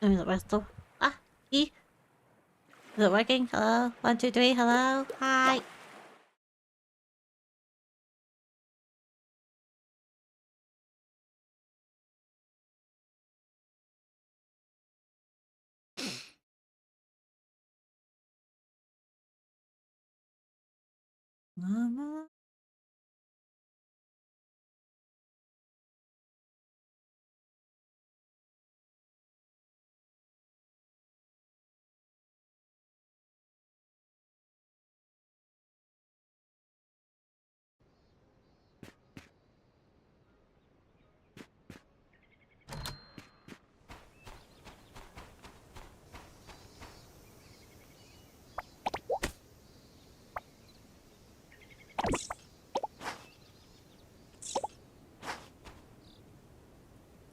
Is it Bristol? Ah, key. Is it working? Hello? 1, 2, 3, hello? Hi. Mama.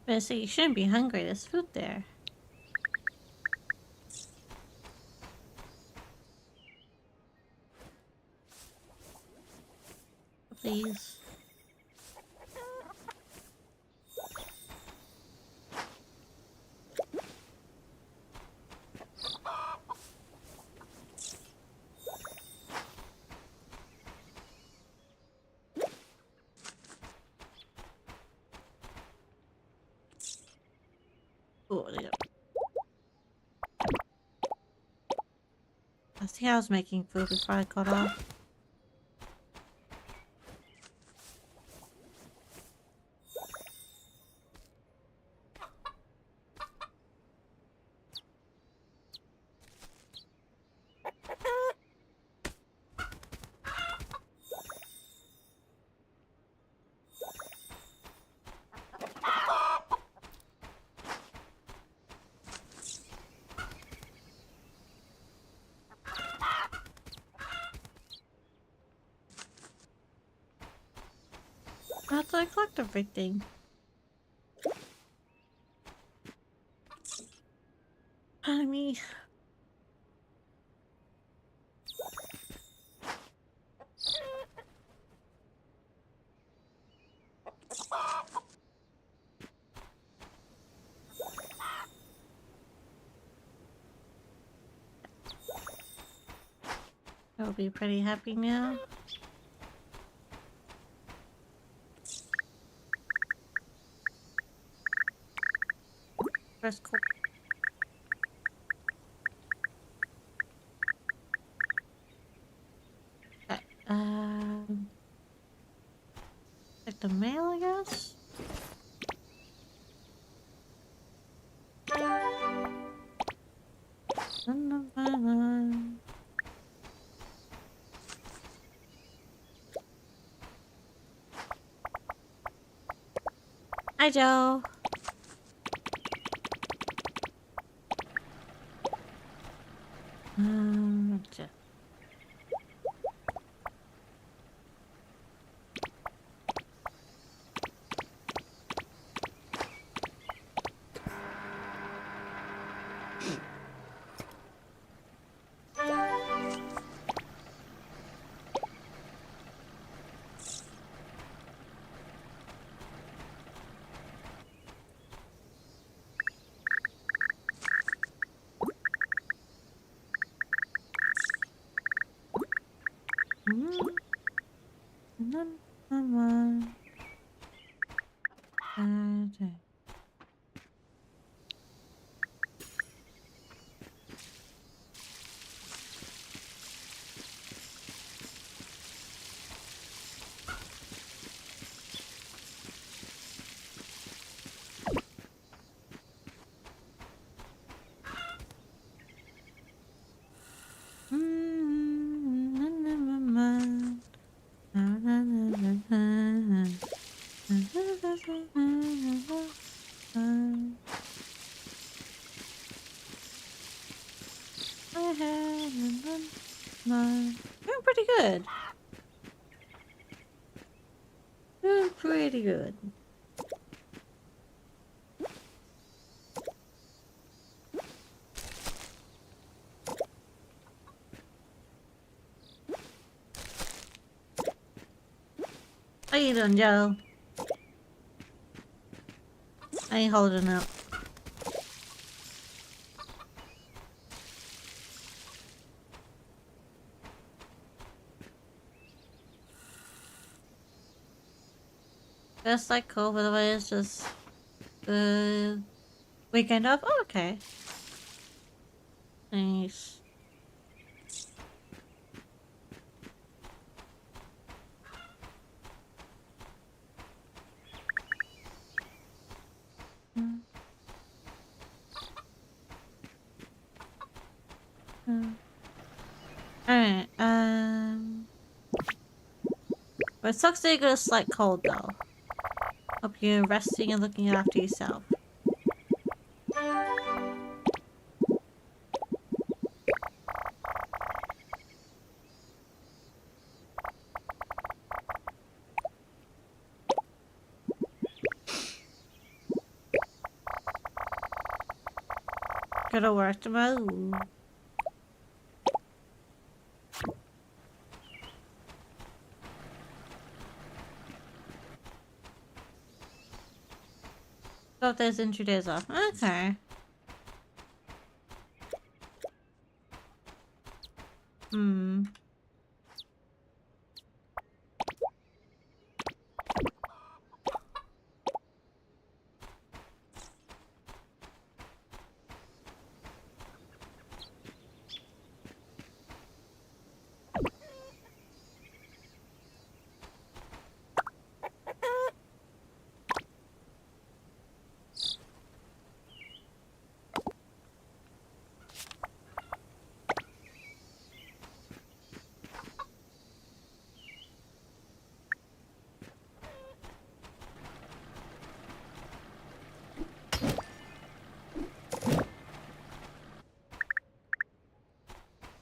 But so you shouldn't be hungry. There's food there. Please. Oh, yeah. I think I was making food before I got off. After I collect everything. Honey. I'll be pretty happy now. First cool. Okay, check the mail, I guess? Hi, Joe. Just Doing pretty good. Doing pretty good. How you doing, Joe? I ain't holding up. That's like cool, by the way, it's just the weekend off. Oh, okay. Nice. Mm. Mm. Alright, but it sucks that you got a slight cold though. Hope you're resting and looking after yourself. Gotta work tomorrow. So if there's in 2 days off. Okay. Hmm.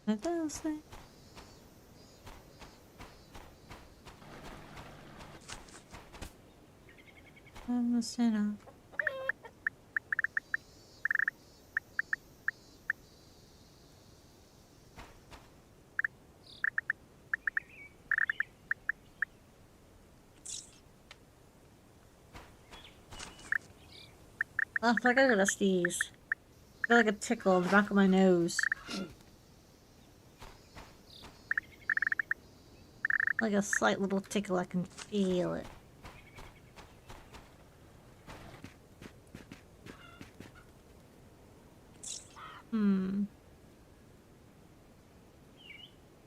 That does it. I'm a sinner. Oh, I forgot I gotta sneeze. I got like a tickle in the back of my nose. Like a slight little tickle, I can feel it. Hmm.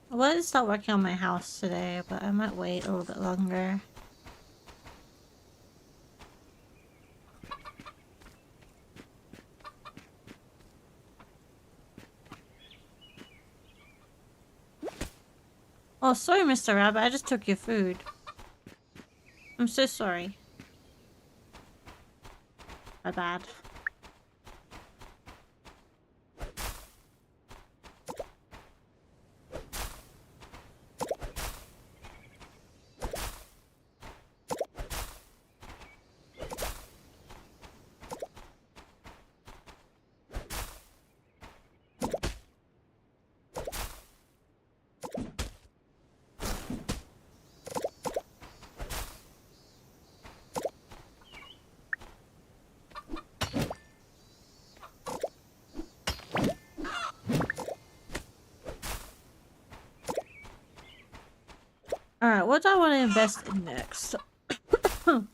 I wanted to start working on my house today, but I might wait a little bit longer. Oh, sorry, Mr. Rabbit. I just took your food. I'm so sorry. My bad. Alright, what do I want to invest in next? Either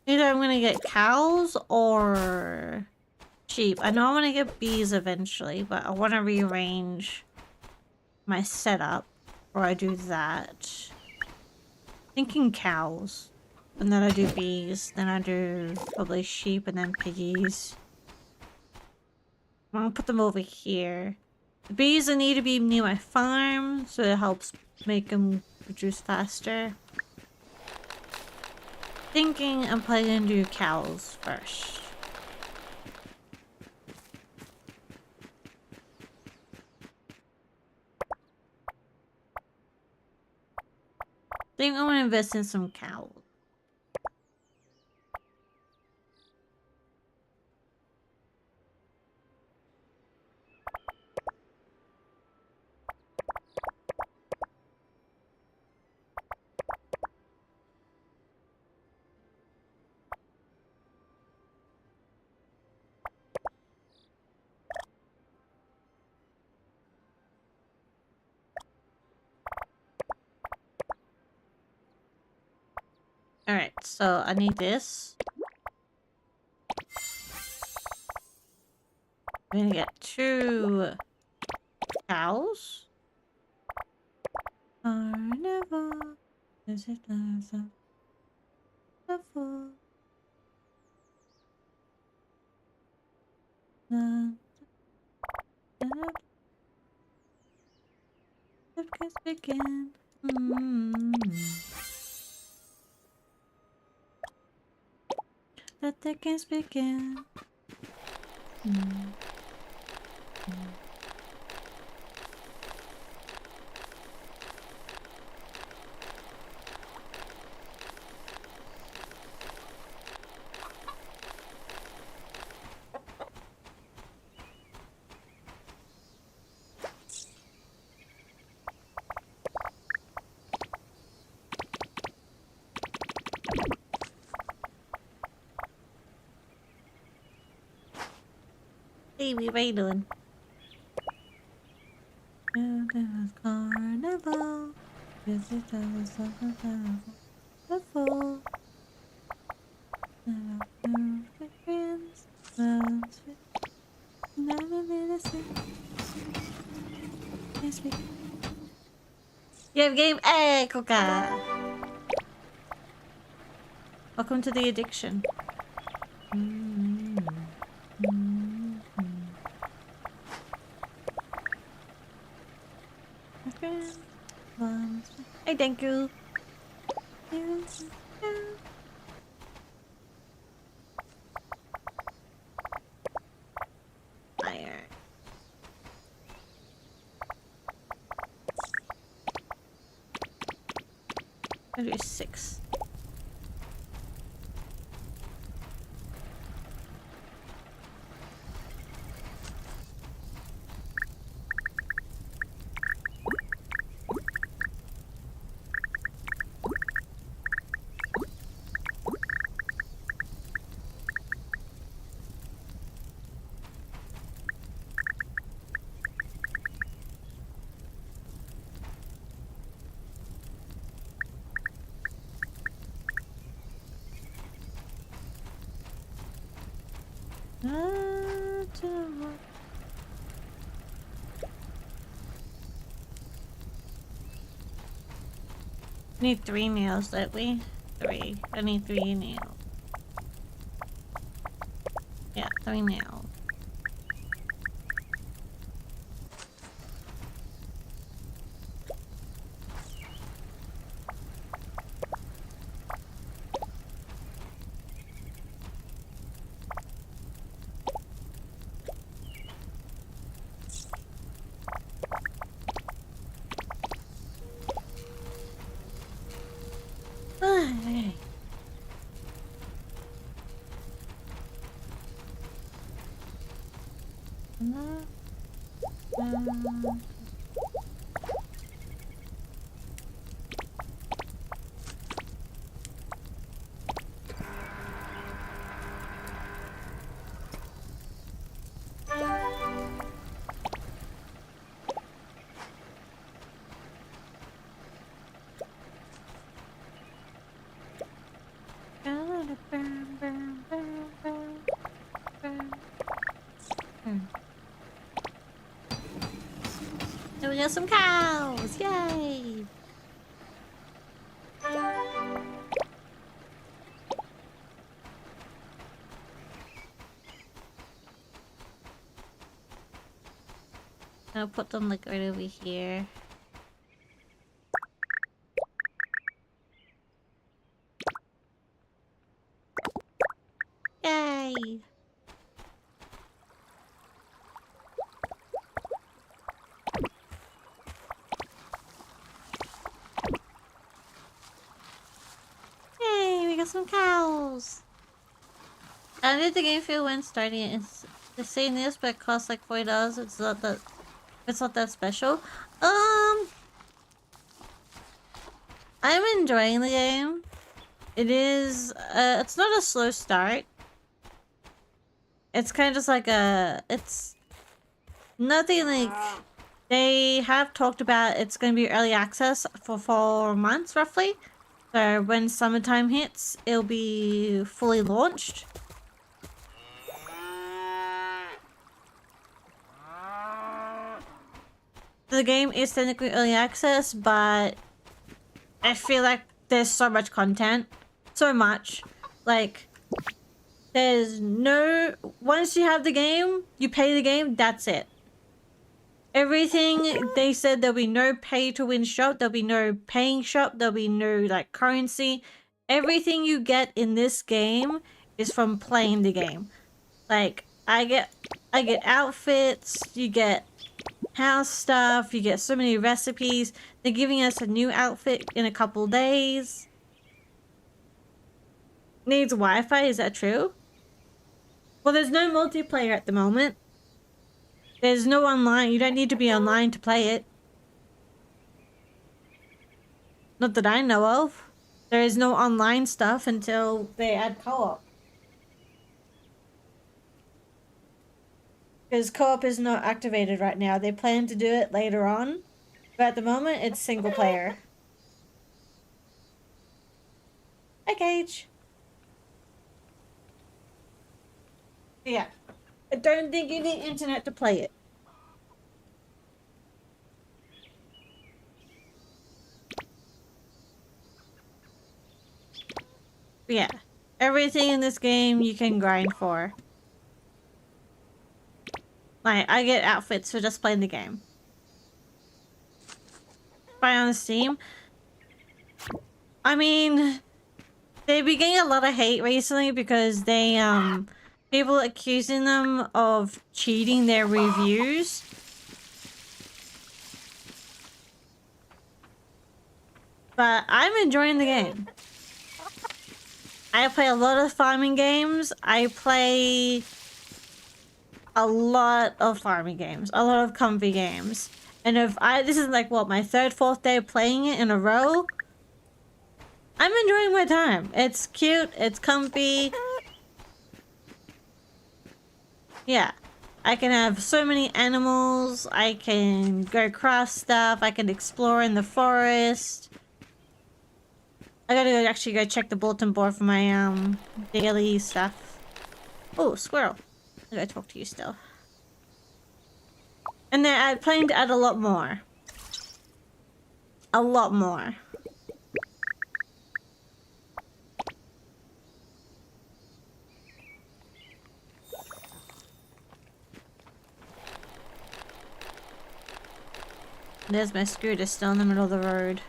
I'm gonna get cows or sheep. I know I want to get bees eventually, but I want to rearrange my setup before I do that. Thinking cows. And then I do bees. Then I do probably sheep and then piggies. I'm gonna put them over here. The bees need to be near my farm, so it helps make them produce faster. Thinking I'm probably gonna do cows first. Think I'm gonna invest in some cows. Alright, so I need this. I'm gonna get 2 cows. Carnival. Is it wonderful? The kiss begin. Let the games begin. Baby, what are you doing? Carnival. This is the fall. You have game. Hey, Coca. Welcome to the addiction. Hey, thank you. Fire. I'll do 6. Need 3 nails, don't we? 3. I need 3 nails. Yeah, 3 nails. And we got some cows! Yay! I'll put them like right over here. Yay! Yay, we got some cows! How did the game feel when starting? It's the same this, but it costs like $40. It's not that special. I'm enjoying the game. It is, it's not a slow start. It's kind of just like it's nothing like, they have talked about it's going to be early access for 4 months roughly. So when summertime hits, it'll be fully launched. The game is technically early access, but I feel like there's so much content. So much. Like, there's no... Once you have the game, you pay the game, that's it. Everything, they said there'll be no pay-to-win shop, there'll be no paying shop, there'll be no, like, currency. Everything you get in this game is from playing the game. Like, I get outfits, you get house stuff, you get so many recipes. They're giving us a new outfit in a couple days. Needs Wi-Fi, is that true? Well, there's no multiplayer at the moment. There's no online. You don't need to be online to play it. Not that I know of. There is no online stuff until they add co-op. Because co-op is not activated right now. They plan to do it later on. But at the moment, it's single player. Hi, Cage. Yeah. I don't think you need internet to play it. But yeah. Everything in this game you can grind for. Like, I get outfits for just playing the game. Buy on Steam. I mean, they've been getting a lot of hate recently because they, people accusing them of cheating their reviews. But I'm enjoying the game. I play a lot of farming games. I play a lot of farming games. A lot of comfy games. And this is like, what, my third, fourth day of playing it in a row? I'm enjoying my time. It's cute. It's comfy. Yeah. I can have so many animals. I can go craft stuff. I can explore in the forest. I gotta actually go check the bulletin board for my, daily stuff. Oh, squirrel. I gotta talk to you still. And they're planning to add a lot more. A lot more. There's my scooter still in the middle of the road.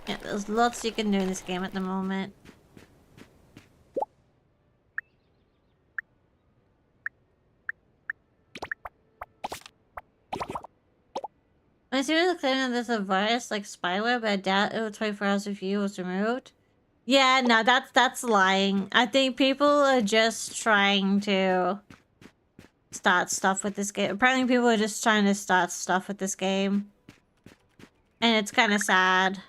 Yeah, there's lots you can do in this game at the moment. I'm assuming claiming that there's a virus like spyware, but I doubt it was 24 hours if you was removed. Yeah, no, that's lying. I think people are just trying to start stuff with this game. Apparently people are just trying to start stuff with this game. And it's kind of sad.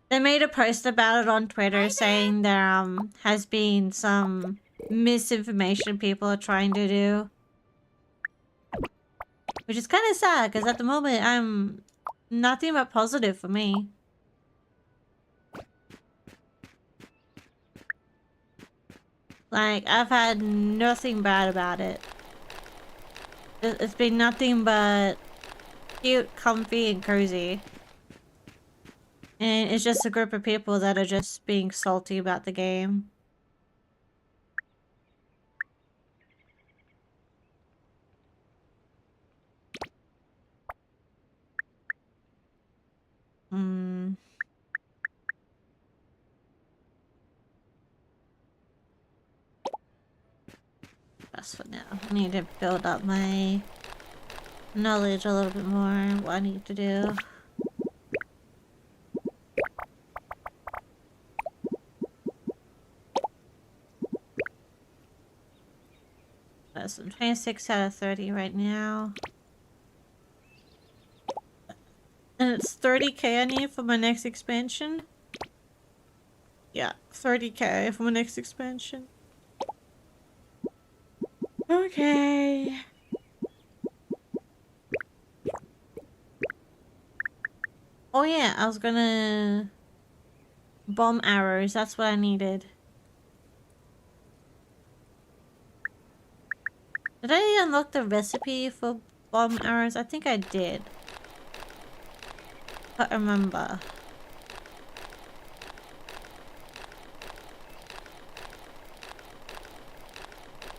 They made a post about it on Twitter saying there has been some misinformation people are trying to do. Which is kind of sad, because at the moment, I'm nothing but positive for me. Like, I've had nothing bad about it. It's been nothing but cute, comfy, and cozy. And it's just a group of people that are just being salty about the game. That's for now. I need to build up my knowledge a little bit more, what I need to do. So I'm 26 out of 30 right now. And it's 30k I need for my next expansion. Yeah, 30k for my next expansion. Okay. Oh yeah, I was gonna... Bomb arrows, that's what I needed. Did I unlock the recipe for bomb arrows? I think I did. Can't remember.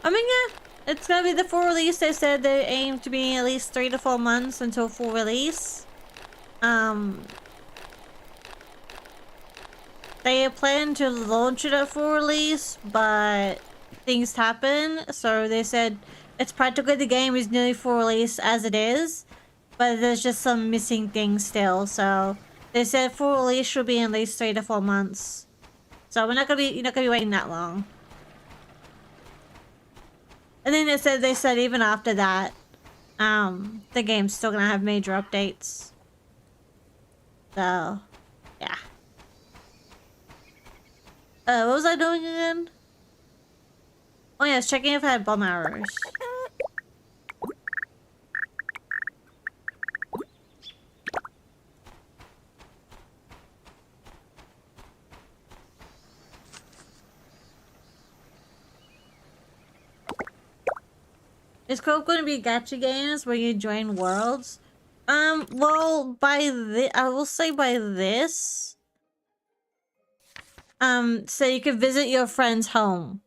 I mean, yeah, it's gonna be the full release. They said they aim to be at least 3 to 4 months until full release. They plan to launch it at full release, but things happen. So they said it's practically the game is nearly full release as it is, but there's just some missing things still. So they said full release should be at least 3 to 4 months. So you're not gonna be waiting that long. And then they said even after that, the game's still gonna have major updates. So, yeah. What was I doing again? Oh yeah, I was checking if I had bomb arrows. Is Coke going to be gacha games where you join worlds? Well, I will say by this. So you can visit your friend's home.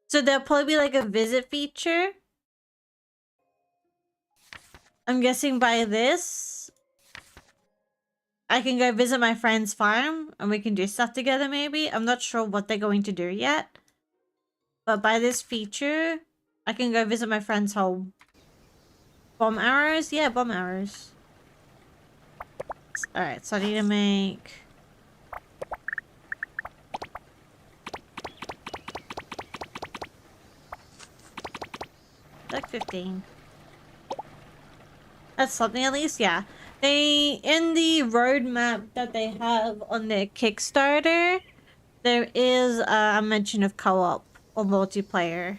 So there'll probably be like a visit feature. I'm guessing by this, I can go visit my friend's farm and we can do stuff together maybe. I'm not sure what they're going to do yet. But by this feature, I can go visit my friend's home. Bomb arrows? Yeah, bomb arrows. Alright, so I need to make... like 15. That's something at least, yeah. In the roadmap that they have on their Kickstarter, there is a mention of co-op or multiplayer.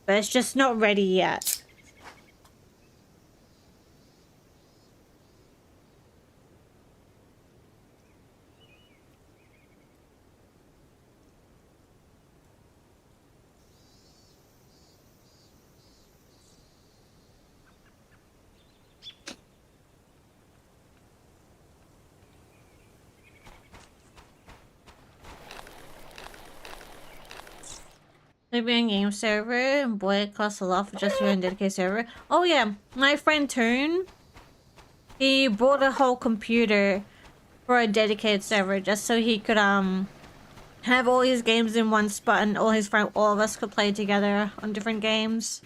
But it's just not ready yet. Maybe on game server, and boy, it costs a lot for just your own dedicated server. Oh yeah, my friend Toon, he bought a whole computer for a dedicated server just so he could have all his games in one spot and all of us could play together on different games.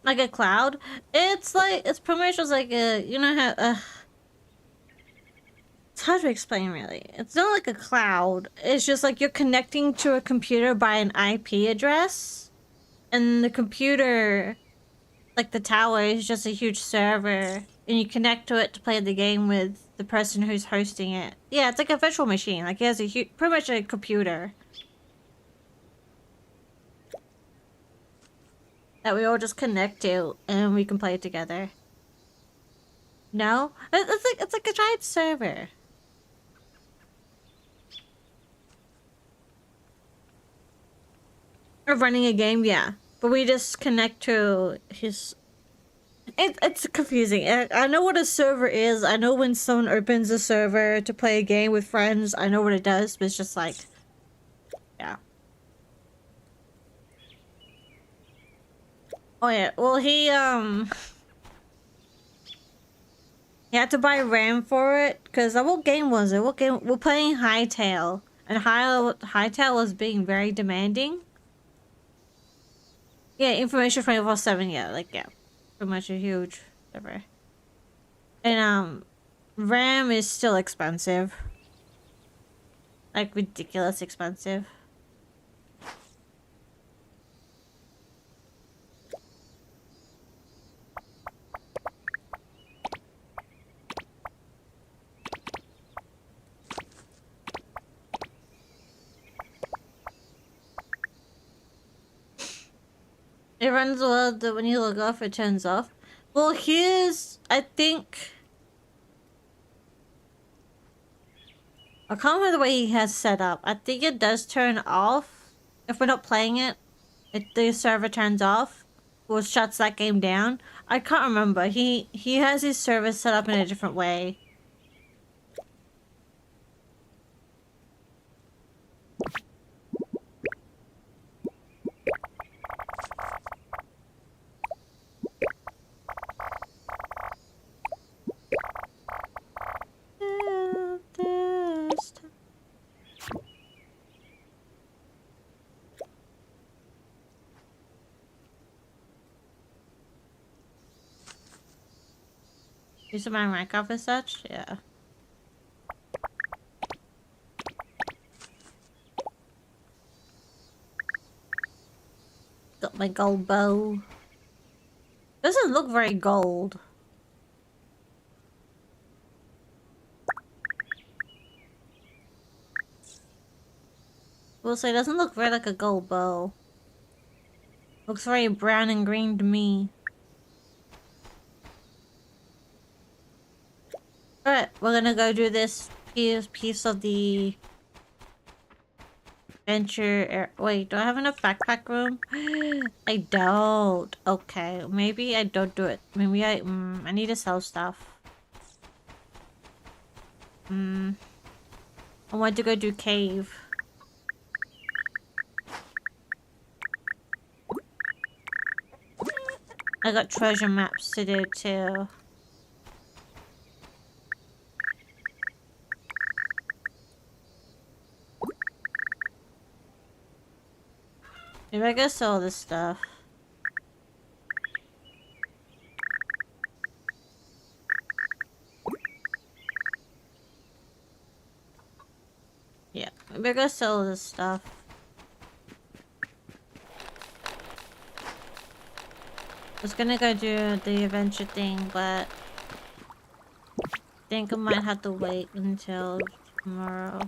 Like a cloud. It's pretty much just like a, you know how, it's hard to explain really. It's not like a cloud. It's just like you're connecting to a computer by an IP address. And the computer, like the tower, is just a huge server. And you connect to it to play the game with the person who's hosting it. Yeah, it's like a virtual machine. Like it has a huge, pretty much a computer. That we all just connect to and we can play it together. No? It's like a giant server. Of running a game, yeah. But we just connect to his... It's confusing. I know what a server is. I know when someone opens a server to play a game with friends, I know what it does, but it's just like... yeah. Oh yeah, well he had to buy RAM for it, because what game was it? We're playing Hightail, and Hightail was being very demanding. Yeah, information 24/7, yeah, like, yeah. Pretty much a huge server. And, RAM is still expensive. Like, ridiculous expensive. It runs well that when you log off, it turns off. Well, here's, I think... I can't remember the way he has set up. I think it does turn off. If we're not playing it, the server turns off. Or shuts that game down. I can't remember. He has his server set up in a different way. Use my rank off as such? Yeah. Got my gold bow. Doesn't look very gold. We'll say it doesn't look very like a gold bow. Looks very brown and green to me. Alright, we're gonna go do this piece of the adventure. Wait, do I have enough backpack room? I don't. Okay, maybe I don't do it. Maybe I need to sell stuff. I want to go do cave. I got treasure maps to do too. Maybe I gotta sell this stuff. Yeah, maybe I gotta sell this stuff. I was gonna go do the adventure thing, but I think I might have to wait until tomorrow.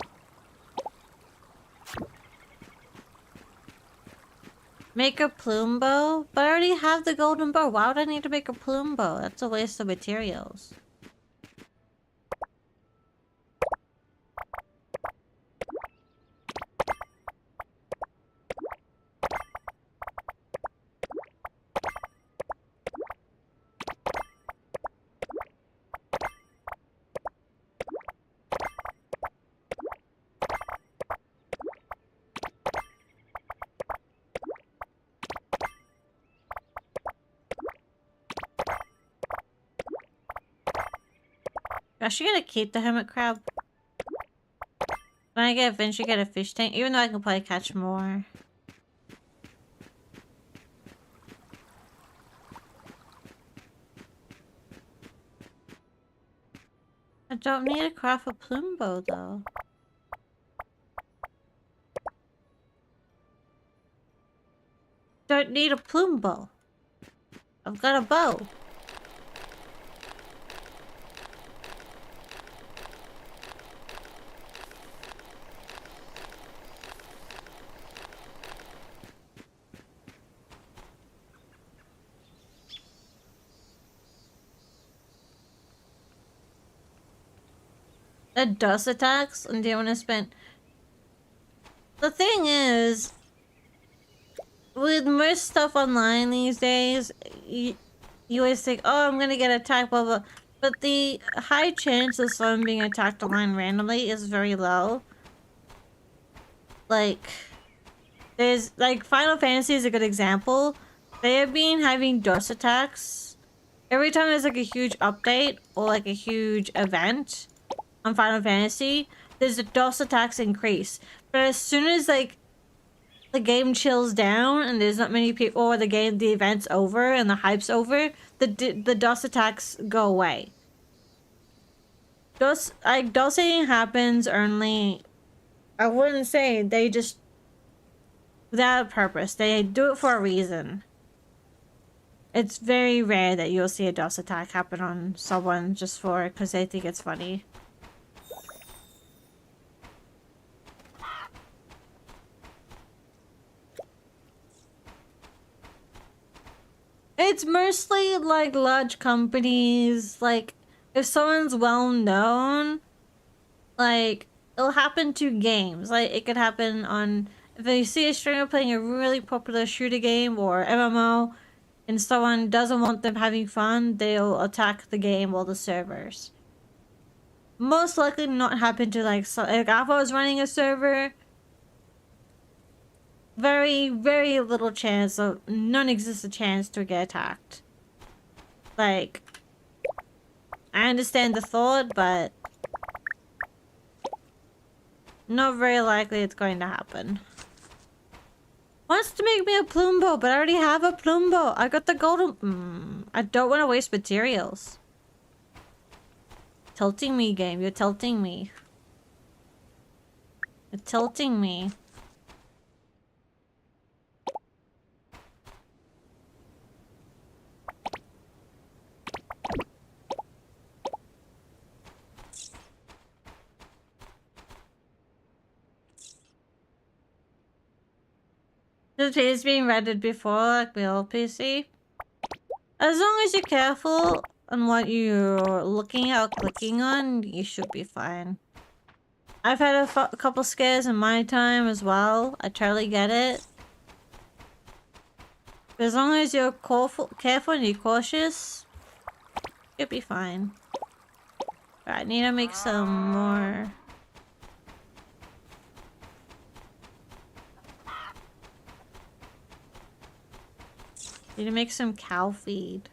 Make a plume bow? But I already have the golden bow. Why would I need to make a plume bow? That's a waste of materials. I should get a keep the hermit crab. When I eventually get a fish tank, even though I can probably catch more. I don't need to craft a plume bow though. Don't need a plume bow. I've got a bow. It does attacks and do you want to spend... The thing is, with most stuff online these days, you always think, oh, I'm gonna get attacked, blah, blah. But the high chance of someone being attacked online randomly is very low. Like, there's, like, Final Fantasy is a good example. They have been having DOS attacks. Every time there's, like, a huge update or, like, a huge event on Final Fantasy, there's a DOS attacks increase. But as soon as, like, the game chills down and there's not many people, or the event's over and the hype's over, the DOS attacks go away. dosing happens only. I wouldn't say they just without a purpose. They do it for a reason. It's very rare that you'll see a DOS attack happen on someone just for because they think it's funny. It's mostly like large companies. Like if someone's well known, like it'll happen to games. Like it could happen on if you see a streamer playing a really popular shooter game or MMO and someone doesn't want them having fun, they'll attack the game or the servers. Most likely not happen to like if I was running a server, very, very little chance of non-existent chance to get attacked. Like, I understand the thought, but not very likely it's going to happen. Wants to make me a plume bow, but I already have a plume bow. I got the golden. I don't want to waste materials. Tilting me, game. You're tilting me. You're tilting me. The page being redded before, like the old PC. As long as you're careful on what you're looking at or clicking on, you should be fine. I've had a couple scares in my time as well. I totally get it. But as long as you're careful and you're cautious, you'll be fine. Alright, I need to make some more. Need to make some cow feed.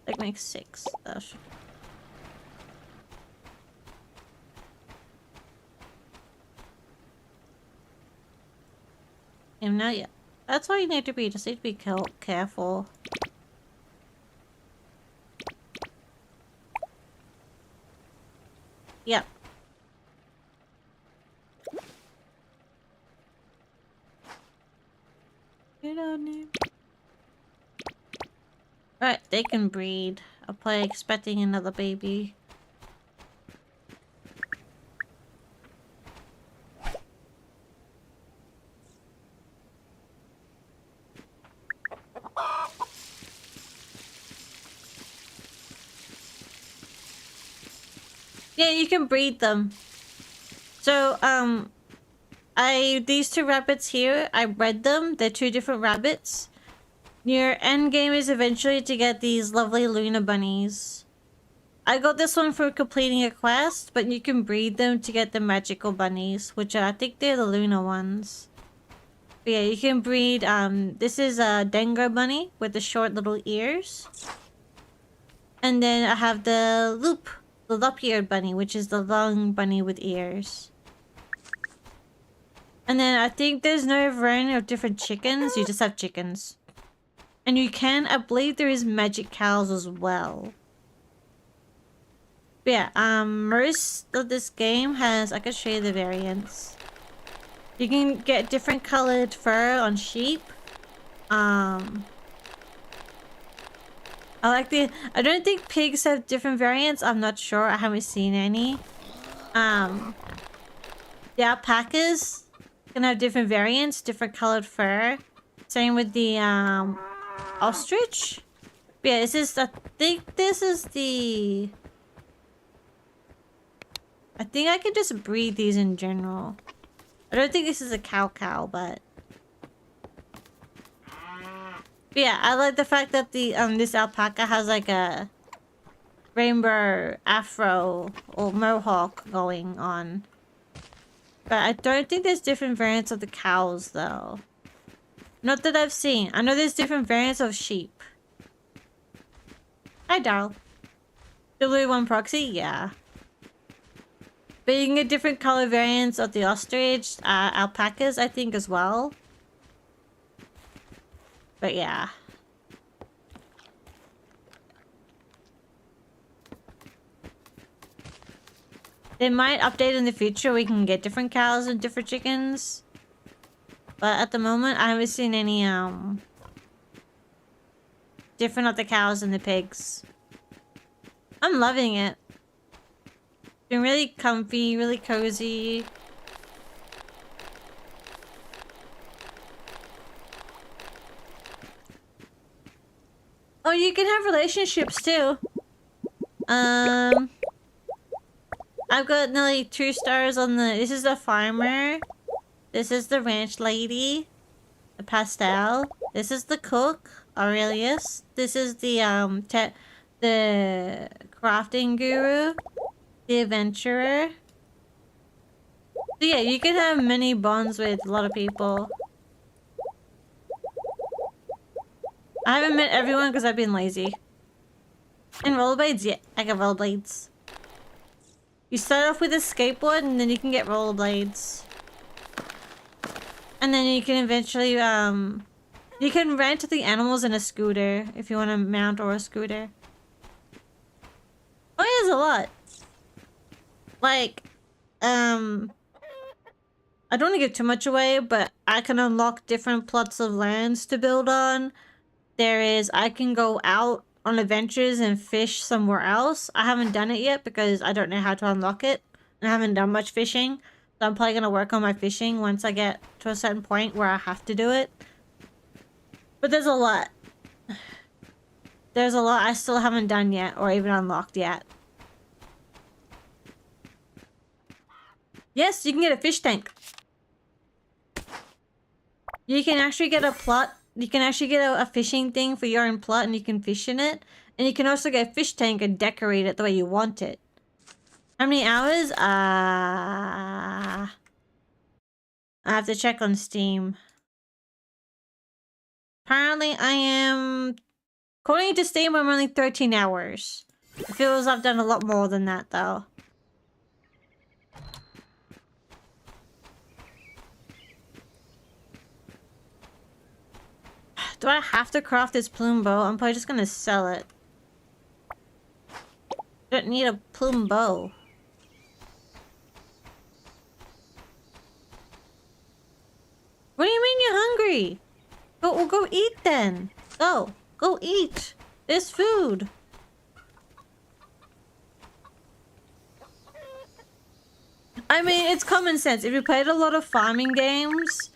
Like make 6. Not yet. That's all you need to be. Just need to be careful. Yep. You don't need. Right, they can breed. I'll play expecting another baby. Yeah, you can breed them. So, these 2 rabbits here, I bred them. They're 2 different rabbits. Your end game is eventually to get these lovely Luna bunnies. I got this one for completing a quest, but you can breed them to get the magical bunnies, which I think they're the Luna ones. But yeah, you can breed, this is a Dengar bunny with the short little ears. And then I have the lop-eared bunny, which is the long bunny with ears. And then I think there's no variety of different chickens, you just have chickens. And you can, I believe there is magic cows as well. But yeah, most of this game has, I can show you the variants. You can get different colored fur on sheep. I don't think pigs have different variants. I'm not sure. I haven't seen any. The alpacas can have different variants, different colored fur. Same with the ostrich. But yeah, I think this is the. I think I can just breed these in general. I don't think this is a cow, but yeah, I like the fact that the this alpaca has like a rainbow afro or mohawk going on. But I don't think there's different variants of the cows though. Not that I've seen. I know there's different variants of sheep. Hi, Daryl. The blue one proxy? Yeah. But you can get different color variants of the ostrich, alpacas, I think, as well. But yeah. They might update in the future. We can get different cows and different chickens. But at the moment, I haven't seen any, different of the cows and the pigs. I'm loving it. Been really comfy, really cozy. Oh, you can have relationships too. I've got nearly 2 stars on the... This is the farmer. This is the ranch lady. The pastel. This is the cook, Aurelius. This is the, the crafting guru. The adventurer. So yeah, you can have many bonds with a lot of people. I haven't met everyone because I've been lazy. And rollerblades? Yeah, I got rollerblades. You start off with a skateboard and then you can get rollerblades. And then you can eventually, you can rent the animals in a scooter if you want to mount or a scooter. Oh yeah, there's a lot. Like, I don't want to give too much away, but I can unlock different plots of lands to build on. I can go out on adventures and fish somewhere else. I haven't done it yet because I don't know how to unlock it. And I haven't done much fishing. So I'm probably going to work on my fishing once I get to a certain point where I have to do it. But there's a lot. There's a lot I still haven't done yet or even unlocked yet. Yes, you can get a fish tank. You can actually get a plot. You can actually get a fishing thing for your own plot and you can fish in it. And you can also get a fish tank and decorate it the way you want it. How many hours? I have to check on Steam. Apparently I am... According to Steam, I'm only 13 hours. It feels I've done a lot more than that though. Do I have to craft this plume bow? I'm probably just gonna sell it. Don't need a plume bow. What do you mean you're hungry? Go eat then. Go eat. There's food. I mean, it's common sense. If you played a lot of farming games,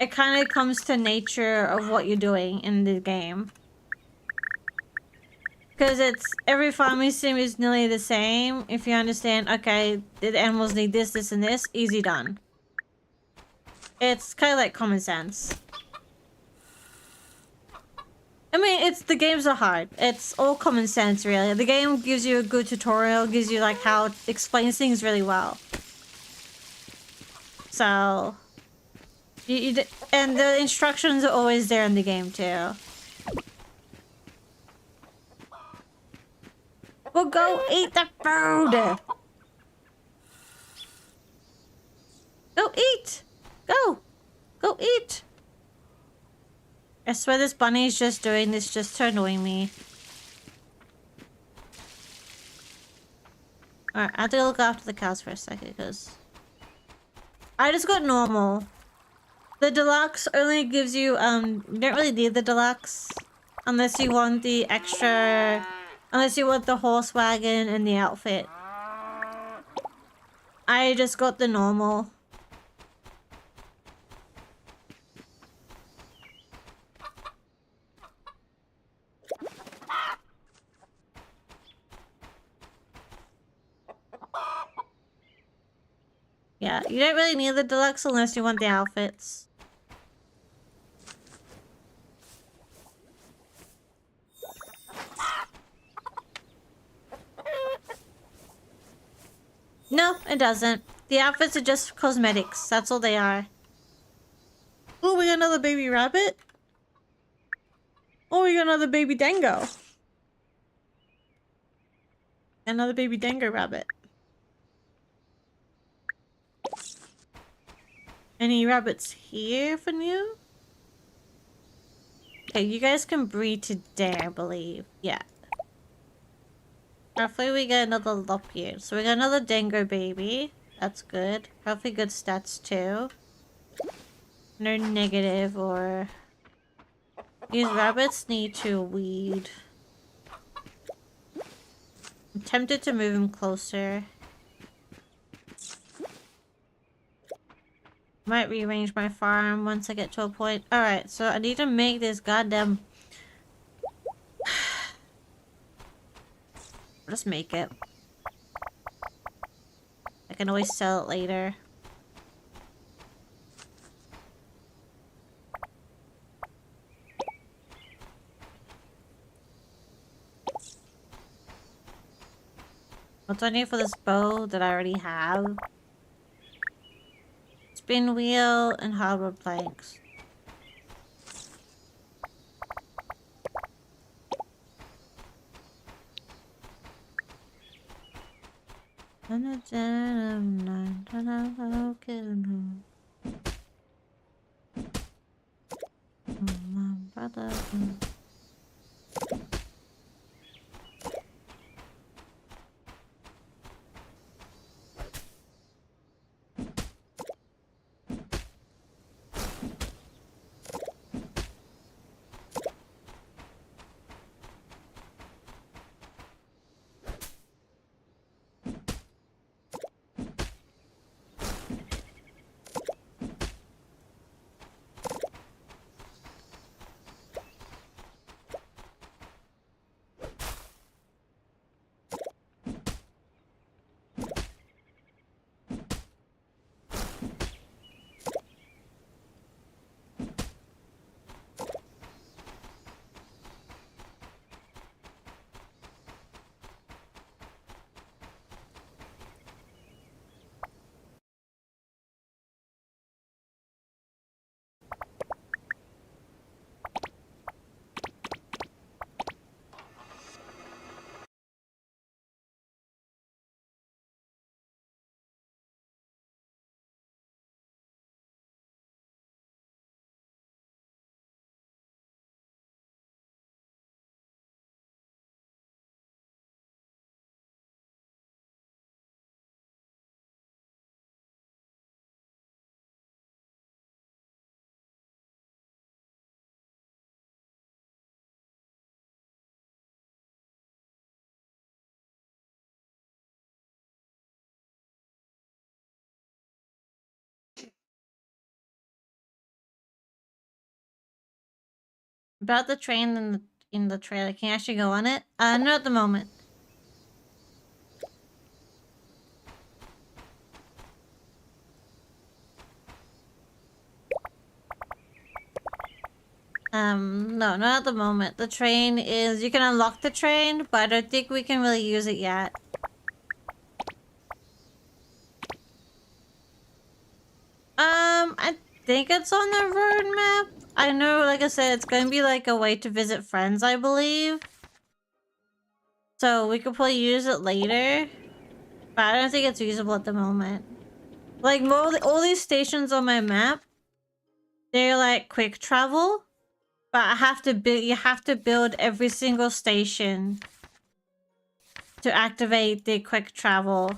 it kind of comes to nature of what you're doing in the game. Because every farming sim is nearly the same. If you understand, okay, the animals need this, this, and this, easy done. It's kind of like common sense. I mean, the games are hard. It's all common sense, really. The game gives you a good tutorial, gives you like how it explains things really well. So, and the instructions are always there in the game too. Well, go eat the food. Go eat. Go eat. I swear this bunny is just doing this just to annoy me. Alright, I have to look after the cows for a second because I just got normal. The deluxe only gives you, you don't really need the deluxe unless you want the extra, unless you want the horse wagon and the outfit. I just got the normal. Yeah, you don't really need the deluxe unless you want the outfits. No, it doesn't. The outfits are just cosmetics. That's all they are. Oh, we got another baby rabbit. Oh, we got another baby dango. Another baby dango rabbit. Any rabbits here for new? Okay, you guys can breed today, I believe. Yeah. Hopefully we get another Lopute. So we got another Dingo baby. That's good. Hopefully good stats too. No negative or... These rabbits need to weed. I'm tempted to move him closer. Might rearrange my farm once I get to a point. Alright, so I need to make this goddamn... Just make it. I can always sell it later. What do I need for this bow that I already have? Spin wheel and hardwood planks. Brother. About the train in the trailer. Can you actually go on it? Not at the moment. No, not at the moment. The train is... You can unlock the train, but I don't think we can really use it yet. I think it's on the road map. I know, like I said, it's gonna be like a way to visit friends, I believe. So we could probably use it later. But I don't think it's usable at the moment. Like, all these stations on my map, they're like quick travel. But I have to build, you have to build every single station to activate the quick travel.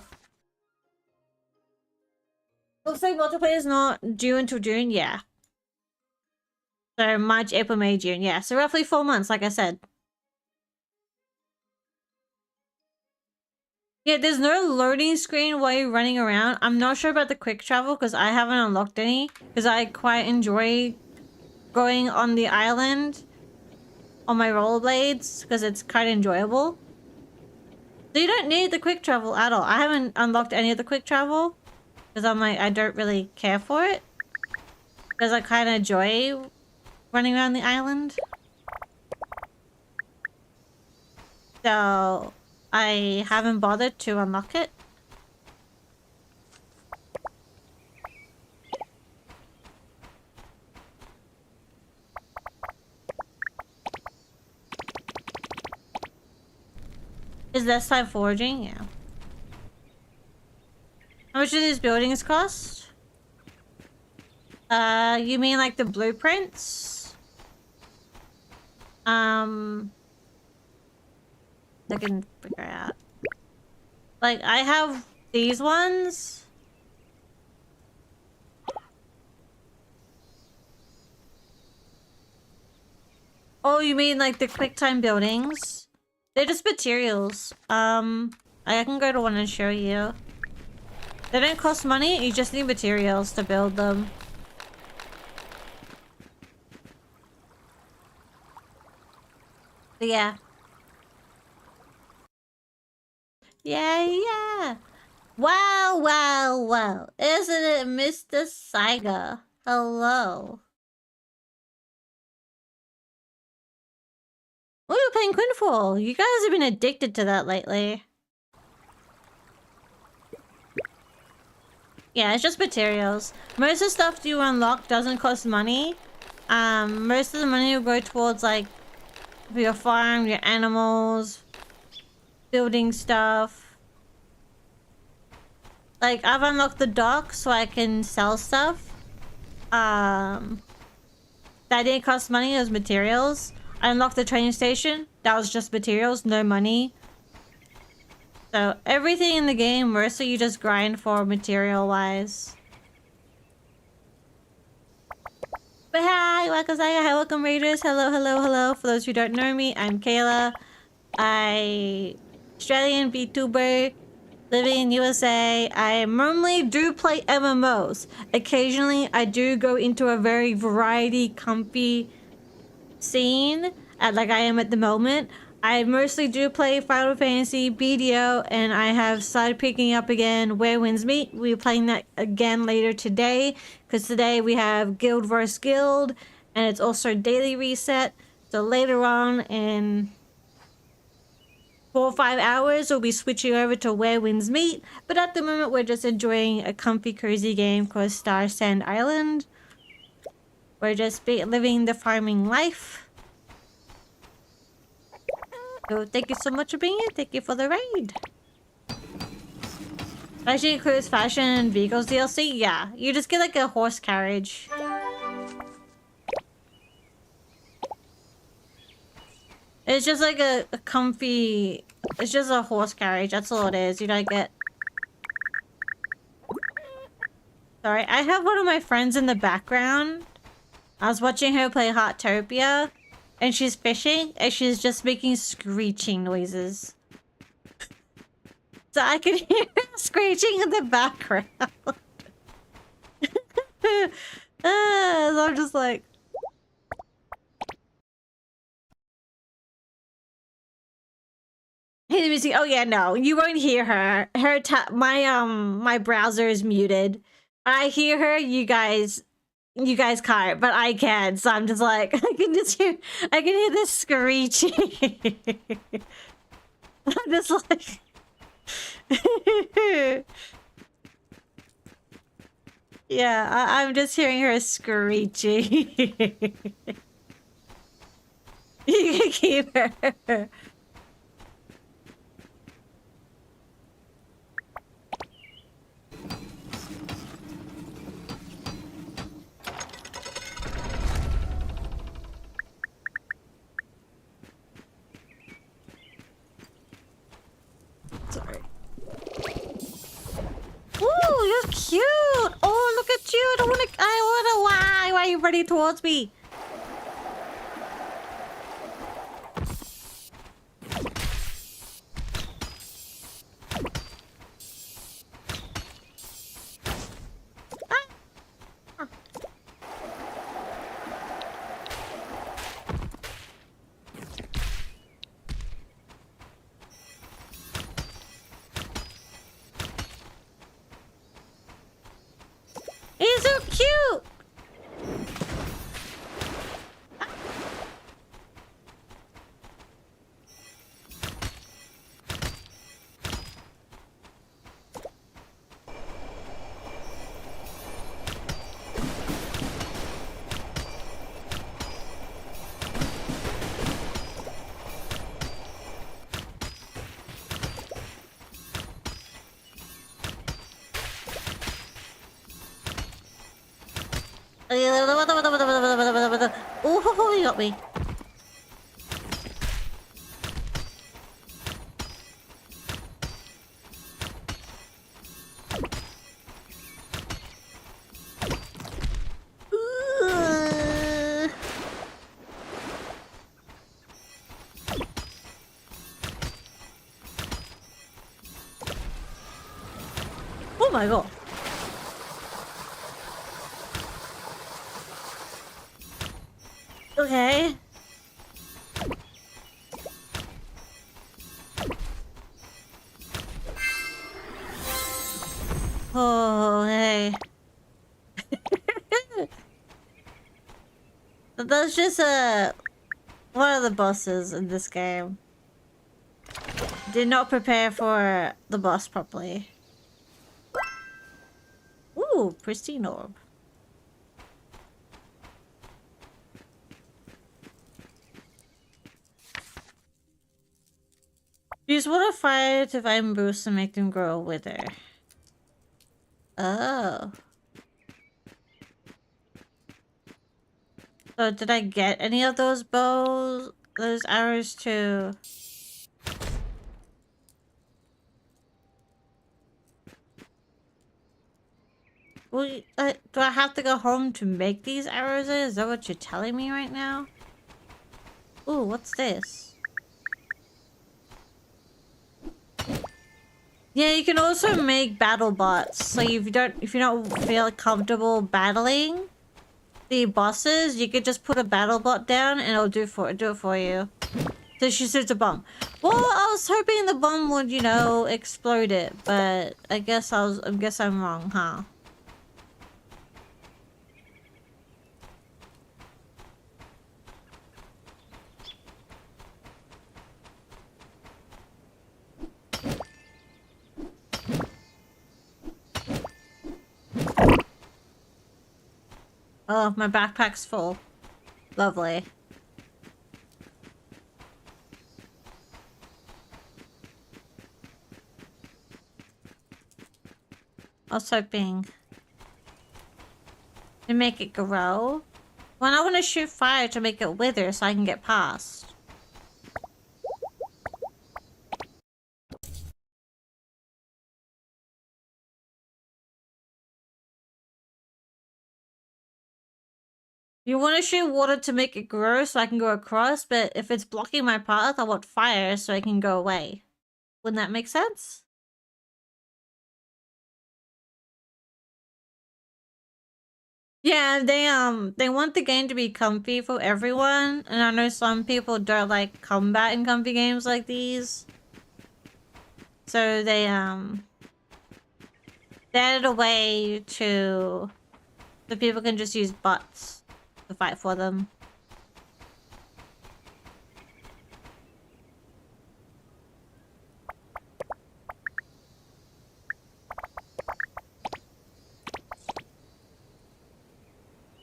Looks like multiplayer is not due until June, yeah. So March, April, May, June, yeah. So roughly 4 months, like I said. Yeah, there's no loading screen while you're running around. I'm not sure about the quick travel because I haven't unlocked any. Because I quite enjoy going on the island on my rollerblades because it's kind of enjoyable. So you don't need the quick travel at all. I haven't unlocked any of the quick travel because I'm like, I don't really care for it. Because I kind of enjoy running around the island. So I haven't bothered to unlock it. Is that side foraging? Yeah. How much do these buildings cost? You mean like the blueprints? I can figure out. Like, I have these ones. Oh, you mean like the QuickTime buildings? They're just materials. I can go to one and show you. They don't cost money, you just need materials to build them. But yeah. Yeah. Wow, wow, wow. Isn't it Mr. Saiga? Hello. What are you playing Quinn for? You guys have been addicted to that lately. Yeah, it's just materials. Most of the stuff you unlock doesn't cost money. Most of the money will go towards like your farm, your animals, building stuff. Like I've unlocked the dock so I can sell stuff. That didn't cost money, it was materials. I unlocked the train station. That was just materials, no money. So everything in the game, mostly you just grind for material-wise. But hi, Wakazaya, hi, welcome Raiders. Hello. For those who don't know me, I'm Kayla. Australian VTuber, living in USA. I normally do play MMOs. Occasionally, I do go into a very variety, comfy scene, like I am at the moment. I mostly do play Final Fantasy, BDO, and I have started picking up again Where Winds Meet. We're playing that again later today, because today we have Guild vs. Guild, and it's also daily reset. So later on in 4 or 5 hours, we'll be switching over to Where Winds Meet. But at the moment, we're just enjoying a comfy, cozy game called Starsand Island. We're just living the farming life. So thank you so much for being here. Thank you for the raid. Actually includes fashion and vehicles DLC. Yeah, you just get like a horse carriage. It's just like a comfy... It's just a horse carriage. That's all it is. You don't get... Sorry, I have one of my friends in the background. I was watching her play Heartopia. And she's fishing, and she's just making screeching noises. So I can hear her screeching in the background. So I'm just like... Hey, the music. Oh yeah, no, you won't hear her. My browser is muted. I hear her. You guys can't, but I can. So I'm just like, I can hear this screeching. I'm just like, yeah, I'm just hearing her screeching. You can keep her. Sorry. Ooh, you're cute. Oh, look at you. Why are you running towards me? He's so cute! Ooh, you got me. my god. Okay. Oh, hey. That's just one of the bosses in this game. Did not prepare for the boss properly. Ooh, pristine orb. Use water fire to find boosts and make them grow wither. Oh. So did I get any of those bows, those arrows too? Well, do I have to go home to make these arrows? Is that what you're telling me right now? Ooh, what's this? Yeah, you can also make battle bots. So if you don't feel comfortable battling the bosses, you could just put a battle bot down and it'll do it for you. So she shoots a bomb. Well, I was hoping the bomb would, you know, explode it, but I guess I'm wrong, huh? Oh, my backpack's full. Lovely. I was hoping to make it grow. Well, I want to shoot fire to make it wither so I can get past. You want to shoot water to make it grow so I can go across, but if it's blocking my path, I want fire so I can go away. Wouldn't that make sense? Yeah, they want the game to be comfy for everyone, and I know some people don't like combat in comfy games like these. So they added a way so people can just use bots to fight for them.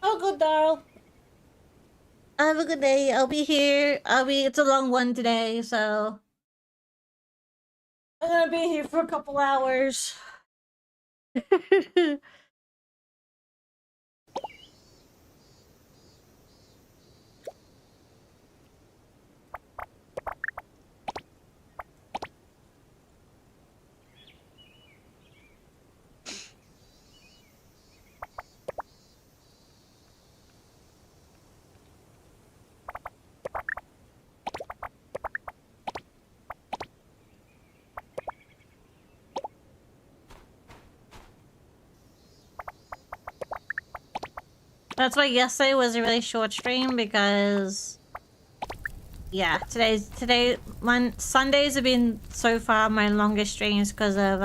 Oh, good, Darl. Have a good day. I'll be here. It's a long one today, so I'm gonna be here for a couple hours. That's why yesterday was a really short stream because, yeah, Sundays have been so far my longest streams because of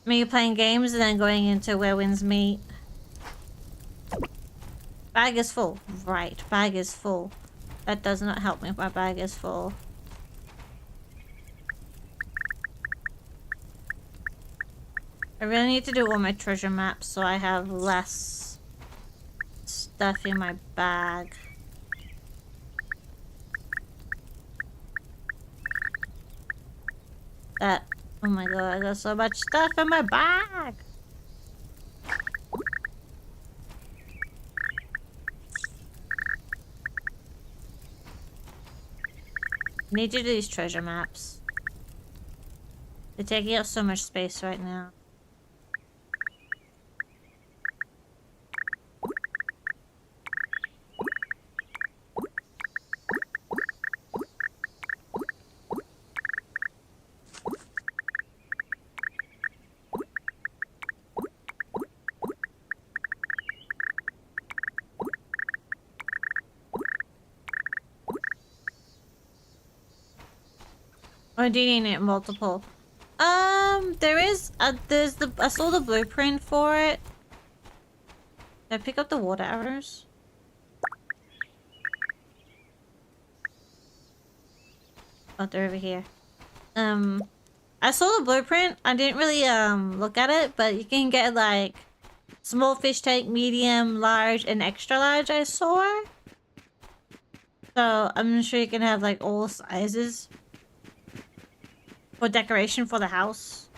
me playing games and then going into Where Winds Meet. Bag is full. Right, bag is full. That does not help me if my bag is full. I really need to do all my treasure maps so I have less stuff in my bag. Oh my god, I got so much stuff in my bag! I need to do these treasure maps. They're taking up so much space right now. Or do you need it multiple? I saw the blueprint for it. Did I pick up the water arrows? Oh, they're over here. I saw the blueprint. I didn't really look at it, but you can get like small fish tank, medium, large, and extra large. I saw. So I'm sure you can have like all sizes for decoration for the house.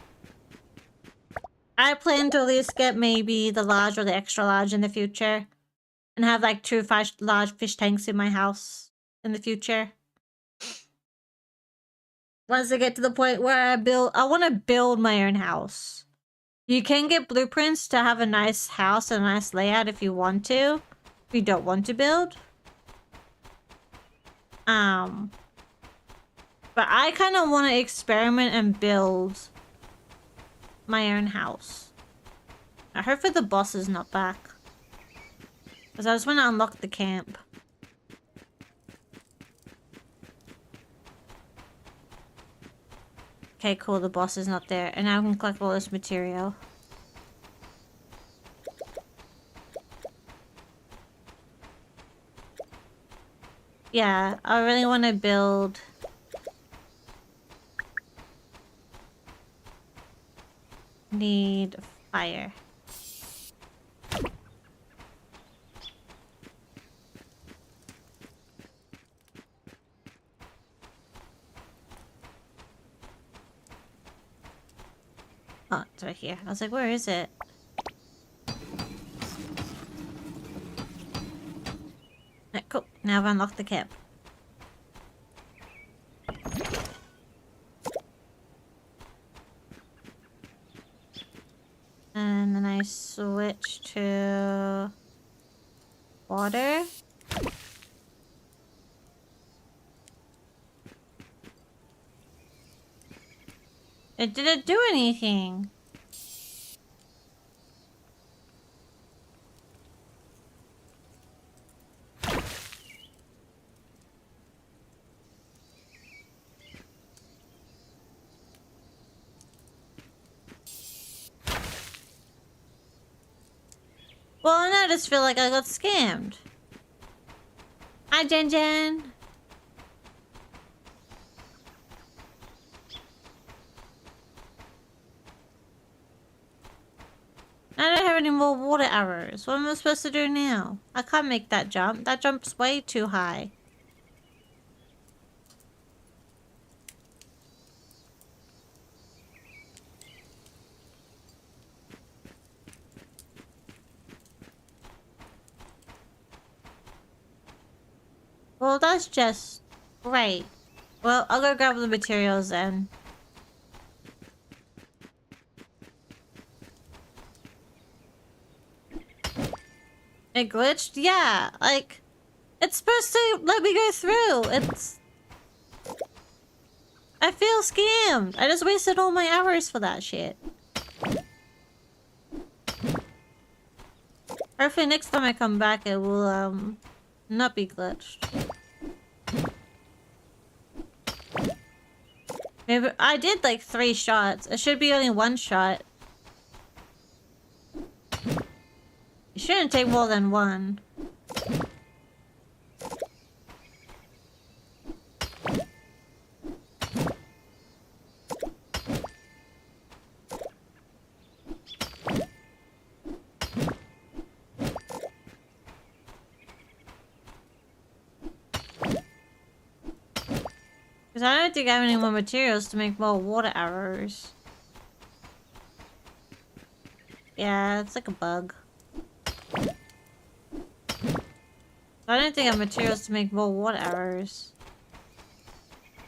I plan to at least get maybe the large or the extra large in the future, and have like large fish tanks in my house in the future. Once I get to the point where I want to build my own house. You can get blueprints to have a nice house and a nice layout if you want to. If you don't want to build. But I kind of want to experiment and build my own house. I hope the boss is not back. Because I just want to unlock the camp. Okay, cool. The boss is not there. And now I can collect all this material. Yeah, I really want to build... Need fire. Oh, it's right here. I was like, where is it? Alright, cool. Now I've unlocked the camp. And then I switch to water. It didn't do anything. Well, now I just feel like I got scammed. Hi, Jen Jen. I don't have any more water arrows. What am I supposed to do now? I can't make that jump. That jump's way too high. Well, that's just great. Well, I'll go grab the materials then. It glitched? Yeah, like... It's supposed to let me go through. It's... I feel scammed. I just wasted all my hours for that shit. Hopefully next time I come back it will, not be glitched. Maybe I did like 3 shots. It should be only 1 shot. It shouldn't take more than 1. Because I don't think I have any more materials to make more water arrows. Yeah, it's like a bug. I don't think I have materials to make more water arrows.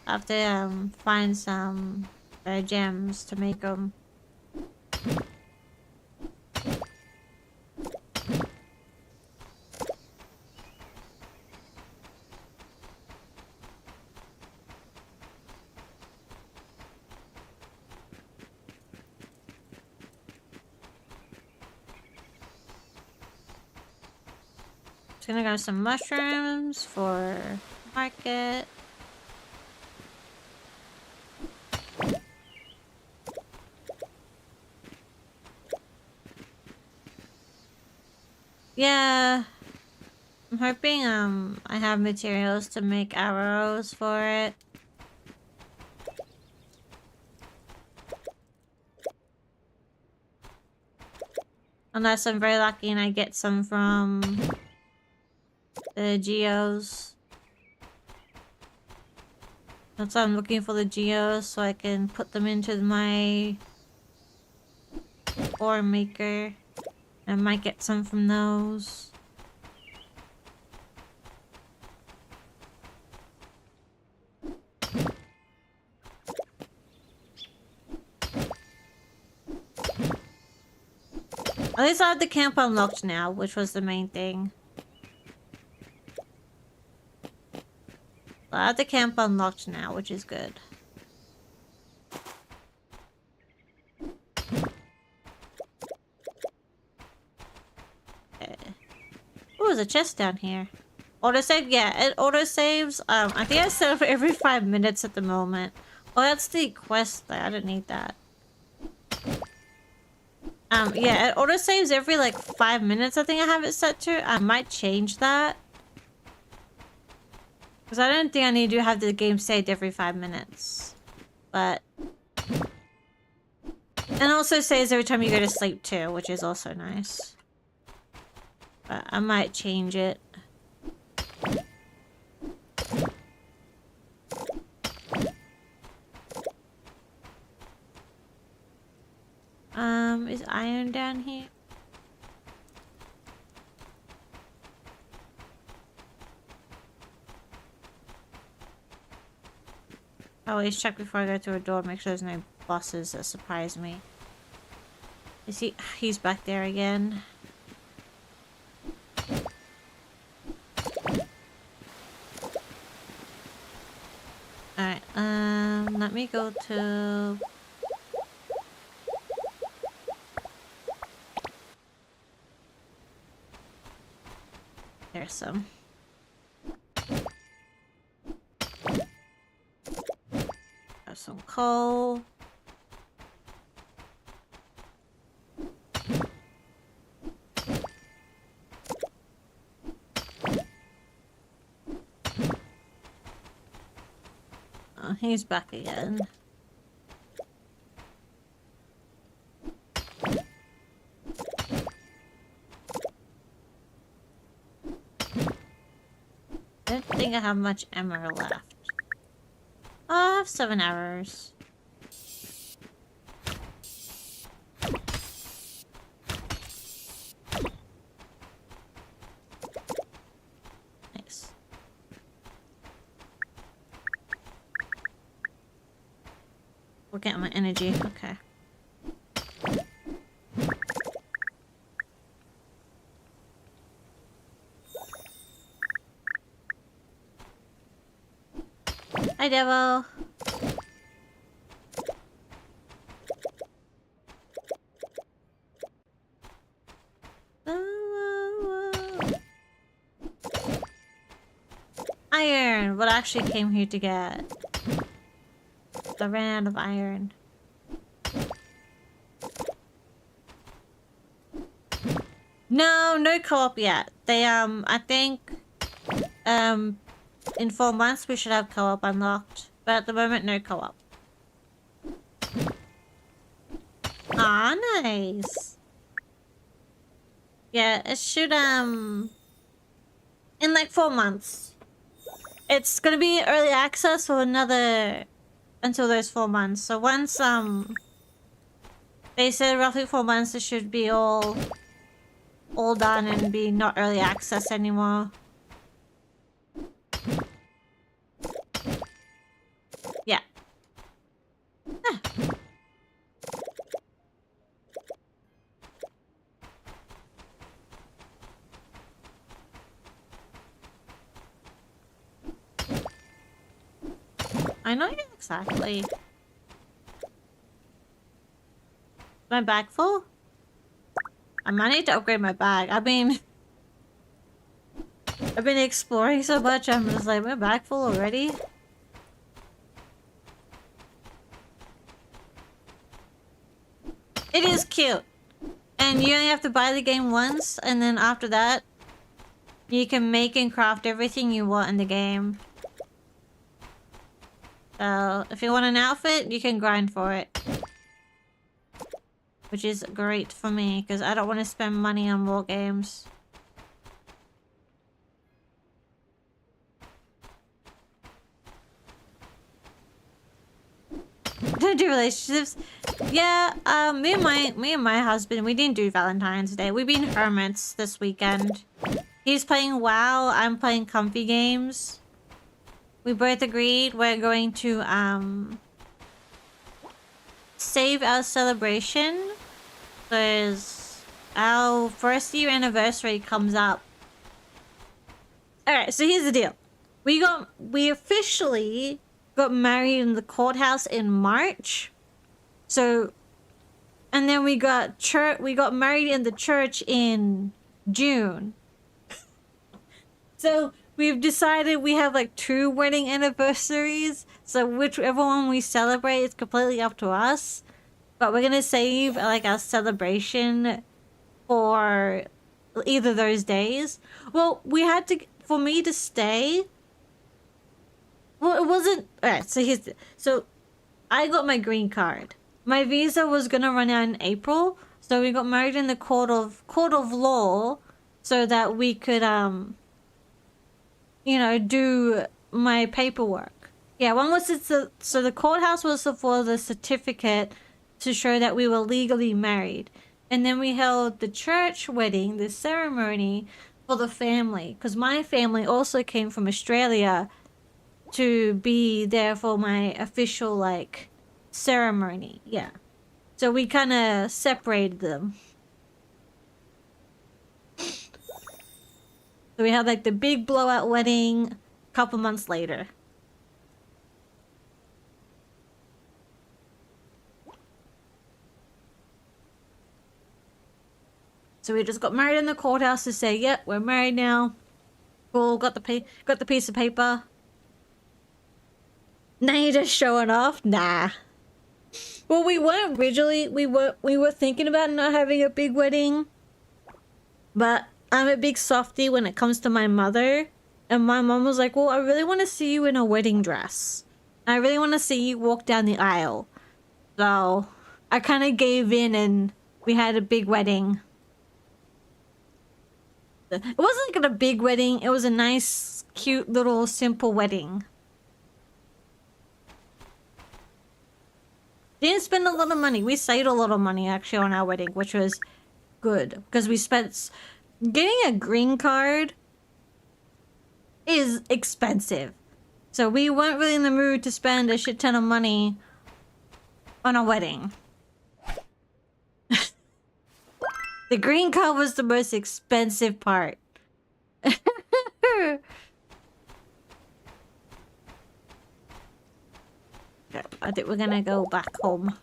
I have to find some gems to make them. Gonna grab some mushrooms for market. Yeah. I'm hoping I have materials to make arrows for it. Unless I'm very lucky and I get some from the geos. That's why I'm looking for the geos so I can put them into my ore maker. I might get some from those. At least I have the camp unlocked now, which was the main thing. I have the camp unlocked now, which is good. Okay. Ooh, there's a chest down here. Autosave? Yeah, it autosaves. I think I set it for every 5 minutes at the moment. Oh, that's the quest there. I don't need that. Yeah, it autosaves every like 5 minutes, I think I have it set to. I might change that. Because I don't think I need to have the game saved every 5 minutes. But... And also saves every time you go to sleep too, which is also nice. But I might change it. Is iron down here? I always check before I go through a door, make sure there's no bosses that surprise me. Is he? He's back there again. Alright, let me go to... There's some. Got some coal. Oh, he's back again. I don't think I have much ammo left. Oh, I have 7 arrows. Nice. We're getting my energy. Okay. Hi, Devil. Iron! What I actually came here to get. I ran out of iron. No co-op yet. They, I think, in 4 months we should have co-op unlocked. But at the moment, no co-op. Ah, nice. Yeah, it should, in like 4 months. It's gonna be early access for another... until those 4 months. So once, they said roughly 4 months, it should be all done and be not early access anymore. Yeah. Ah. I know exactly. My bag full? I might need to upgrade my bag. I've been exploring so much, I'm just like, my bag full already? It is cute. And you only have to buy the game once, and then after that, you can make and craft everything you want in the game. So, if you want an outfit, you can grind for it. Which is great for me, because I don't want to spend money on more games. Don't do relationships. Yeah, me and my husband, we didn't do Valentine's Day. We've been hermits this weekend. He's playing WoW, I'm playing comfy games. We both agreed we're going to save our celebration, because our first year anniversary comes up. Alright, so here's the deal. We officially got married in the courthouse in March. So, and then we got married in the church in June. So we've decided we have like 2 wedding anniversaries. So whichever one we celebrate is completely up to us. But we're gonna save like our celebration for either of those days. Well, we had to, for me to stay. Well, it wasn't. Alright, so I got my green card. My visa was gonna run out in April, so we got married in the court of law, so that we could you know, do my paperwork. Yeah, one was so the courthouse was for the certificate to show that we were legally married, and then we held the church wedding, the ceremony for the family, because my family also came from Australia to be there for my official like ceremony. Yeah, so we kind of separated them. So we had like the big blowout wedding a couple months later. So we just got married in the courthouse to say, yep, we're married now. Cool, got the piece of paper. Now you're just showing off? Nah. Well, we weren't originally. We were thinking about not having a big wedding. But I'm a big softie when it comes to my mother. And my mom was like, well, I really want to see you in a wedding dress. I really want to see you walk down the aisle. So I kind of gave in and we had a big wedding. It wasn't like a big wedding. It was a nice, cute, little, simple wedding. Didn't spend a lot of money. We saved a lot of money actually on our wedding, which was good. Because we spent... Getting a green card is expensive. So we weren't really in the mood to spend a shit ton of money on a wedding. The green card was the most expensive part. I think we're gonna go back home.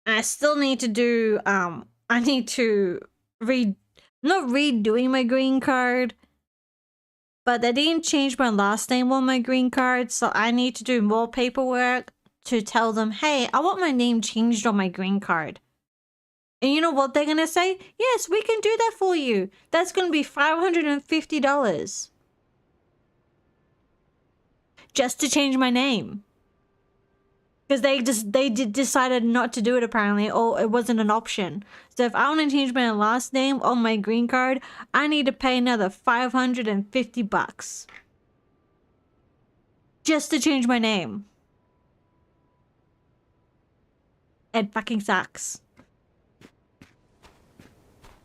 I still need to do, I need to not redoing my green card, but they didn't change my last name on my green card, so I need to do more paperwork to tell them, hey, I want my name changed on my green card. And you know what they're gonna say? Yes, we can do that for you. That's gonna be $550. Just to change my name. Because they decided not to do it apparently, or it wasn't an option. So if I want to change my last name on my green card, I need to pay another $550. Just to change my name. It fucking sucks.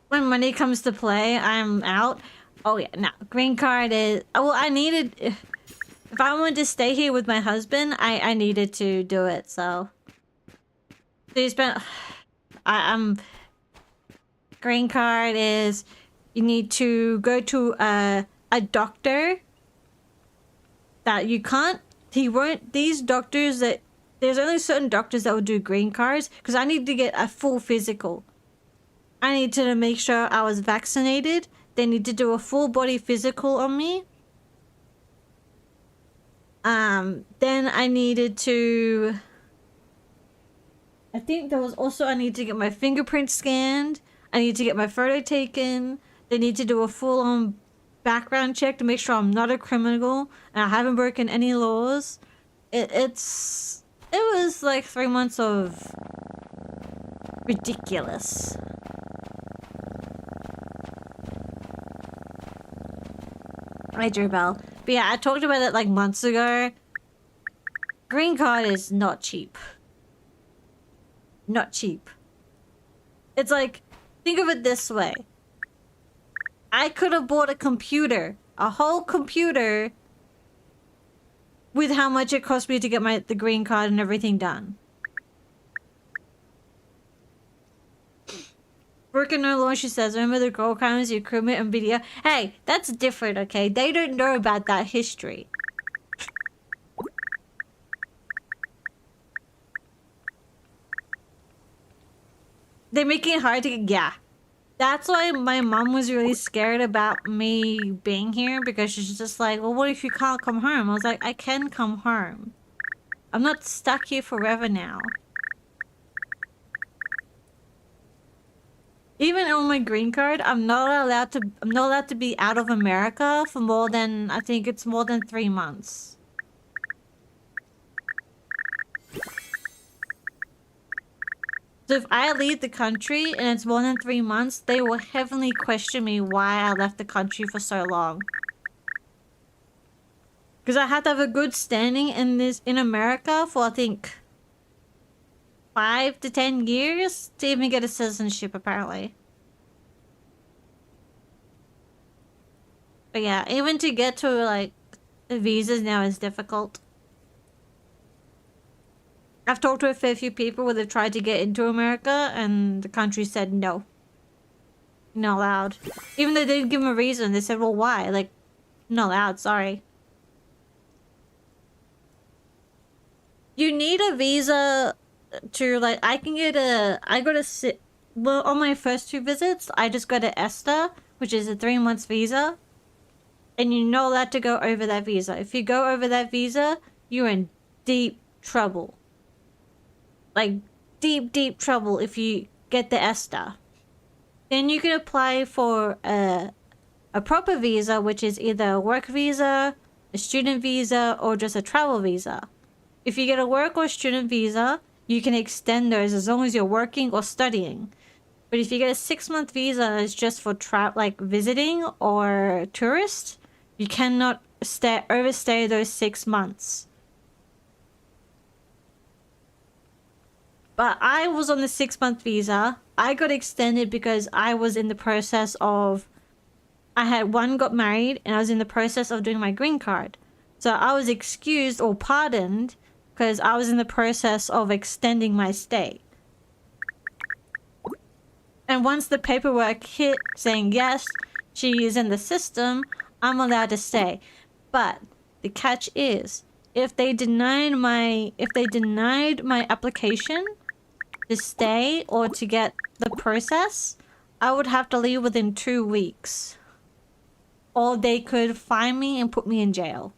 When money comes to play, I'm out. Oh yeah, no. Green card is... Well, I needed... If I wanted to stay here with my husband, I needed to do it, so... you spent... Green card is... You need to go to a doctor that you can't... He won't... These doctors that... There's only certain doctors that will do green cards, because I need to get a full physical. I need to make sure I was vaccinated. They need to do a full body physical on me. Then I needed to... I think there was also I need to get my fingerprint scanned. I need to get my photo taken. They need to do a full-on background check to make sure I'm not a criminal and I haven't broken any laws. It was like 3 months of ridiculous. Hi, Drew Bell. But yeah, I talked about it like months ago. Green card is not cheap. Not cheap. It's like, think of it this way. I could have bought a computer, a whole computer, with how much it cost me to get the green card and everything done. Working no law, she says, remember the gold counters, your crewmate and video? Hey, that's different, okay? They don't know about that history. They're making it hard to get... Yeah. That's why my mom was really scared about me being here, because she's just like, well, what if you can't come home? I was like, I can come home. I'm not stuck here forever now. Even on my green card, I'm not allowed to be out of America for more than, I think it's more than 3 months. So if I leave the country and it's more than 3 months, they will heavily question me why I left the country for so long. Because I had to have a good standing in America for, I think, 5 to 10 years to even get a citizenship, apparently. But yeah, even to get to, like, the visas now is difficult. I've talked to a fair few people where they've tried to get into America and the country said no. Not allowed. Even though they didn't give them a reason, they said, well, why? Like, not allowed, sorry. You need a visa to, like, I got well, on my first 2 visits, I just got an ESTA, which is a 3-month visa. And you're not allowed to go over that visa. If you go over that visa, you're in deep trouble. Like, deep, deep trouble if you get the ESTA. Then you can apply for a proper visa, which is either a work visa, a student visa, or just a travel visa. If you get a work or student visa, you can extend those as long as you're working or studying. But if you get a 6-month visa, it's just for like visiting or tourist, you cannot overstay those 6 months. But I was on the 6-month visa. I got extended because I was in the process of... I had got married and I was in the process of doing my green card. So I was excused or pardoned because I was in the process of extending my stay. And once the paperwork hit saying, yes, she is in the system, I'm allowed to stay. But the catch is, if they denied my application to stay or to get the process, I would have to leave within 2 weeks. Or they could fine me and put me in jail.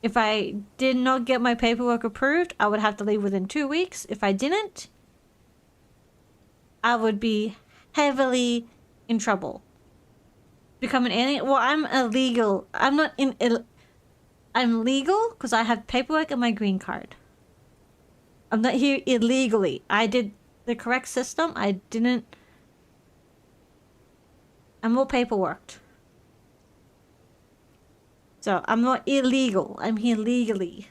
If I did not get my paperwork approved, I would have to leave within 2 weeks. If I didn't, I would be heavily in trouble. Become an alien? Well, I'm illegal. I'm legal because I have paperwork and my green card. I'm not here illegally. I did the correct system. I'm all paperworked. So, I'm not illegal. I'm here legally.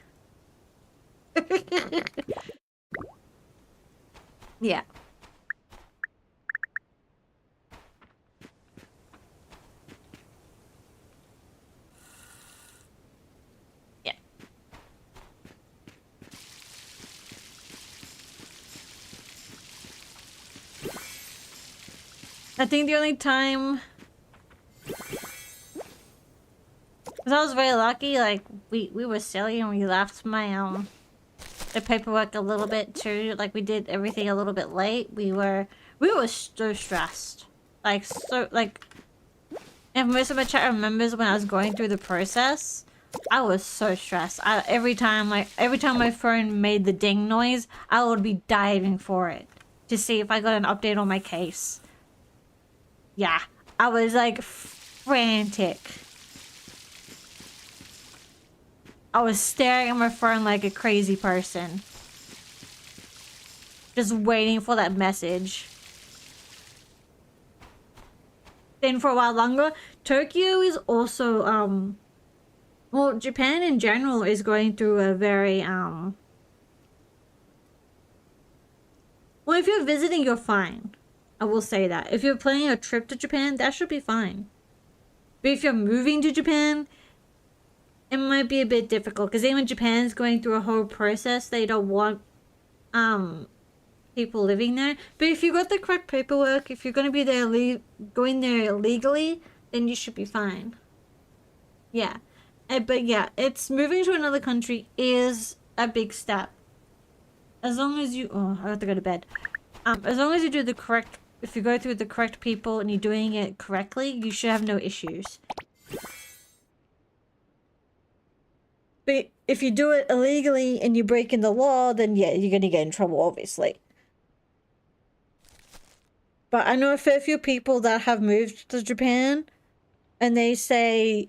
Yeah. Yeah. I think the only time... Because I was very lucky, like, we were silly and we left my, the paperwork a little bit too. Like, we did everything a little bit late. We were so stressed. Like, so, like... And most of my chat remembers when I was going through the process, I was so stressed. Every time my phone made the ding noise, I would be diving for it to see if I got an update on my case. Yeah, I was like frantic. I was staring at my phone like a crazy person. Just waiting for that message. Then for a while longer, Tokyo is also, well, Japan in general is going through a very, well, if you're visiting, you're fine. I will say that. If you're planning a trip to Japan, that should be fine. But if you're moving to Japan, it might be a bit difficult. Because even Japan's going through a whole process. They don't want, people living there. But if you got the correct paperwork, if you're going to be there, going there legally, then you should be fine. Yeah. But yeah, it's moving to another country is a big step. As long as you... Oh, I have to go to bed. As long as you do the correct... If you go through the correct people and you're doing it correctly, you should have no issues. But if you do it illegally and you're breaking the law, then yeah, you're gonna get in trouble, obviously. But I know a fair few people that have moved to Japan, and they say,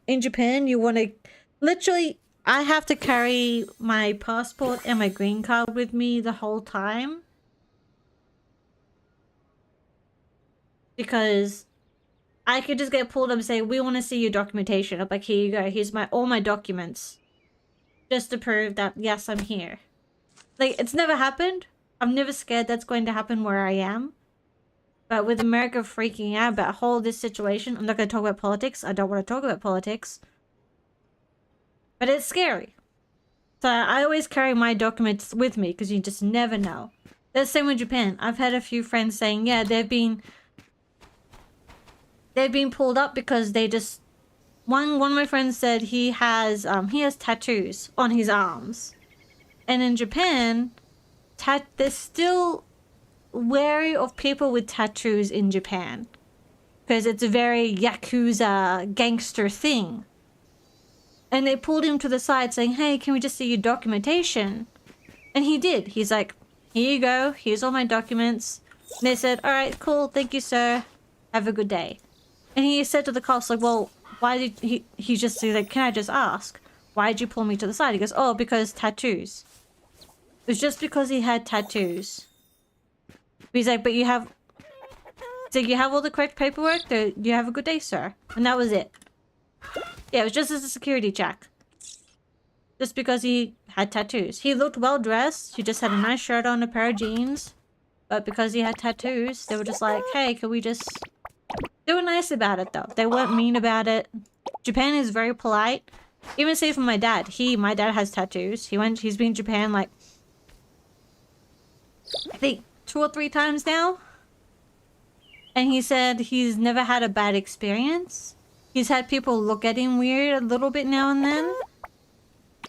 in Japan, you want to... Literally, I have to carry my passport and my green card with me the whole time. Because I could just get pulled up and say, we want to see your documentation. I'm like, here you go. Here's all my documents. Just to prove that, yes, I'm here. Like, it's never happened. I'm never scared that's going to happen where I am. But with America freaking out about this situation, I'm not going to talk about politics. I don't want to talk about politics. But it's scary. So I always carry my documents with me because you just never know. That's the same with Japan. I've had a few friends saying, yeah, they've been pulled up because they just... One of my friends said he has tattoos on his arms. And in Japan, they're still wary of people with tattoos in Japan. Because it's a very Yakuza gangster thing. And they pulled him to the side saying, hey, can we just see your documentation? And he did. He's like, here you go. Here's all my documents. And they said, all right, cool. Thank you, sir. Have a good day. And he said to the cops, like, well, why did he's like, can I just ask? Why did you pull me to the side? He goes, oh, because tattoos. It was just because he had tattoos. He's like, but you have... So you have all the correct paperwork? You have a good day, sir. And that was it. Yeah, it was just as a security check. Just because he had tattoos. He looked well dressed. He just had a nice shirt on, a pair of jeans. But because he had tattoos, they were just like, hey, can we just... They were nice about it, though. They weren't mean about it. Japan is very polite. Even say for my dad. My dad has tattoos. He's been in Japan, like... I think 2 or 3 times now. And he said he's never had a bad experience. He's had people look at him weird a little bit now and then.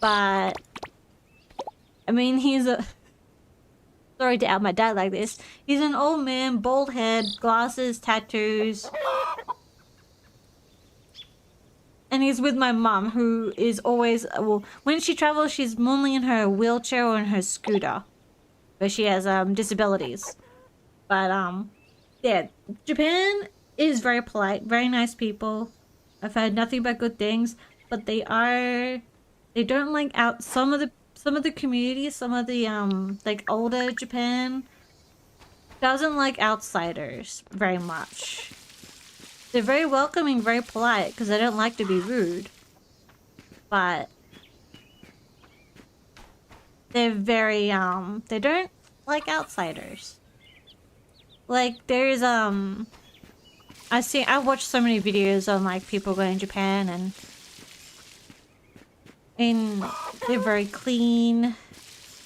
But... I mean, he's a... Sorry to out my dad like this. He's an old man, bald head, glasses, tattoos. And he's with my mum, who is always... Well, when she travels, she's normally in her wheelchair or in her scooter. But she has disabilities. But, yeah. Japan is very polite. Very nice people. I've heard nothing but good things. But they don't like out... Some of the communities, some of the, like, older Japan doesn't like outsiders very much. They're very welcoming, very polite, because they don't like to be rude. But they're very, they don't like outsiders. Like, there's, I've watched so many videos on, like, people going to Japan, and they're very clean,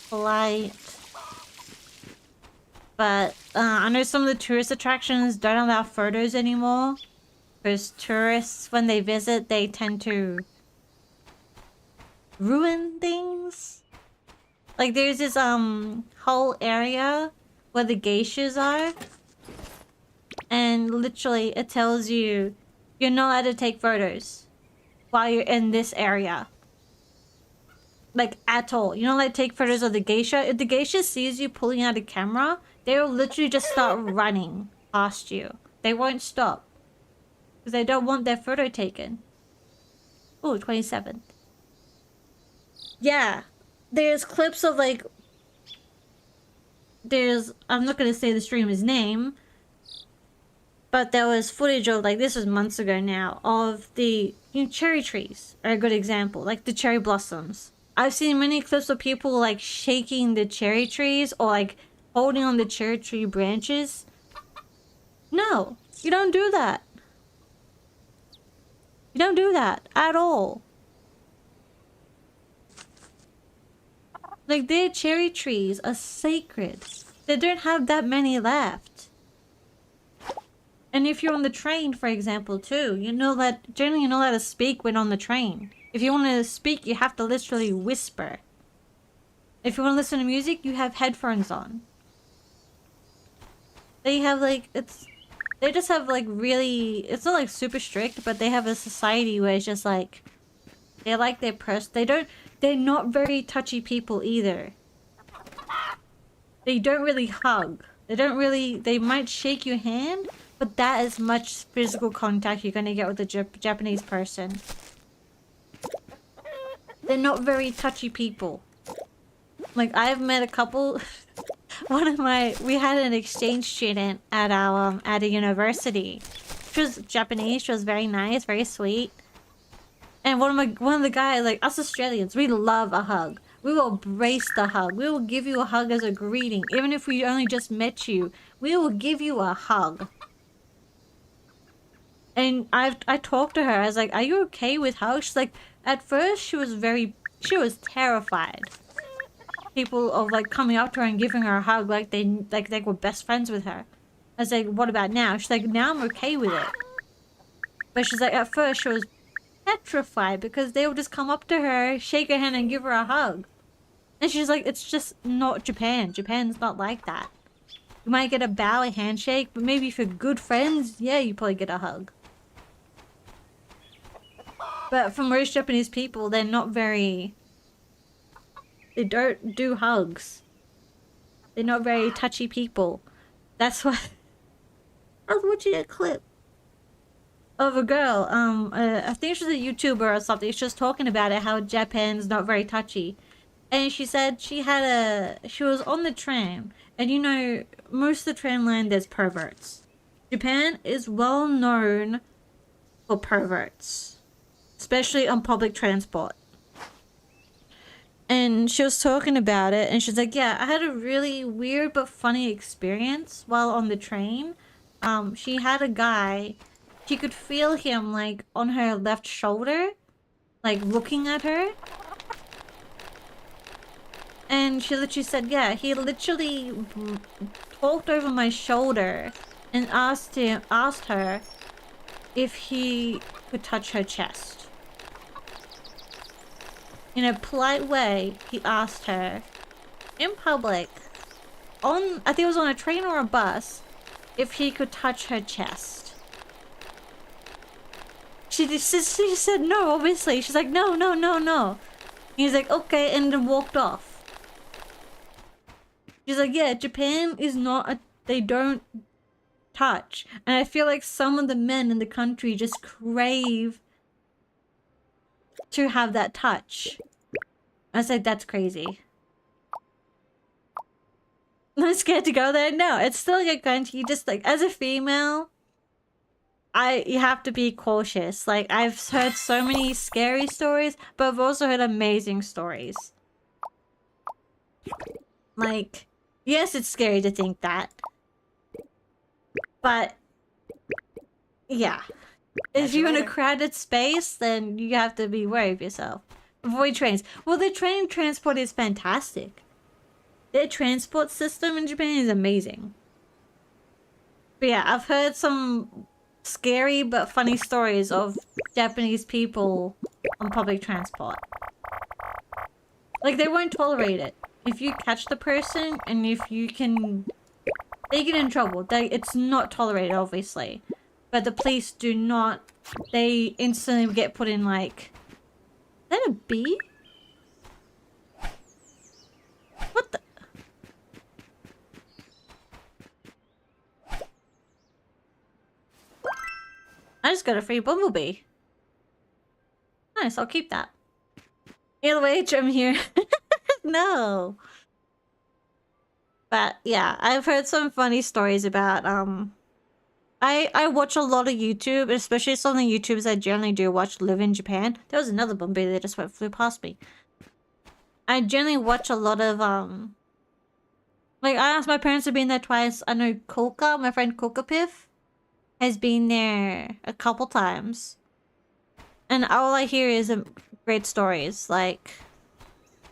polite. But I know some of the tourist attractions don't allow photos anymore. Because tourists, when they visit, they tend to ruin things. Like, there's this whole area where the geishas are. And literally, it tells you, you're not allowed to take photos. while you're in this area. Like, at all. You know, like, take photos of the geisha. If the geisha sees you pulling out a camera, they will literally just start running past you. They won't stop. Because they don't want their photo taken. Oh, 27th. Yeah. There's clips of, like... I'm not going to say the streamer's name. But there was footage of, like, this was months ago now, of the cherry trees are a good example. Like, the cherry blossoms. I've seen many clips of people, like, shaking the cherry trees or, like, holding on the cherry tree branches. No, you don't do that. You don't do that at all. Like, their cherry trees are sacred. They don't have that many left. And if you're on the train, for example, too, you know that generally you're not allowed to speak when on the train. If you want to speak, you have to literally whisper. If you want to listen to music, you have headphones on. They have like, they just have like really, it's not like super strict, but they have a society where it's just like, they like their they're not very touchy people either. They don't really hug. They might shake your hand, but that is much physical contact you're gonna get with a Japanese person. They're not very touchy people. Like, I've met a couple... we had an exchange student at our, at a university. She was Japanese, she was very nice, very sweet. And one of the guys, like, us Australians, we love a hug. We will embrace the hug. We will give you a hug as a greeting. Even if we only just met you, we will give you a hug. And I talked to her. I was like, "Are you okay with hugs?" She's like, at first she was terrified. People of like coming up to her and giving her a hug like they were best friends with her. I was like, "What about now?" She's like, "Now I'm okay with it." But she's like, at first she was petrified because they would just come up to her, shake her hand, and give her a hug. And she's like, "It's just not Japan. Japan's not like that. You might get a bow, a handshake, but maybe for good friends, yeah, you probably get a hug." But for most Japanese people, they're not very... They don't do hugs. They're not very touchy people. That's why... I was watching a clip of a girl, I think she's a YouTuber or something. She's just talking about it, how Japan's not very touchy. And she said she was on the tram. And you know, most of the tram line, there's perverts. Japan is well known for perverts. Especially on public transport. And she was talking about it, and she's like, "Yeah, I had a really weird but funny experience while on the train. She had a guy, she could feel him, like, on her left shoulder, like, looking at her. And she literally said, yeah, he literally talked over my shoulder and asked her if he could touch her chest. In a polite way, he asked her, in public, I think it was on a train or a bus, if he could touch her chest. She said no, obviously. She's like, no, no, no, no. He's like, okay, and then walked off. She's like, yeah, Japan is not they don't touch. And I feel like some of the men in the country just crave to have that touch. I was like, that's crazy. I'm scared to go there. No, it's still like a country. You just like, as a female, you have to be cautious. Like, I've heard so many scary stories, but I've also heard amazing stories. Like, yes, it's scary to think that. But, yeah. If you're in a crowded space, then you have to be wary of yourself. Avoid trains. Well, the train transport is fantastic. Their transport system in Japan is amazing. But yeah, I've heard some scary but funny stories of Japanese people on public transport. Like, they won't tolerate it. If you catch the person and if you can... They get in trouble. It's not tolerated, obviously. But the police do not they instantly get put in like... Is that a bee? What the... I just got a free bumblebee. Nice, I'll keep that. LH, I'm here. No. But yeah, I've heard some funny stories about I watch a lot of YouTube, especially some of the YouTubers I generally do watch live in Japan. There was another bumblebee that just flew past me. I generally watch a lot of like I asked my parents to be in there twice. I know Koka, my friend Kokapiff, has been there a couple times. And all I hear is great stories, like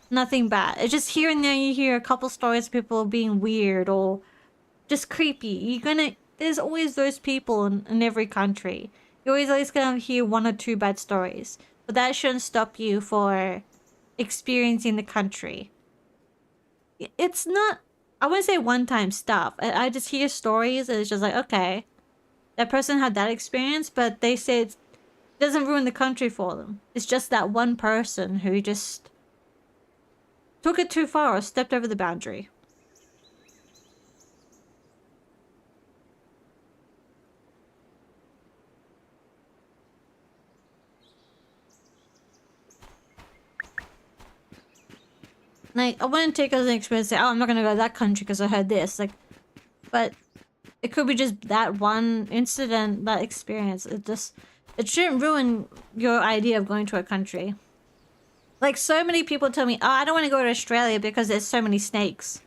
nothing bad. It's just here and there you hear a couple stories of people being weird or just creepy. There's always those people in every country. You're always gonna hear one or two bad stories. But that shouldn't stop you for experiencing the country. It's not, I wouldn't say one-time stuff. I just hear stories and it's just like, okay, that person had that experience, but they say it doesn't ruin the country for them. It's just that one person who just took it too far or stepped over the boundary. Like, I wouldn't take it as an experience and say, oh, I'm not gonna go to that country because I heard this. Like, but it could be just that one incident, that experience. It shouldn't ruin your idea of going to a country. Like, so many people tell me, oh, I don't want to go to Australia because there's so many snakes.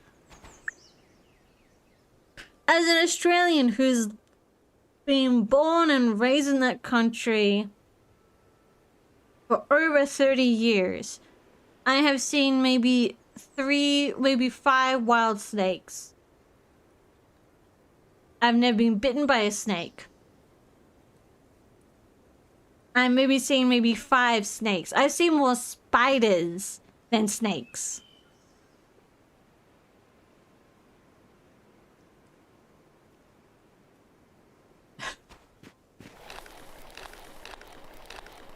As an Australian who's been born and raised in that country for over 30 years, I have seen maybe 3, maybe 5 wild snakes. I've never been bitten by a snake. I'm maybe seeing maybe 5 snakes. I've seen more spiders than snakes.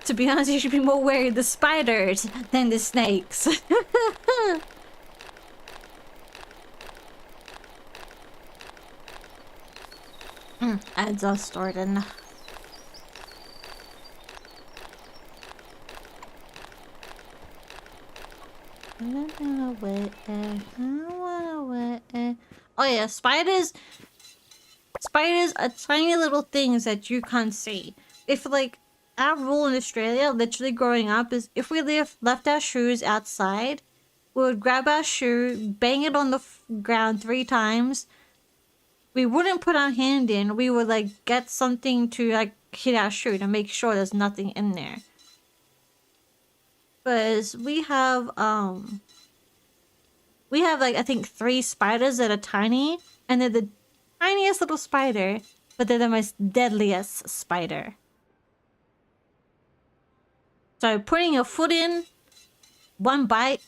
To be honest, you should be more wary of the spiders than the snakes. Ads are starting. Oh yeah, spiders are tiny little things that you can't see. If like our rule in Australia, literally growing up, is if we left our shoes outside, we would grab our shoe, bang it on the ground 3 times. We wouldn't put our hand in. We would like get something to like hit our shoe to make sure there's nothing in there. Because we have like I think 3 spiders that are tiny, and they're the tiniest little spider, but they're the most deadliest spider. So putting your foot in, 1 bite,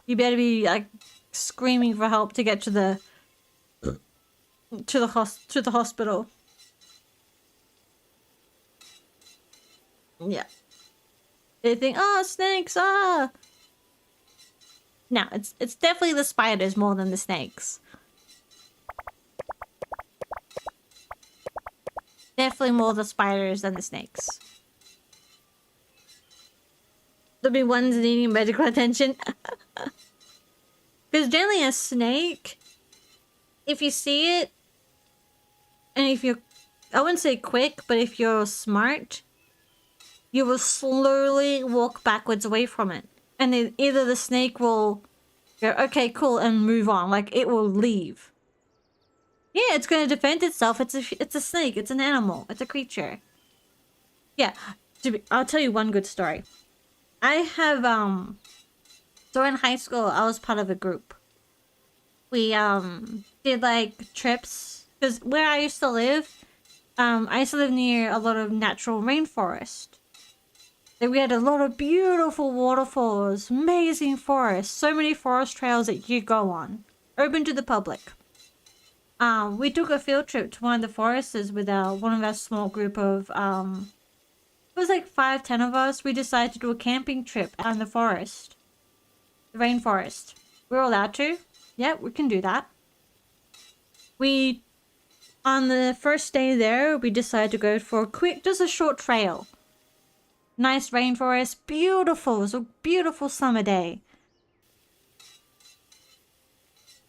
you better be like screaming for help to get to the hospital. Yeah. They think, oh, snakes, ah. No, it's definitely the spiders more than the snakes. Definitely more the spiders than the snakes. There'll be ones needing medical attention. Because generally a snake, if you see it, and if you're, I wouldn't say quick, but if you're smart, you will slowly walk backwards away from it. And then either the snake will go, okay, cool, and move on. Like, it will leave. Yeah, it's going to defend itself. It's a snake. It's an animal. It's a creature. Yeah. I'll tell you one good story. I have, so in high school, I was part of a group. We, did, like, trips. Because where I used to live, I used to live near a lot of natural rainforest. Like, we had a lot of beautiful waterfalls, amazing forests, so many forest trails that you go on. Open to the public. We took a field trip to one of the forests with one of our small group of it was like 5, 10 of us. We decided to do a camping trip out in the forest, the rainforest. We're allowed to. Yeah, we can do that. On the first day there, we decided to go for just a short trail. Nice rainforest, beautiful. It was a beautiful summer day.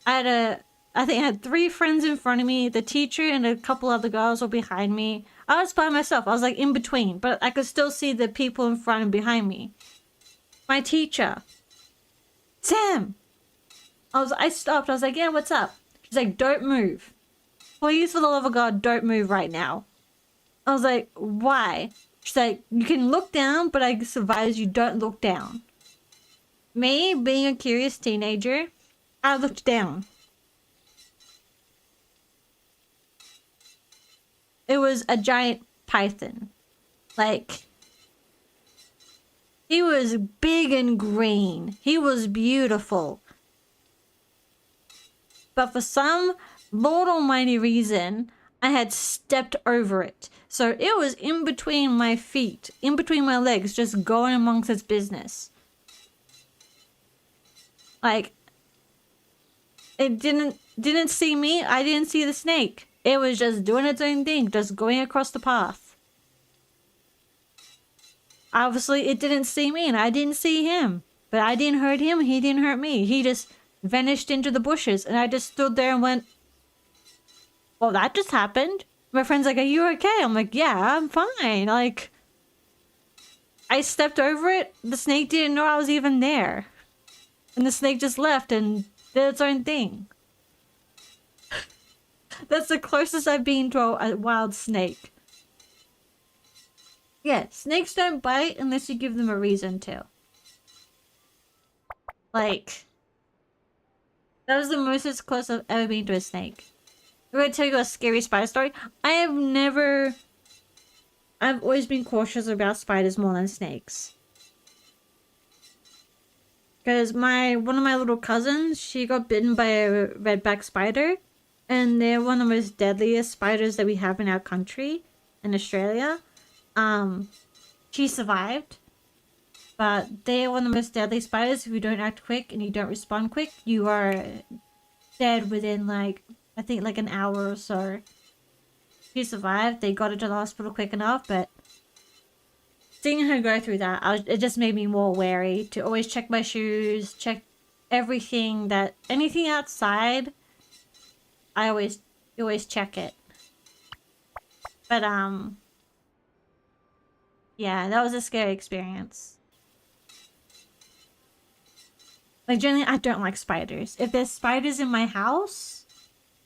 I think I had 3 friends in front of me, the teacher and a couple other girls were behind me. I was by myself. I was like in between, but I could still see the people in front and behind me. My teacher, Sam. I stopped. I was like, yeah, what's up? She's like, don't move. Please, for the love of God, don't move right now. I was like, why? She's like, you can look down, but I advise you don't look down. Me, being a curious teenager, I looked down. It was a giant python. Like, he was big and green. He was beautiful. But for some Lord Almighty reason, I had stepped over it. So it was in between my feet, in between my legs, just going amongst its business. Like, it didn't see me. I didn't see the snake. It was just doing its own thing, just going across the path. Obviously, it didn't see me and I didn't see him. But I didn't hurt him, he didn't hurt me. He just vanished into the bushes and I just stood there and went, well, that just happened. My friend's like, are you okay? I'm like, yeah, I'm fine. Like, I stepped over it. The snake didn't know I was even there. And the snake just left and did its own thing. That's the closest I've been to a wild snake. Yeah, snakes don't bite unless you give them a reason to. Like, that was the most as close I've ever been to a snake. I'm gonna tell you a scary spider story. I've always been cautious about spiders more than snakes. Because one of my little cousins, she got bitten by a redback spider. And they're one of the most deadliest spiders that we have in our country, in Australia. She survived. But they are one of the most deadly spiders. If you don't act quick and you don't respond quick, you are dead within like, I think like an hour or so. She survived. They got her to the hospital quick enough, but seeing her go through that, it just made me more wary to always check my shoes, check everything anything outside. I always check it. But yeah, that was a scary experience. Like generally I don't like spiders. If there's spiders in my house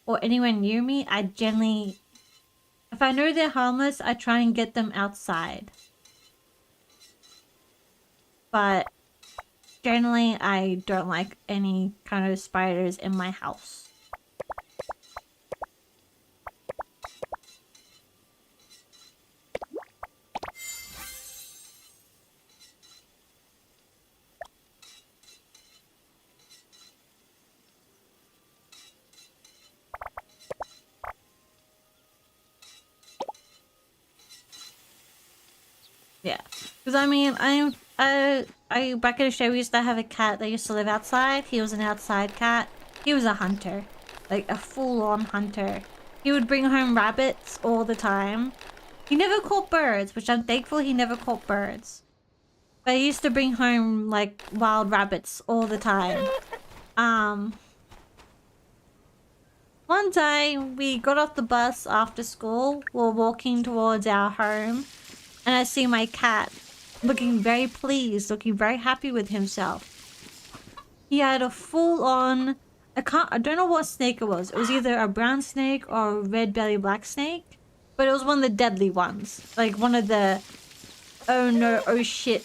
or anywhere near me, if I know they're harmless, I try and get them outside. But generally I don't like any kind of spiders in my house. Yeah, because I mean, I back in Australia we used to have a cat that used to live outside. He was an outside cat. He was a hunter, like a full-on hunter. He would bring home rabbits all the time. He never caught birds, which I'm thankful he never caught birds. But he used to bring home like wild rabbits all the time. One day we got off the bus after school. We were walking towards our home. And I see my cat looking very pleased, looking very happy with himself. He had a full-on... I don't know what snake it was. It was either a brown snake or a red belly black snake. But it was one of the deadly ones. Like one of the... Oh no, oh shit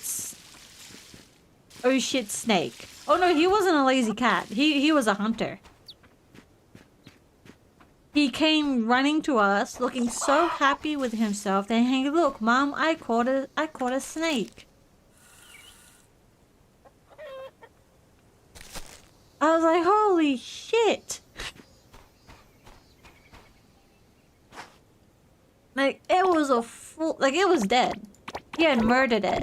snake. Oh no, he wasn't a lazy cat. He was a hunter. He came running to us, looking so happy with himself. Then, hey, look, Mom, I caught a snake. I was like, holy shit. Like, it was a full... Like, it was dead. He had murdered it.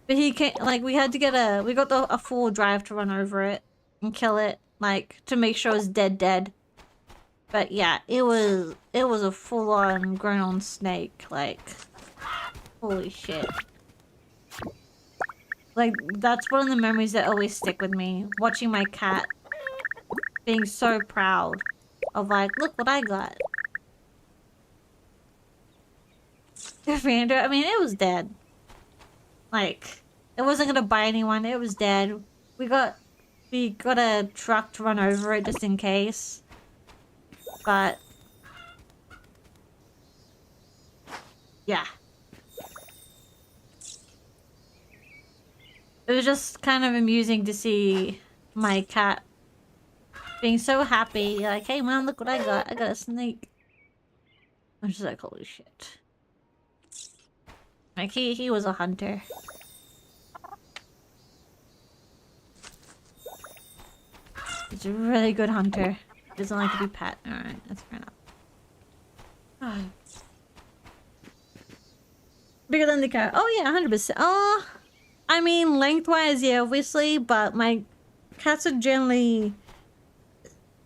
But he can't... Like, we had to get a... We got a full drive to run over it and kill it. Like, to make sure it's dead. But yeah, it was a full-on grown-on snake. Like, holy shit. Like, that's one of the memories that always stick with me. Watching my cat being so proud of, like, look what I got. Vander, I mean, it was dead. Like, it wasn't gonna bite anyone. It was dead. We got a truck to run over it just in case. But yeah. It was just kind of amusing to see my cat being so happy. Like, hey man, look what I got. I got a snake. I'm just like, holy shit. Like, he was a hunter. He's a really good hunter. He doesn't like to be pet. Alright, that's fair enough. Bigger than the cat. Oh yeah, 100%. Oh, I mean, lengthwise, yeah, obviously, but my cats are generally...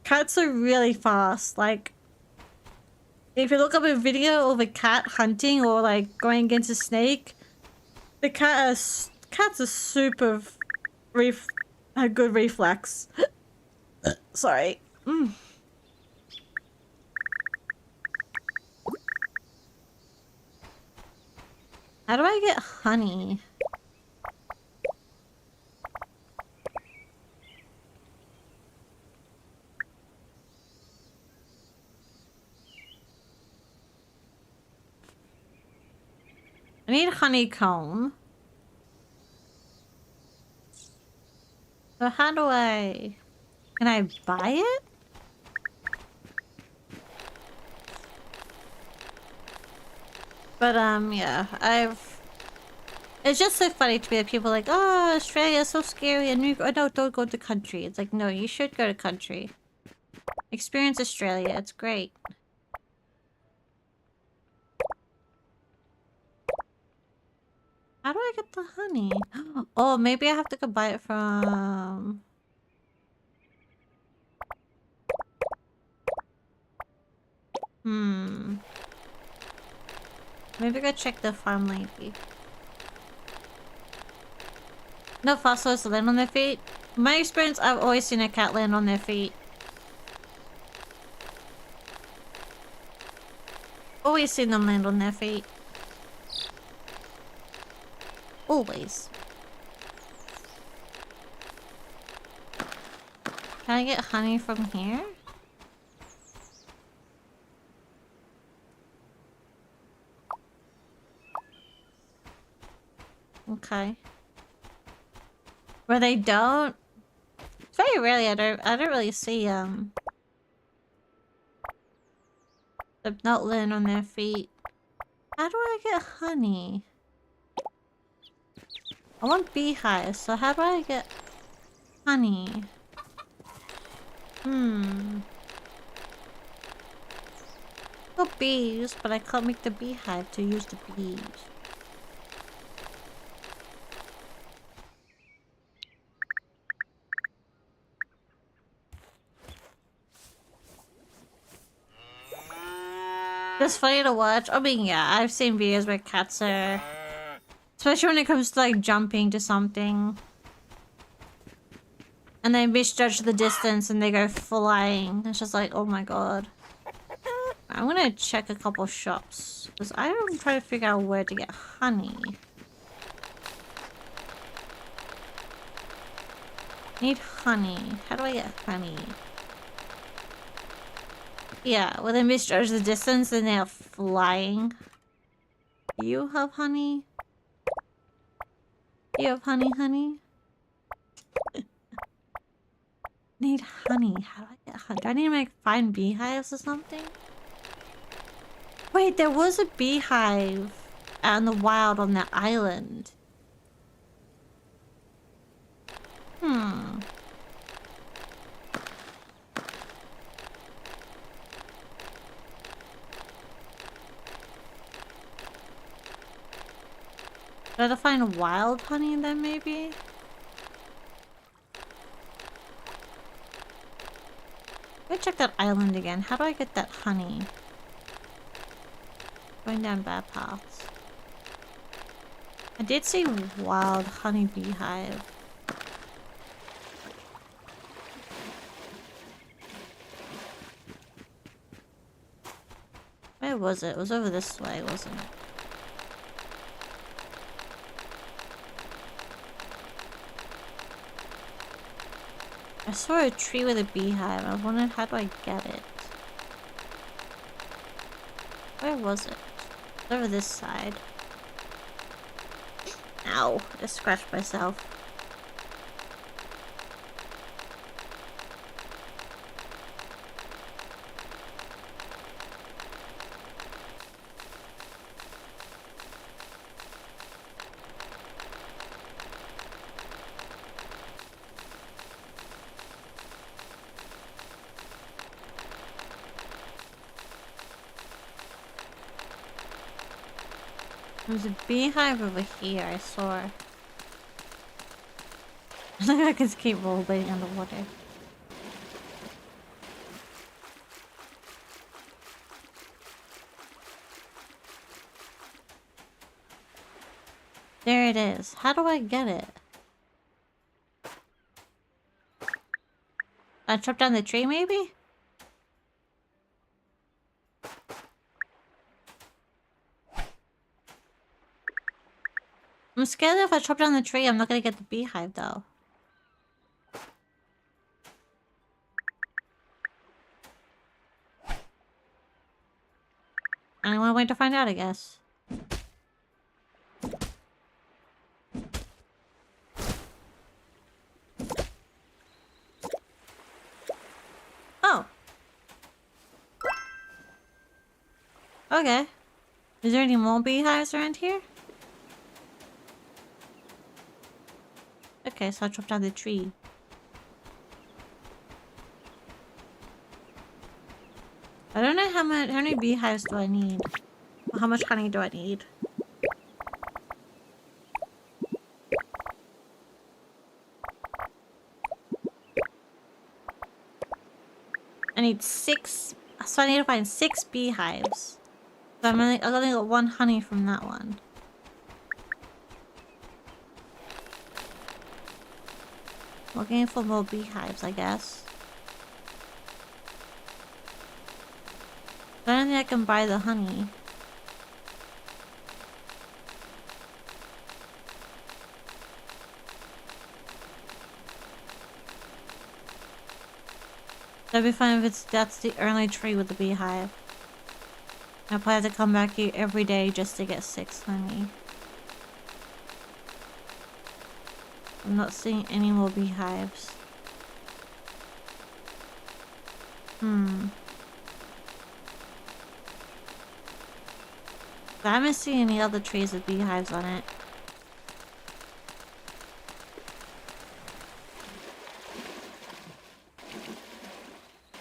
Cats are really fast. Like, if you look up a video of a cat hunting or, like, going against a snake, the cats are super... a good reflex. Sorry. How do I get honey? I need honeycomb. So how do I... Can I buy it? But, yeah, it's just so funny to me that people are like, oh, Australia's so scary and you... Oh, no, don't go to country. It's like, no, you should go to country. Experience Australia. It's great. How do I get the honey? Oh, maybe I have to go buy it from... Maybe go check the farm lady. No fossils land on their feet. In my experience, I've always seen a cat land on their feet. Always seen them land on their feet. Always. Can I get honey from here? Okay. Where they don't? Very rarely. I don't really see them not land on their feet. How do I get honey? I want beehives, so how do I get honey? Got bees, but I can't make the beehive to use the bees. It's funny to watch. I mean, yeah, I've seen videos where cats are... Especially when it comes to, like, jumping to something. And they misjudge the distance and they go flying. It's just like, oh my god. I'm gonna check a couple shops. Because I'm trying to figure out where to get honey. Need honey. How do I get honey? Yeah, when they misjudge the distance and they're flying. Do you have honey? Do you have honey? Need honey. How do I get honey? Do I need to like find beehives or something? Wait, there was a beehive out in the wild on that island. Gotta find wild honey then, maybe? Let me check that island again. How do I get that honey? Going down bad paths. I did see wild honey beehive. Where was it? It was over this way, wasn't it? I saw a tree with a beehive. I wondered, how do I get it? Where was it? It's over this side. Ow, I scratched myself. There's a beehive over here, I saw. I can just keep rolling underwater. There it is. How do I get it? I chop down the tree, maybe? I'm scared that if I chop down the tree, I'm not gonna get the beehive, though. And I wanna wait to find out, I guess. Oh. Okay. Is there any more beehives around here? Okay, so I'll chop down the tree. I don't know how many beehives do I need? Or how much honey do I need? I need 6. So I need to find 6 beehives. So I only got 1 honey from that one. Looking for more beehives, I guess. I don't think I can buy the honey. That'd be fine if that's the only tree with the beehive. I'll probably have to come back here every day just to get 6 honey. I'm not seeing any more beehives. I haven't seen any other trees with beehives on it.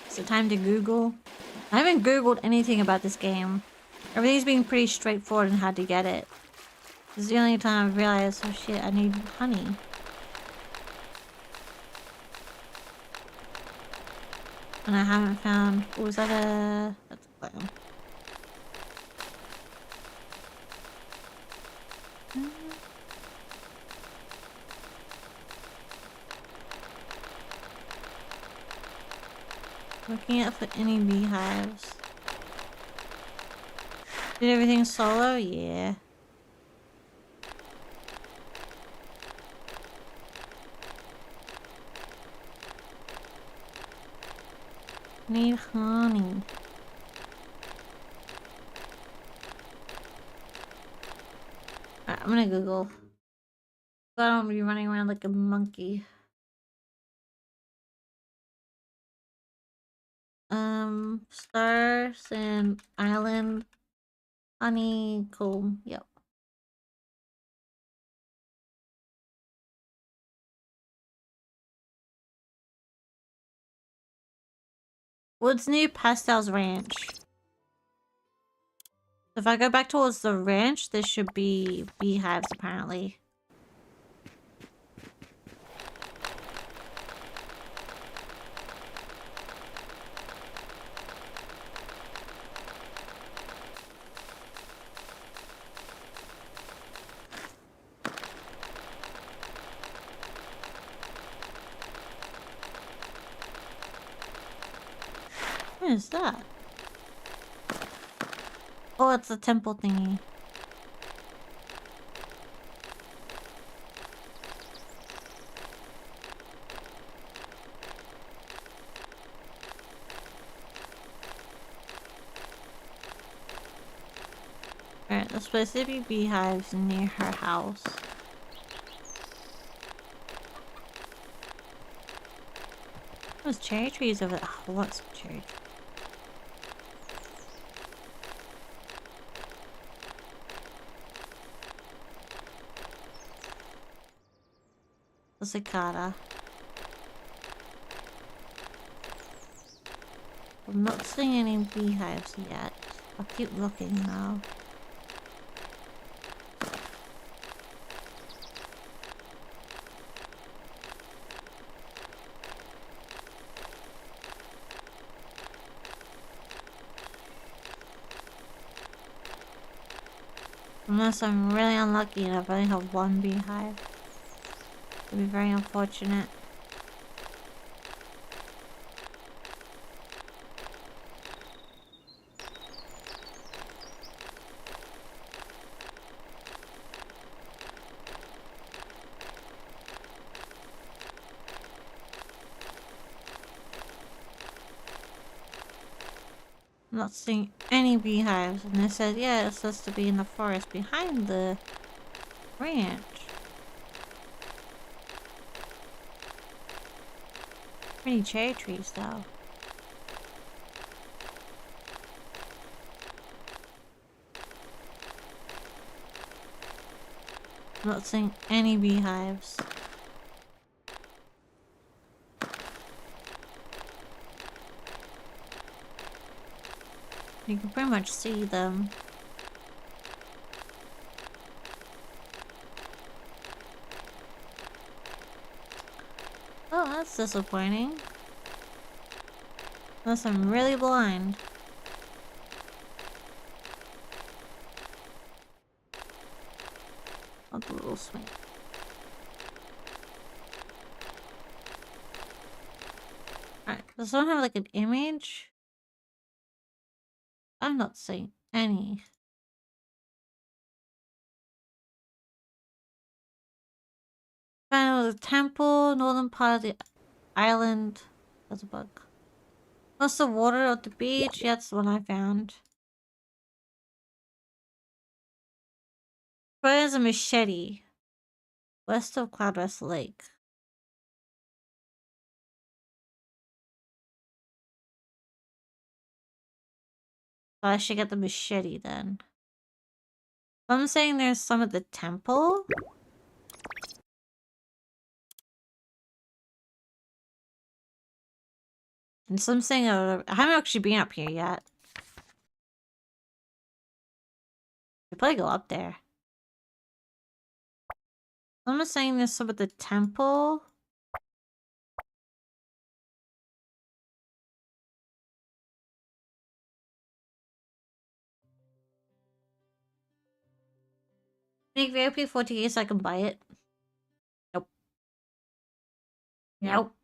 Is it time to Google? I haven't Googled anything about this game. Everything's been pretty straightforward on how to get it. This is the only time I've realized, oh shit, I need honey. And I haven't found... Oh, is that a... That's a clown. Looking out for any beehives. Did everything solo? Yeah. Need honey. Alright, I'm gonna Google. I don't want to be running around like a monkey. Starsand Island honeycomb. Yep. Woods New Pastels Ranch. If I go back towards the ranch, there should be beehives apparently. What is that? Oh, it's a temple thingy. Alright, there's supposed to be beehives near her house. There's cherry trees over there. Oh, lots of cherry trees. The cicada. I'm not seeing any beehives yet. I'll keep looking though. Unless I'm really unlucky and I've only have one beehive. It'd be very unfortunate. I'm not seeing any beehives, and they said, yeah, it's supposed to be in the forest behind the ranch. Pretty cherry trees, though. I'm not seeing any beehives. You can pretty much see them. Oh, that's disappointing. Unless I'm really blind. I'll do a little swing. Alright, does someone have like an image? I'm not seeing any. Found the temple, northern part of the island. That's a bug. Plus the water at the beach. Yeah, that's the one I found. Where's a machete? West of Cloudrest Lake. So I should get the machete then. I'm saying there's some at the temple. And some saying I haven't actually been up here yet. Could probably go up there. I'm saying there's some at the temple. Make VIP 48 so I can buy it. Nope. Nope.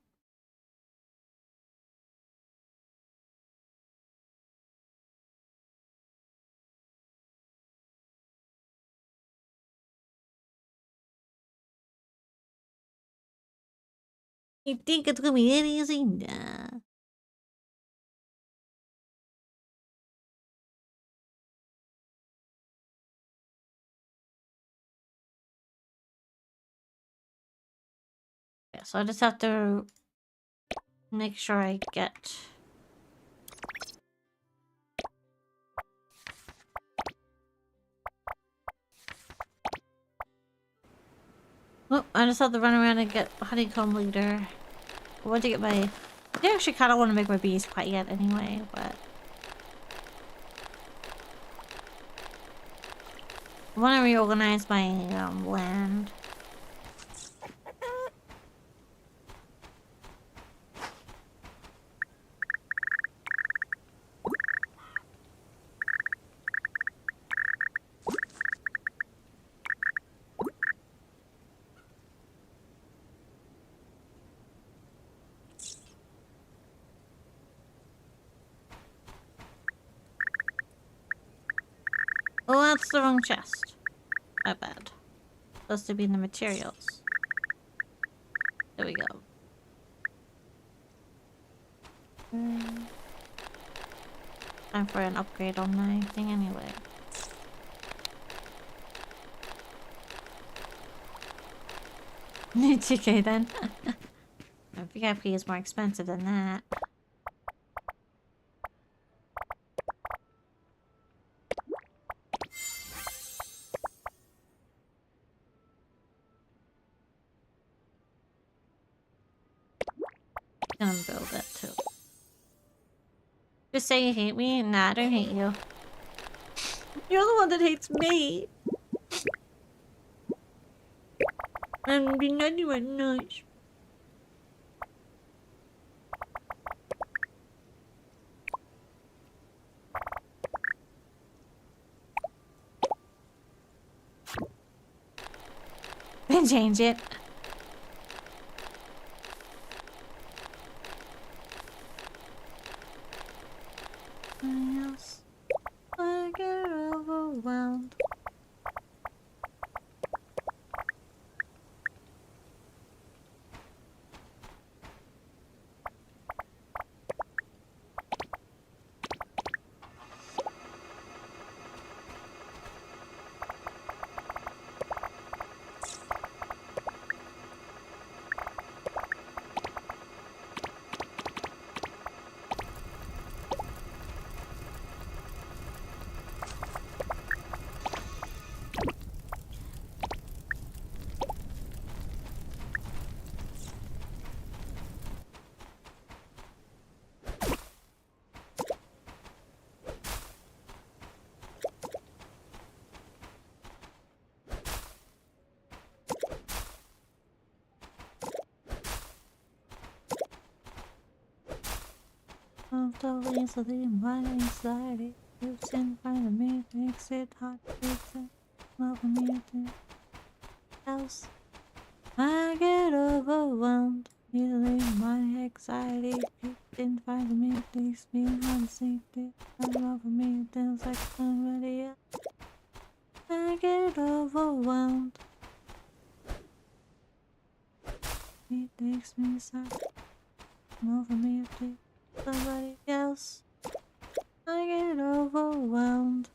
You think it's gonna be any easy? Nah. Yeah, so I just have to make sure I get... Oh, I just have to run around and get honeycomb leader. I want to get my... I actually kind of want to make my bees quite yet anyway, but... I want to reorganize my land. Oh, that's the wrong chest. My bad. Supposed to be in the materials. There we go. Time for an upgrade on my thing anyway. It's okay then. VIP is more expensive than that. Gonna build that too. Just say you hate me? Nah, I don't hate you. You're the one that hates me. I'm being anyway nice. Then change it. Else, I get overwhelmed. So easily my anxiety lives in front of me, makes it hard to listen. Love me else. I get overwhelmed. Easily my anxiety peeks in front of me, makes me hard to sleep. Love me feels like somebody else. I get overwhelmed. It makes me sad. Over me somebody else. I get overwhelmed.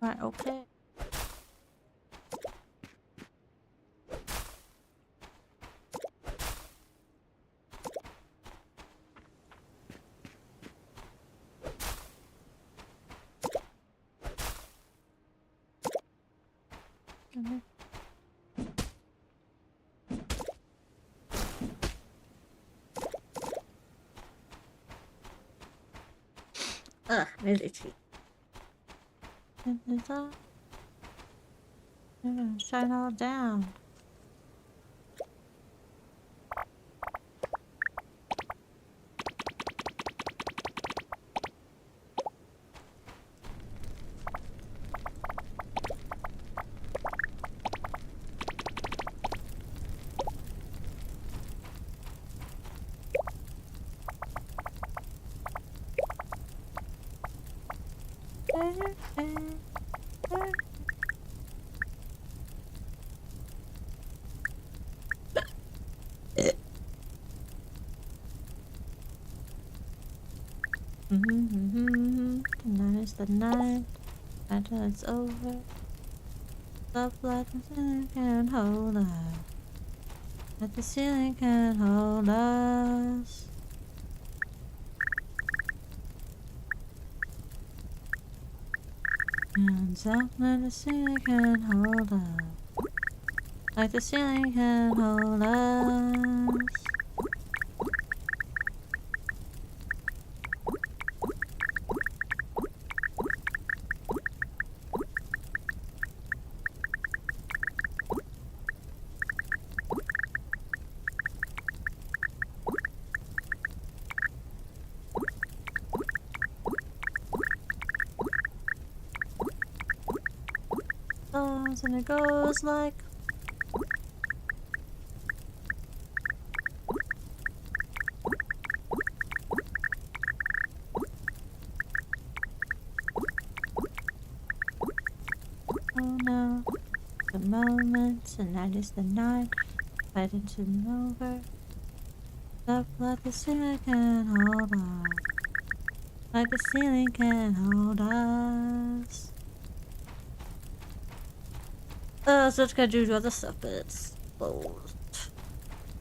Right, okay. Ugh, itchy. And it's all. I'm gonna shut all down. Tonight is the night until it's over. Love like the ceiling can't hold us. But the ceiling can't hold us. Hands up, like the ceiling can hold us. Like the ceiling can hold us. And it goes like oh no, the moment, and that is the night, right into the over. Up like the ceiling can hold us, like the ceiling can hold us. So it's gonna do other stuff, but it's closed.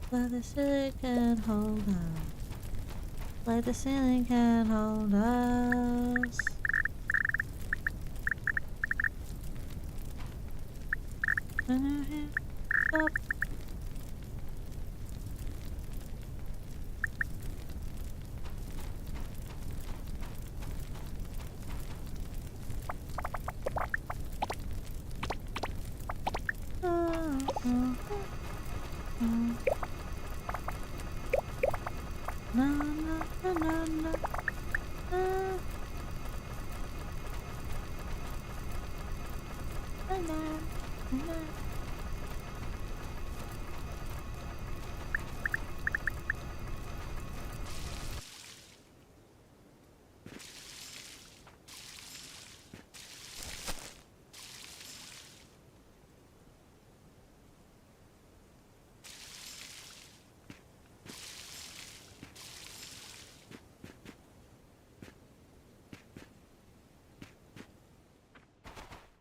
Like the ceiling can hold us, like the ceiling can hold us. Stop.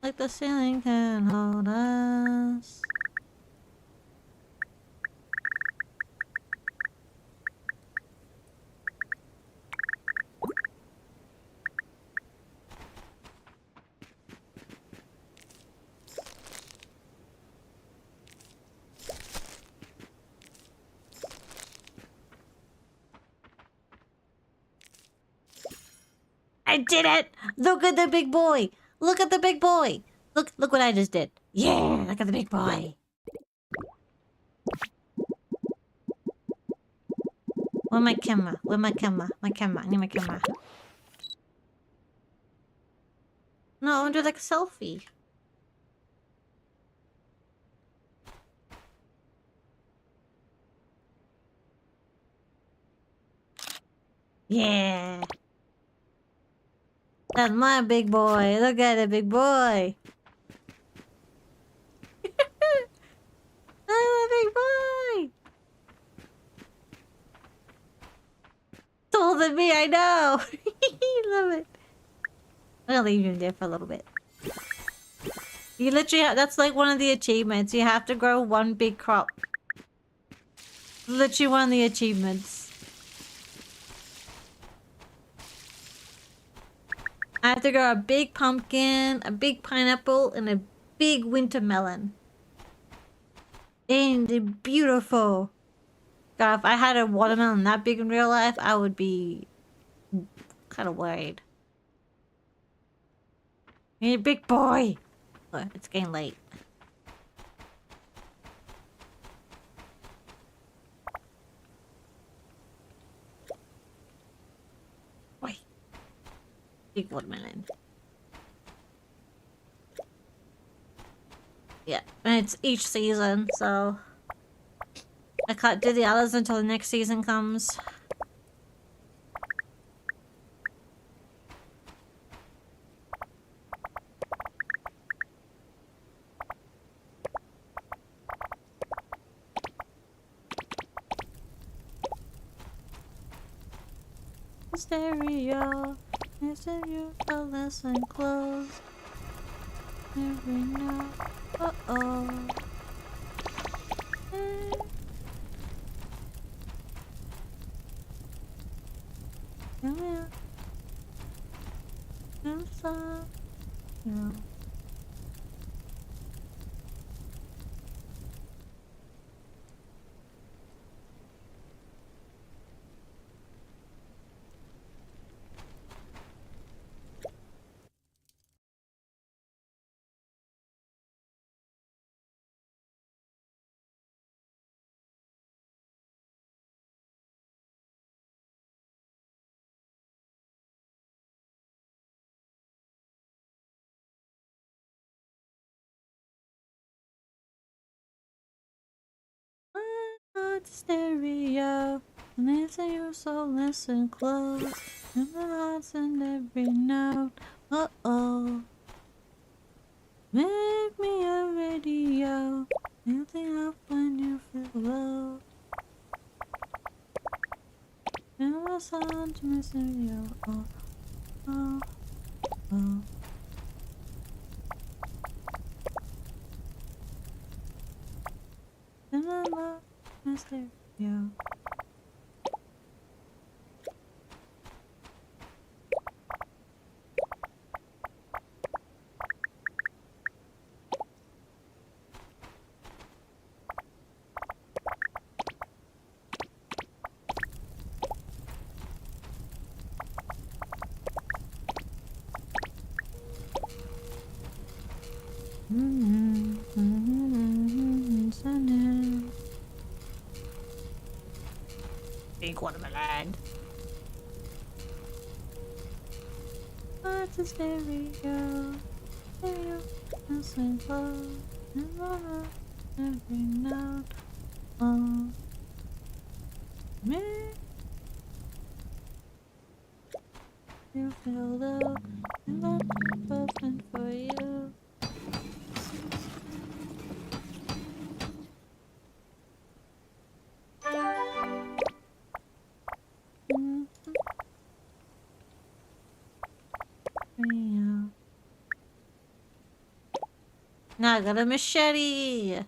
Like the ceiling can hold us. I did it! Look at the big boy! Look at the big boy! Look what I just did. Yeah, look at the big boy. Where's my camera? Where's my camera? My camera. I need my camera. No, I want to do like a selfie. Yeah. That's my big boy. Look at the big boy. Oh, big boy. Taller than me, I know. Love it. I'm gonna leave you there for a little bit. You literally that's like one of the achievements. You have to grow one big crop. Literally one of the achievements. I have to grow a big pumpkin, a big pineapple, and a big winter melon. And they're beautiful. God, if I had a watermelon that big in real life, I would be kind of worried. Hey, big boy! Oh, it's getting late. Wait. Big watermelon. Yeah, and it's each season, so I can't do the others until the next season comes. Stereo, stereo, listen close. Every now, uh-oh. Come here. Come on. the stereo. Listen your soul, listen close. In the hearts and every note. Uh-oh. Make me a radio. Anything up when you feel low. And the sound missing you. Oh, oh, oh. And I love my stereo. Big watermelon. What's a stereo? Stereo, listen close. And I every note. Oh, me. You feel low. And I'm open for you. Yeah. Now I got a machete.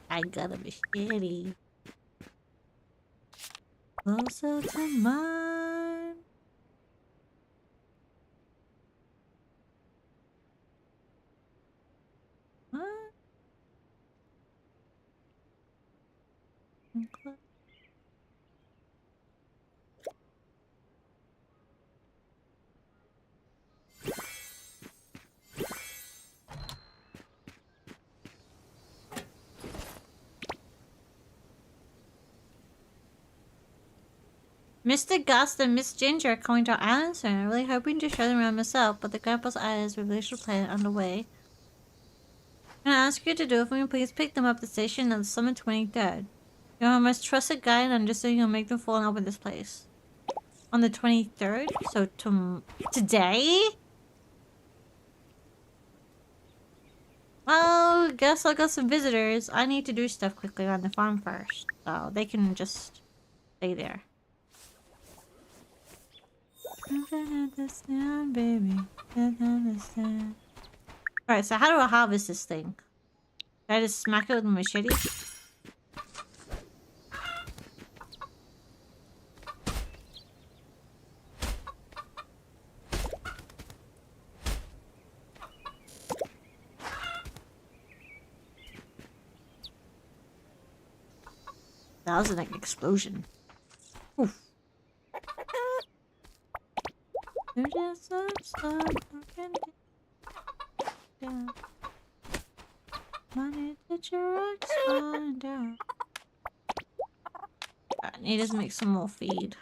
I got a machete. Closer to mine. What? Mr. Gust and Miss Ginger are coming to our island soon. I'm really hoping to show them around myself, but the Grandpa's Islands revelation plan underway. Can I ask you to do it for me? Please pick them up at the station on the summer 23rd. You're my most trusted guide and understand you'll make them fall in love with this place. On the 23rd? So today? Well, guess I got some visitors. I need to do stuff quickly on the farm first. So they can just stay there. You can understand, baby. You can understand. Alright, so how do I harvest this thing? Can I just smack it with a machete? That was an explosion. Oof. There's just some stuff I can do. Yeah. Money that your rocks find out. I need to make some more feed.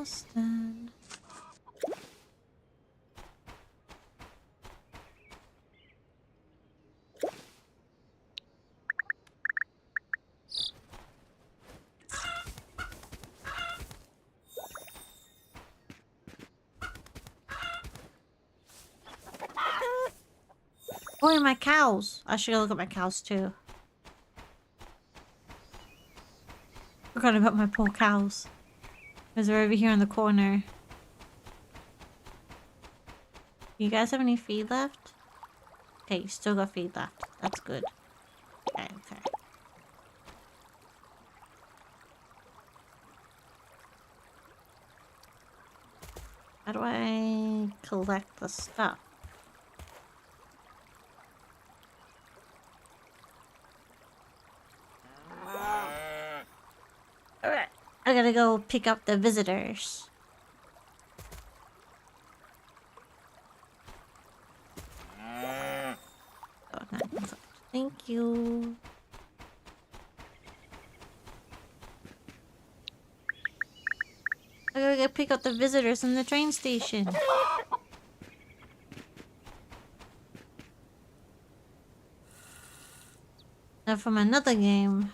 Starsand. Oh, and my cows. I should go look at my cows too. Forgot about my poor cows. Because they're over here in the corner. You guys have any feed left? Okay, you still got feed left. That's good. Okay, okay. How do I collect the stuff? Alright, I gotta go pick up the visitors. Oh, no, thank you. I gotta go pick up the visitors in the train station. Now from another game.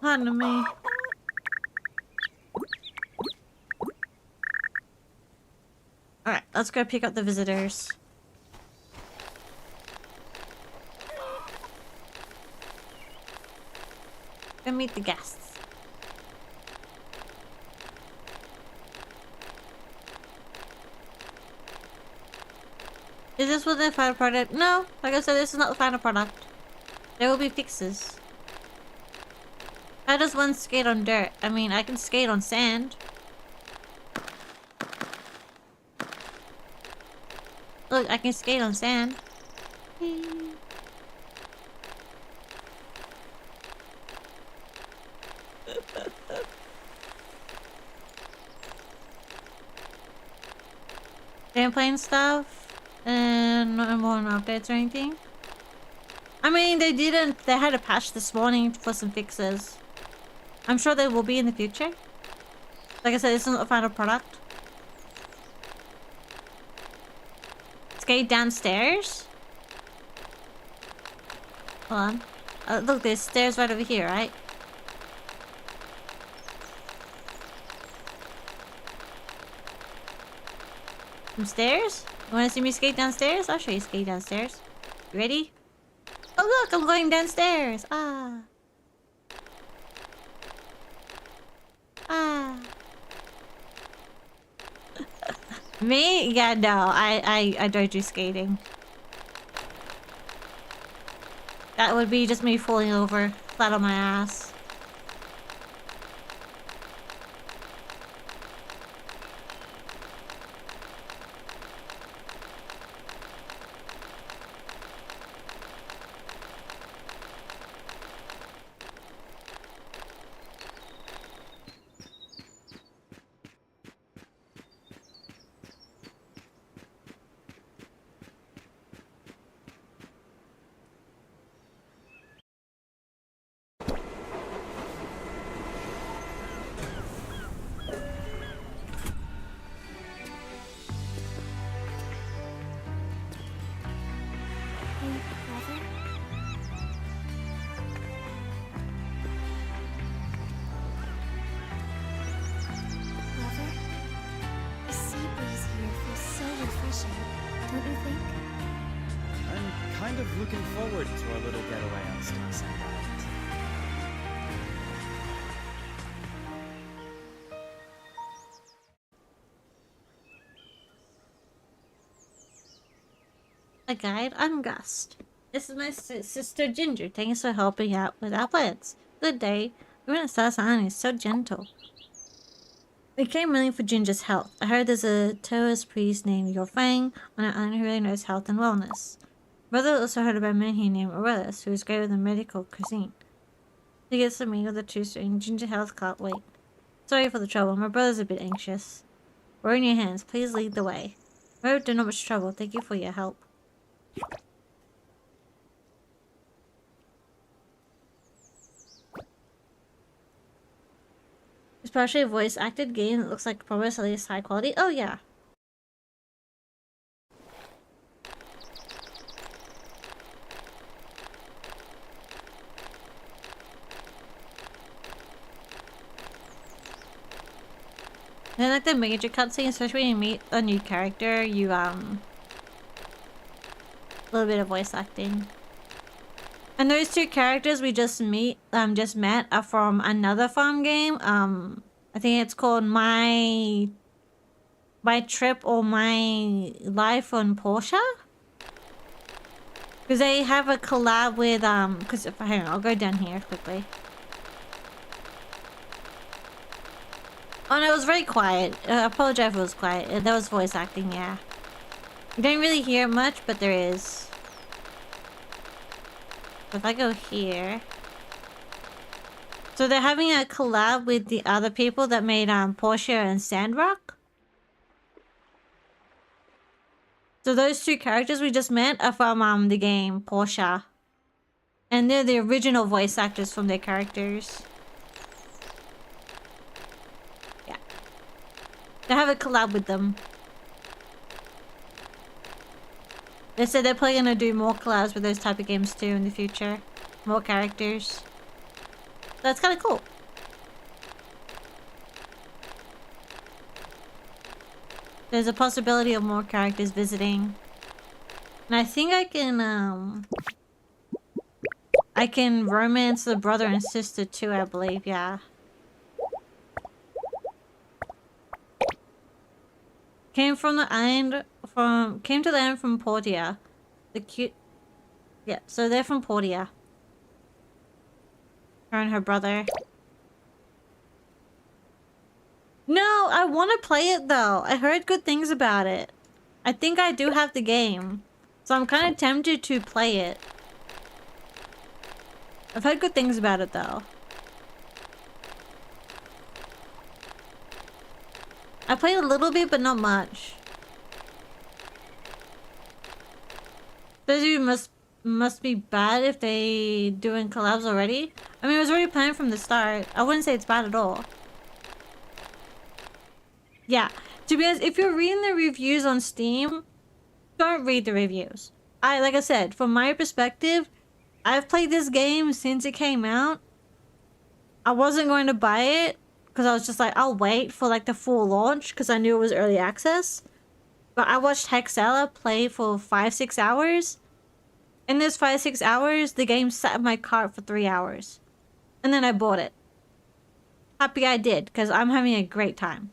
Pardon me. Alright, let's go pick up the visitors. Go meet the guests. Is this what the final product? No, like I said, this is not the final product. There will be fixes. How does one skate on dirt? I mean, I can skate on sand. Look, I can skate on sand. Gameplay and stuff, and no more updates or anything. I mean, they didn't. They had a patch this morning for some fixes. I'm sure they will be in the future. Like I said, this is not the final product. Skate downstairs. Hold on. Look, there's stairs right over here, right? Some stairs? You wanna see me skate downstairs? I'll show you skate downstairs. You ready? Oh look, I'm going downstairs! Ah. Ah. Me? Yeah, no. I don't do skating. That would be just me falling over flat on my ass. Looking forward to our little getaway on Starsand Island. A guide, I'm Gust. This is my sister Ginger. Thanks for helping out with our plans. Good day. Everyone at Starsand is so gentle. We came mainly for Ginger's health. I heard there's a Taoist priest named Yorfang on an island who really knows health and wellness. Brother also heard about a man here named Aurelius, who is great with the medical cuisine. He gets to meet with the two strange Ginger Health can't wait. Sorry for the trouble. My brother's a bit anxious. We're in your hands. Please lead the way. We're in not much trouble. Thank you for your help. Especially a voice-acted game that looks like probably at least high quality. Oh, yeah. And like the major cutscene, especially when you meet a new character, you, a little bit of voice acting. And those two characters we just met are from another farm game. I think it's called My Trip or My Life on Porsche. Because they have a collab with, hang on, I'll go down here quickly. Oh no, it was very quiet. I apologize if it was quiet. That was voice acting, yeah. You don't really hear it much, but there is. So if I go here... So they're having a collab with the other people that made Porsche and Sandrock. So those two characters we just met are from the game Porsche. And they're the original voice actors from their characters. Yeah. They have a collab with them. They said they're probably gonna do more collabs with those type of games too in the future. More characters. That's kind of cool. There's a possibility of more characters visiting. And I think I can romance the brother and sister too, I believe, yeah. Came to the island from Portia. The cute... Yeah, so they're from Portia. Her and her brother. No, I want to play it though. I heard good things about it. I think I do have the game. So I'm kind of tempted to play it. I've heard good things about it though. I played a little bit, but not much. Those of you must be bad if they doing collabs already. I mean, it was already planned from the start. I wouldn't say it's bad at all. Yeah, to be honest, if you're reading the reviews on Steam, don't read the reviews. Like I said, from my perspective, I've played this game since it came out. I wasn't going to buy it because I was just like, I'll wait for like the full launch because I knew it was early access. But I watched Hexella play for 5-6 hours. In those 5-6 hours, the game sat in my cart for 3 hours. And then I bought it. Happy I did, because I'm having a great time.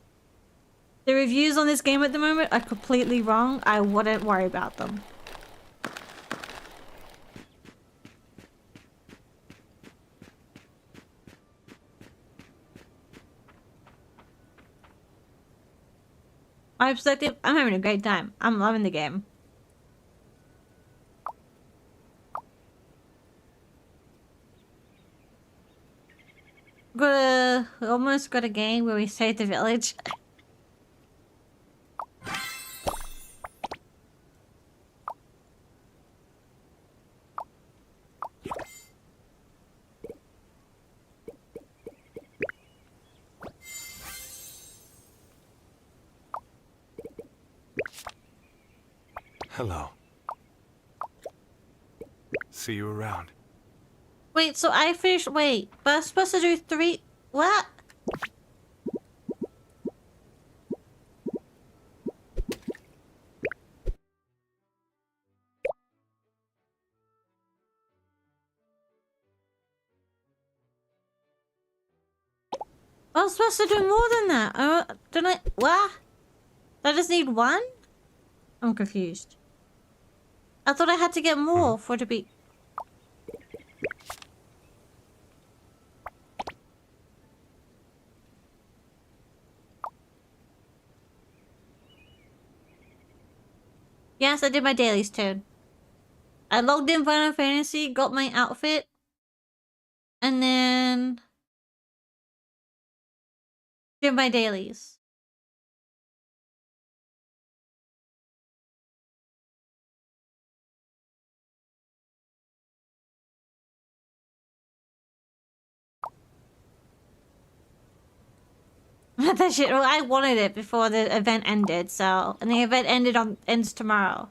The reviews on this game at the moment are completely wrong. I wouldn't worry about them. My perspective, I'm having a great time. I'm loving the game. Almost got a game where we save the village. Hello. See you around. Wait, so I finished. Wait, but I'm supposed to do 3. What? I was supposed to do more than that. Didn't I? What? I just need 1? I'm confused. I thought I had to get more for it to be... Yes, I did my dailies too. I logged in Final Fantasy, got my outfit, and then Do my dailies. That shit. Well, I wanted it before the event ended, so and the event ends tomorrow.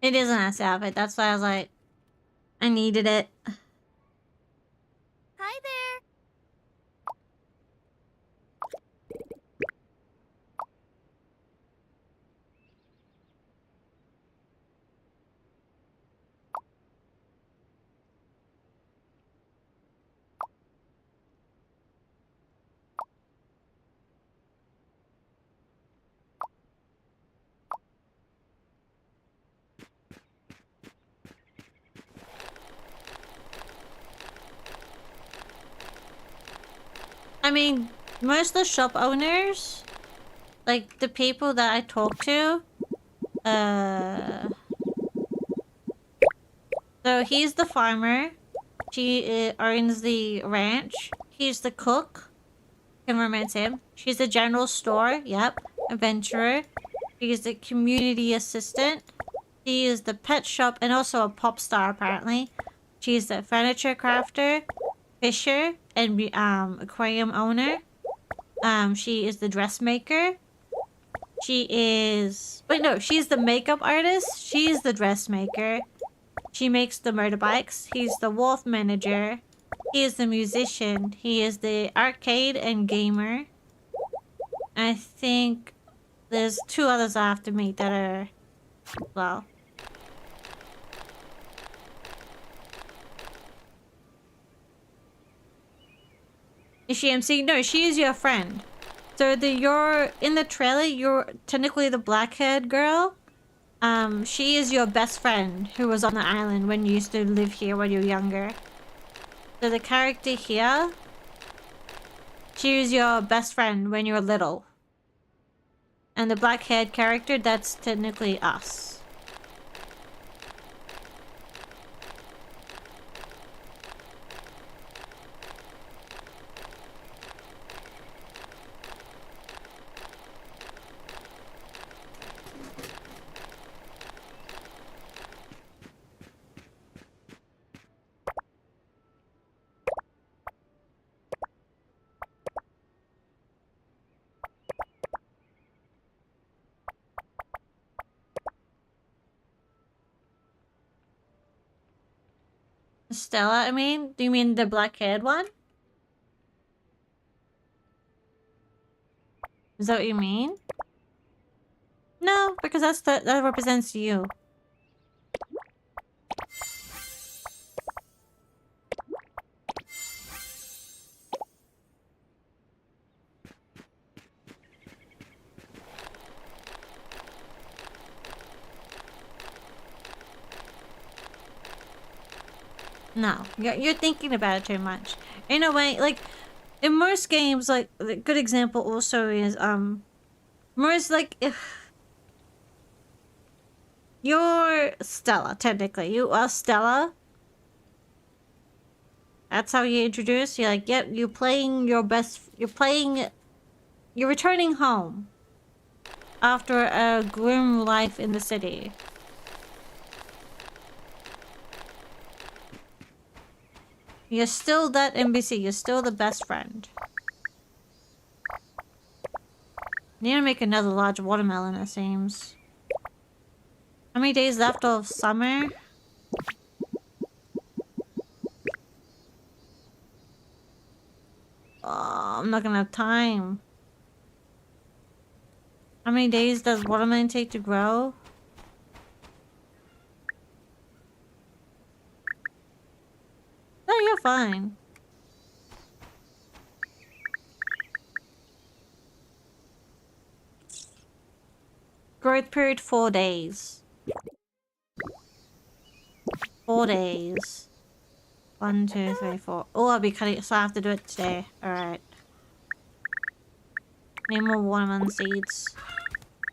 It is a nice outfit. That's why I was like, I needed it. Hi there. I mean, most of the shop owners, like the people that I talk to, so he's the farmer. She owns the ranch. He's the cook. Can romance him. She's the general store. Yep. Adventurer. She's the community assistant. She is the pet shop and also a pop star apparently. She's the furniture crafter, fisher, and aquarium owner. She is the dressmaker. She is... Wait, no. She's the makeup artist. She's the dressmaker. She makes the motorbikes. He's the wharf manager. He is the musician. He is the arcade and gamer. I think there's 2 others I have to meet that are... Well... Is she MC? No, she is your friend. So you're in the trailer, you're technically the black-haired girl. She is your best friend who was on the island when you used to live here when you were younger. So the character here, she was your best friend when you were little. And the black-haired character, that's technically us. Stella, I mean? Do you mean the black-haired one? Is that what you mean? No, because that represents you. No, you're thinking about it too much. In a way, like, in most games, like, a good example also is, most, like, if... You're Stella, technically. You are Stella. That's how you introduce. You're like, yep, you're playing your best... You're returning home. After a grim life in the city. You're still that NPC. You're still the best friend. Need to make another large watermelon, it seems. How many days left of summer? Oh, I'm not gonna have time. How many days does watermelon take to grow? No, you're fine. Growth period 4 days. 4 days. 1, 2, 3, 4. Oh, I'll be cutting, so I have to do it today. Alright. Need more watermelon seeds.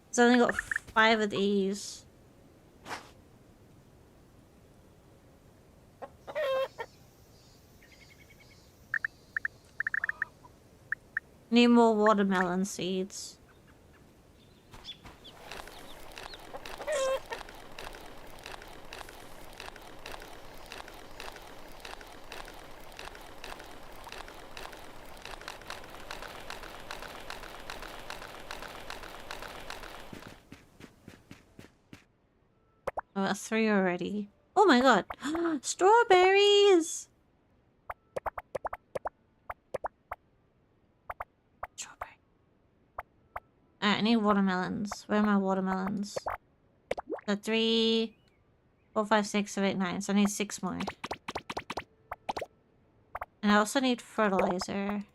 It's only got 5 of these. Need more watermelon seeds. I got 3 already. Oh my god. Strawberries! Strawberry. Alright, I need watermelons. Where are my watermelons? So 3, 4, 5, 6, 7, 8, 9. So I need 6 more. And I also need fertilizer.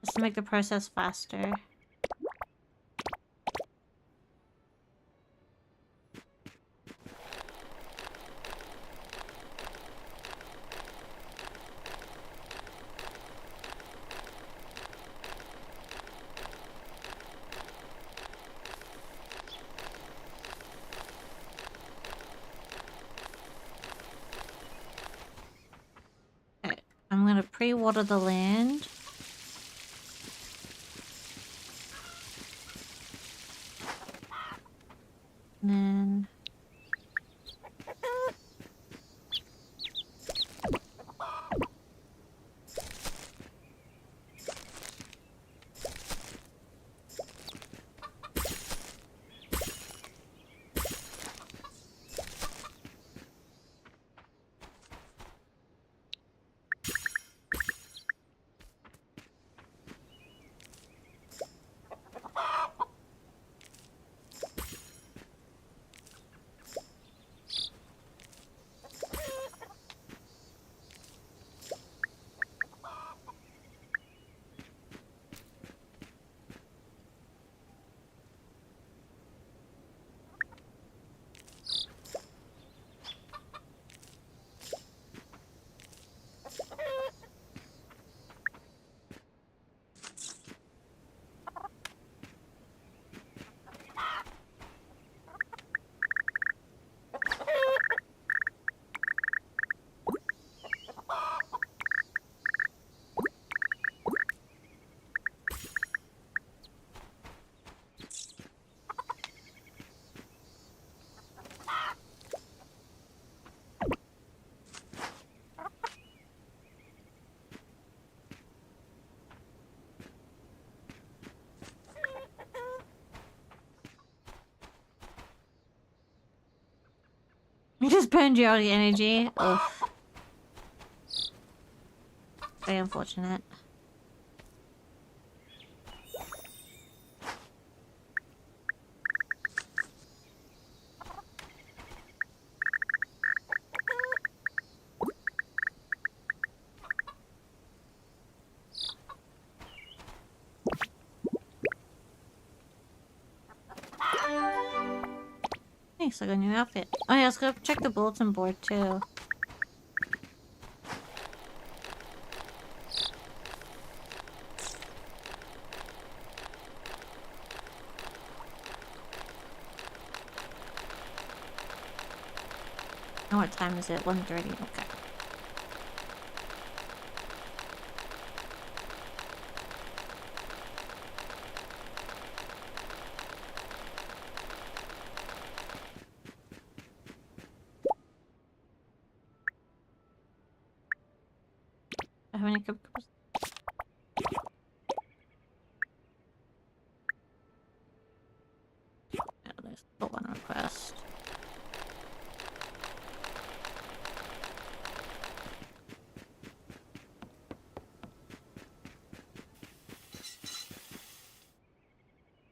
Just to make the process faster. Okay, I'm gonna pre-water the land. And then... I just burned you all the energy. Ugh. Very unfortunate. Thanks, I got a new outfit. Oh yeah, let's go check the bulletin board too. Oh, what time is it? 1:30. Okay. How many cookies? Yeah, there's the one request.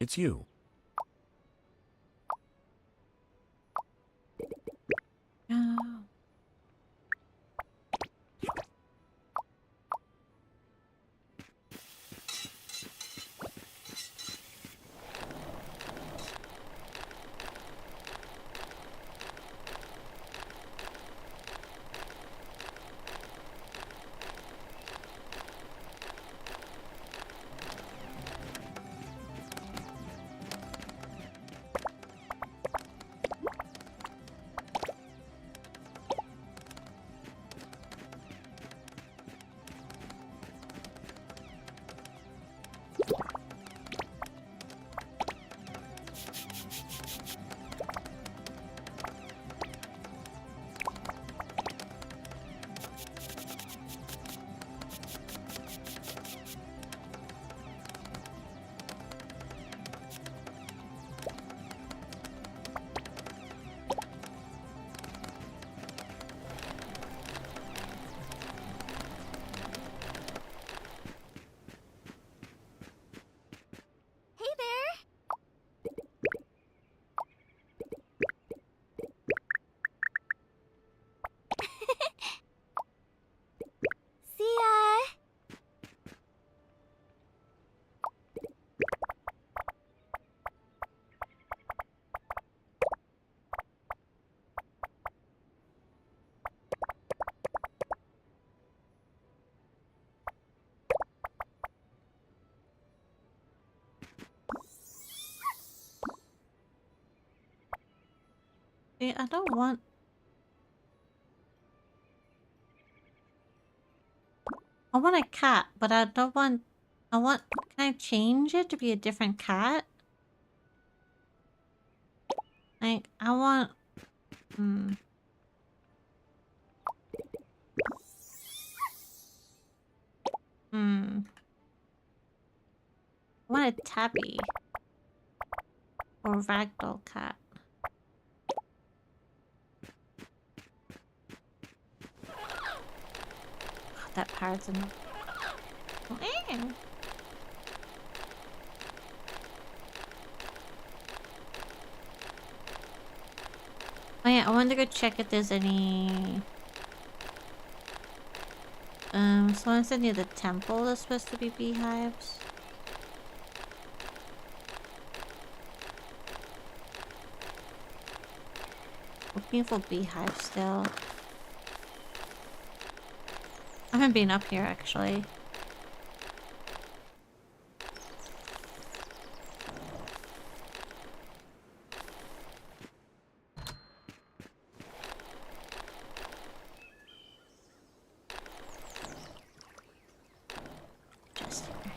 It's you. Oh. See, I don't want... I want a cat, but I don't want... I want... Can I change it to be a different cat? Like, I want... Hmm. Hmm. I want a tabby. Or ragdoll cat. God, that parrot's in... Ew. Oh yeah, I wanted to go check if there's any... someone said near the temple there's supposed to be beehives. Looking for beehives still. I haven't been up here actually. Just here.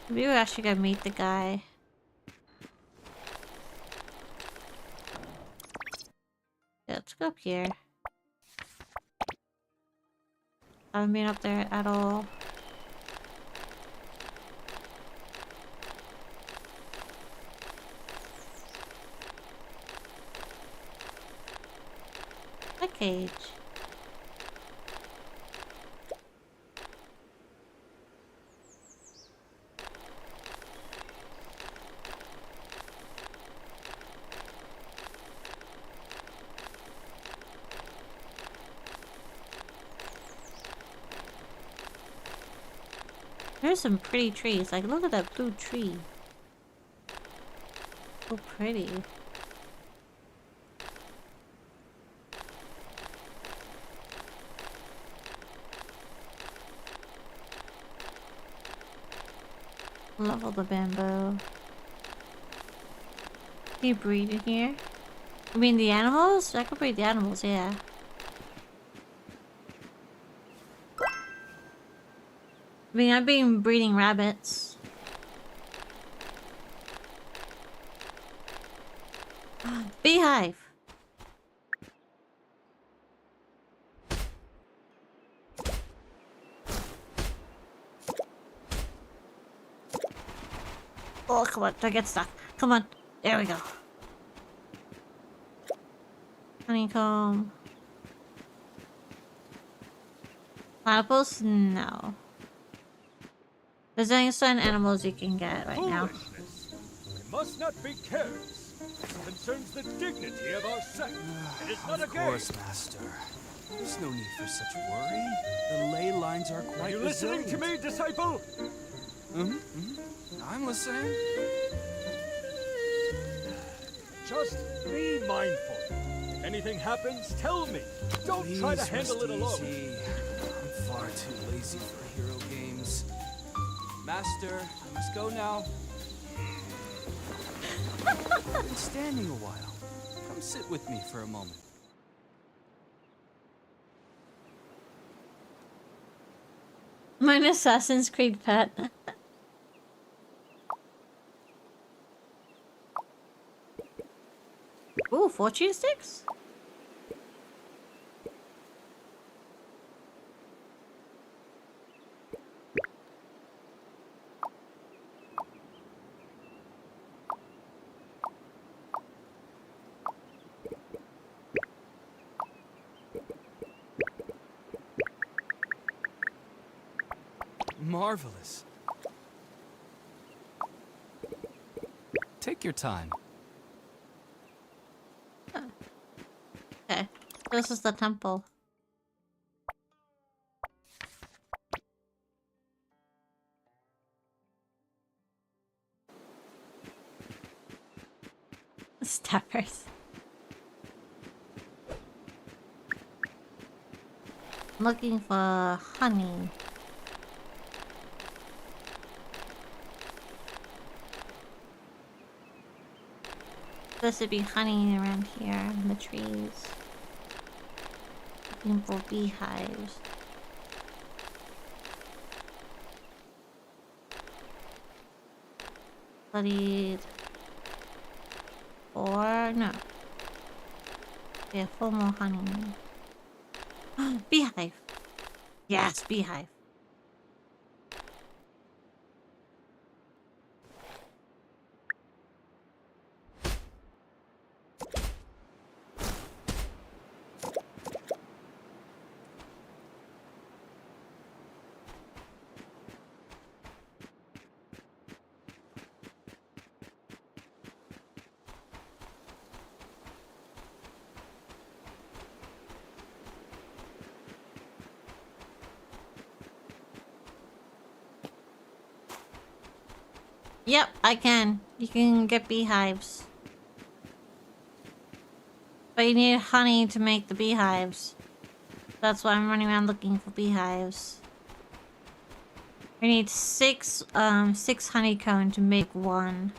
Maybe we actually gotta meet the guy. Yeah, let's go up here. I haven't been up there at all. A cage. There's some pretty trees. Like, look at that blue tree. So pretty. Love all the bamboo. Can you breed in here? I mean the animals? I could breed the animals, yeah. I mean, I've been breeding rabbits. Beehive! Oh, come on, don't get stuck. Come on. There we go. Honeycomb. Platypus? No. There's only certain animals you can get right now. We must not be careless. It concerns the dignity of our sect. It is not a Of game. course, Master. There's no need for such worry. The ley lines are quite Are you listening to me, disciple? I'm listening. Just be mindful. If anything happens, tell me. Don't try to Please handle rest it alone. easy. I'm far too lazy for hero games. Master, I must go now. I've been standing a while. Come sit with me for a moment. Mine Assassin's Creed pet. Ooh, fortune sticks? Marvelous. Take your time. Okay, this is the temple. Steppers. I'm looking for honey. supposed to be honey around here in the trees. Looking for beehives. Studied 4, no. Yeah, 4 more honey. Beehive. Yes, beehive. Yep, I can. You can get beehives. But you need honey to make the beehives. That's why I'm running around looking for beehives. We need 6 honeycomb to make 1.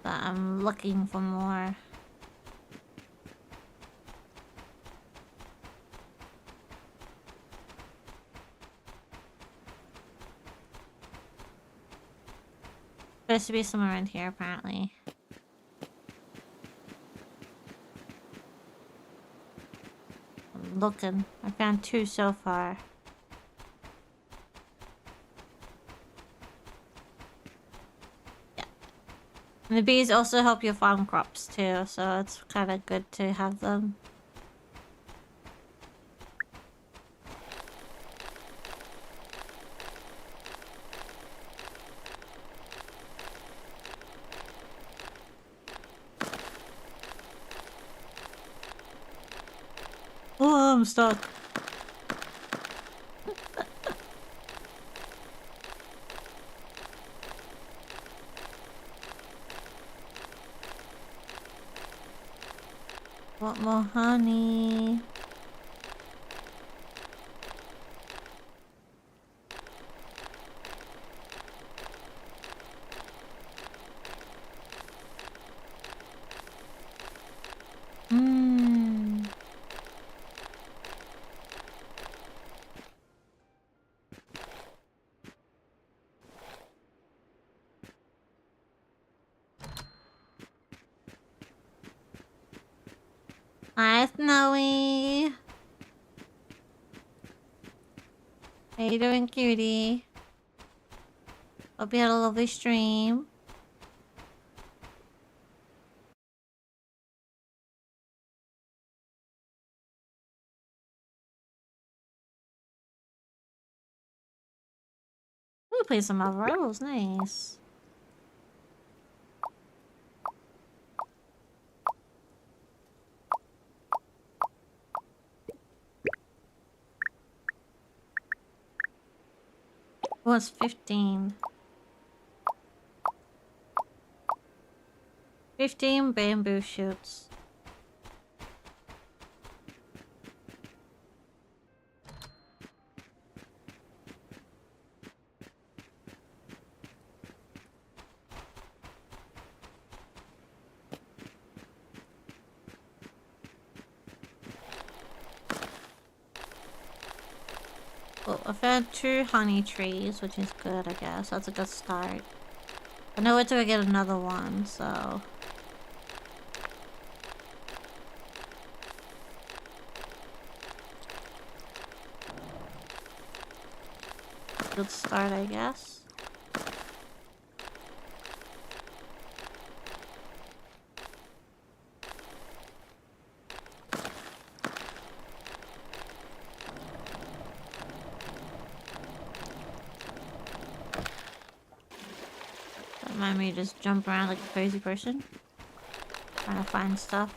But I'm looking for more. Supposed to be somewhere around here, apparently. I'm looking. I found 2 so far. Yeah. And the bees also help your farm crops too, so it's kind of good to have them. Oh, I'm stuck. Want more honey? Mmm. Hi, Snowy. How you doing, cutie? Hope you had a lovely stream. We play some Marvels, nice. What's 15? 15 bamboo shoots. Well, I found 2 honey trees, which is good, I guess. That's a good start. I know where to get another one, so... Good start, I guess. Don't mind me just jump around like a crazy person. Trying to find stuff.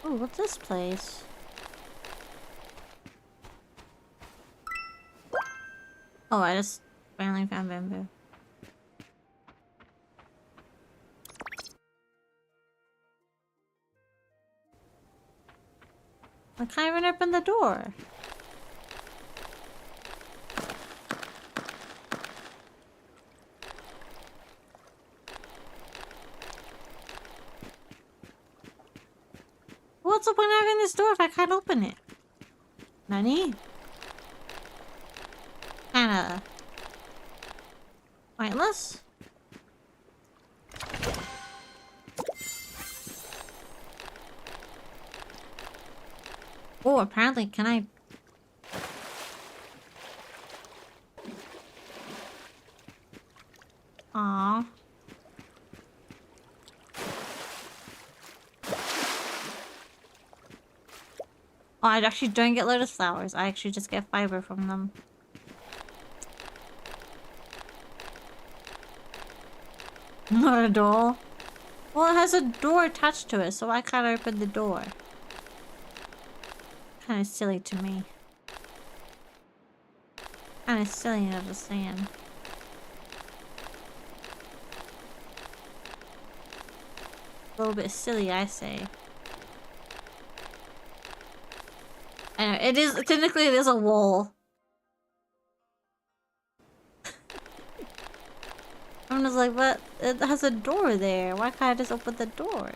Ooh, what's this place? Oh, I just finally found bamboo. I can't even open the door. What's the point of having this door if I can't open it? Nani? Kinda pointless. Oh, apparently, can I... Aww. Oh, I actually don't get lotus flowers. I actually just get fiber from them. Not a door. Well, it has a door attached to it, so why can't I open the door? Kinda silly to me. Kinda silly, I'm just saying. A little bit silly, I say. I know, it is, technically it is a wall. I'm just like, but it has a door there. Why can't I just open the door?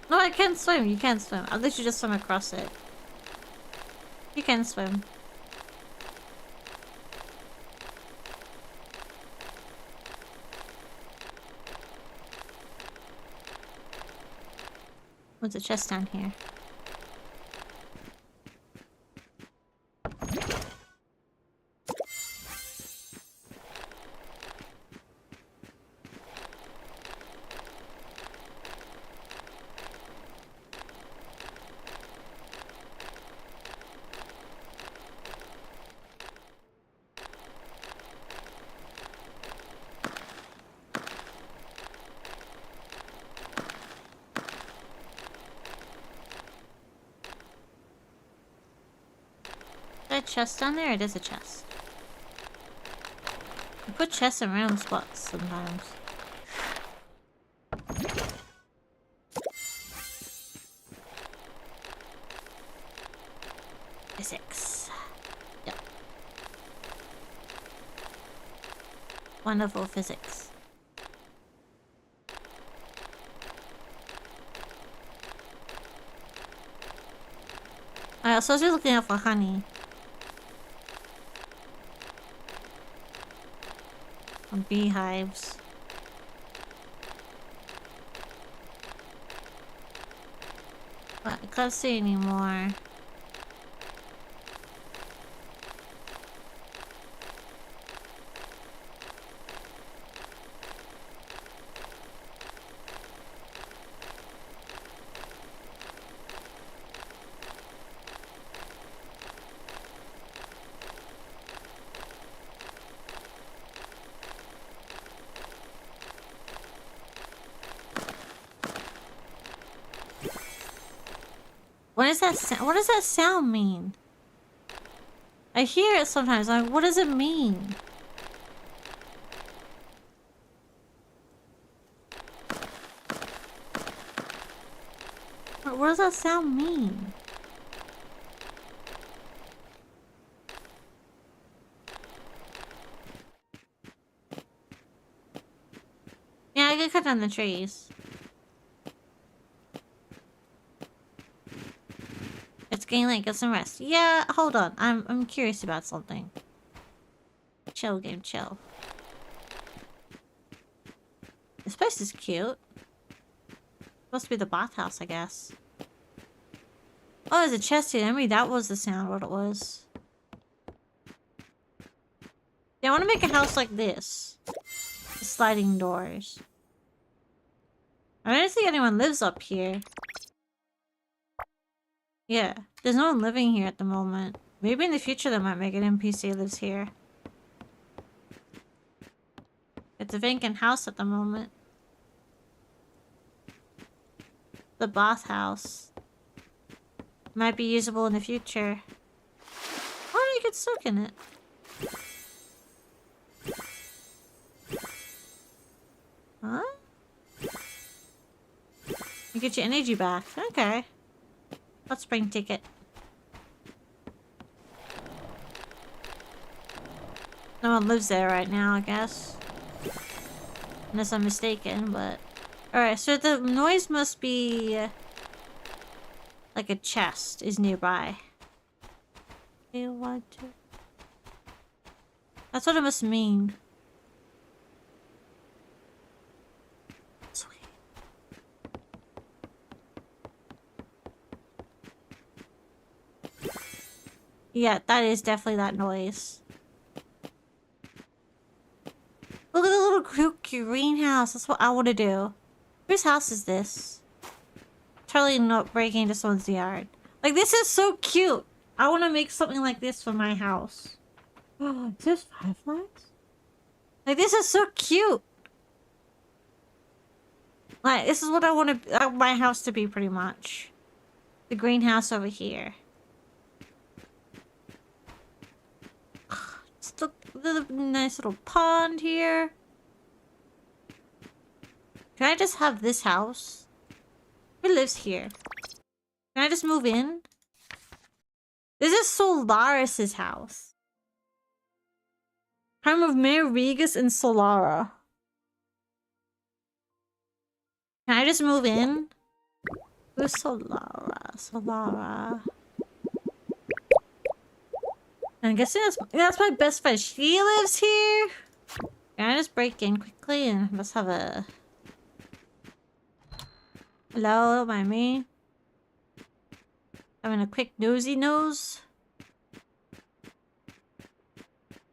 No, I can't swim. You can't swim. I'll let you just swim across it. You can swim. What's a chest down here? Is that a chest down there? It is a chest. I put chests in random spots sometimes. Physics. Yep. Wonderful physics. Alright, so I was just looking out for honey. Beehives. But I can't see anymore. What is that what does that sound mean? I hear it sometimes. Like, what does it mean? What does that sound mean? Yeah, I can cut down the trees. It's getting late, get some rest. Yeah, hold on. I'm curious about something. Chill, game, chill. This place is cute. Supposed to be the bathhouse, I guess. Oh, there's a chest here. Maybe that was the sound, what it was. Yeah, I want to make a house like this. The sliding doors. I don't think anyone lives up here. Yeah, there's no one living here at the moment. Maybe in the future they might make an NPC lives here. It's a vacant house at the moment. The bathhouse. Might be usable in the future. Why do you get stuck in it? You get your energy back. Okay. Hot spring ticket. No one lives there right now, I guess. Unless I'm mistaken, but... Alright, so the noise must be... like a chest is nearby. You want to... That's what it must mean. Sweet. Yeah, that is definitely that noise. Look at the little greenhouse. That's what I want to do. Whose house is this? Totally not breaking into someone's yard. Like, this is so cute. I want to make something like this for my house. Oh, is this fireflies? Like, this is so cute. Like, this is what I want my house to be, pretty much. The greenhouse over here. Just look at the nice little pond here. Can I just have this house? Who lives here? Can I just move in? This is Solaris's house. Home of Mayor Regus and Solara. Can I just move in? Who's Solara? Solara. I'm guessing that's my best friend. She lives here. Can I just break in quickly and let's have a... Hello, my me. Having a quick nosy nose.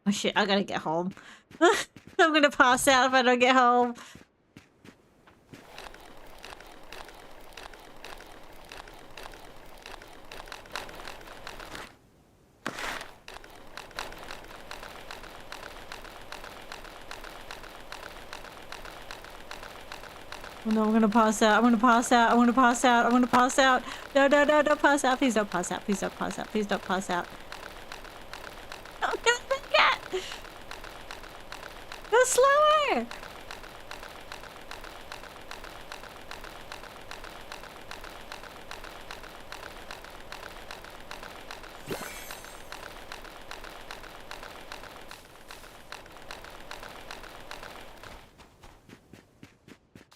Oh shit, I gotta get home. I'm gonna pass out if I don't get home. Oh no, I'm gonna pass out. I'm gonna pass out. I'm gonna pass out. I'm gonna pass out. No, no, no, don't pass out. Please don't pass out. Please don't pass out. Please don't pass out. No, don't forget. Go slower.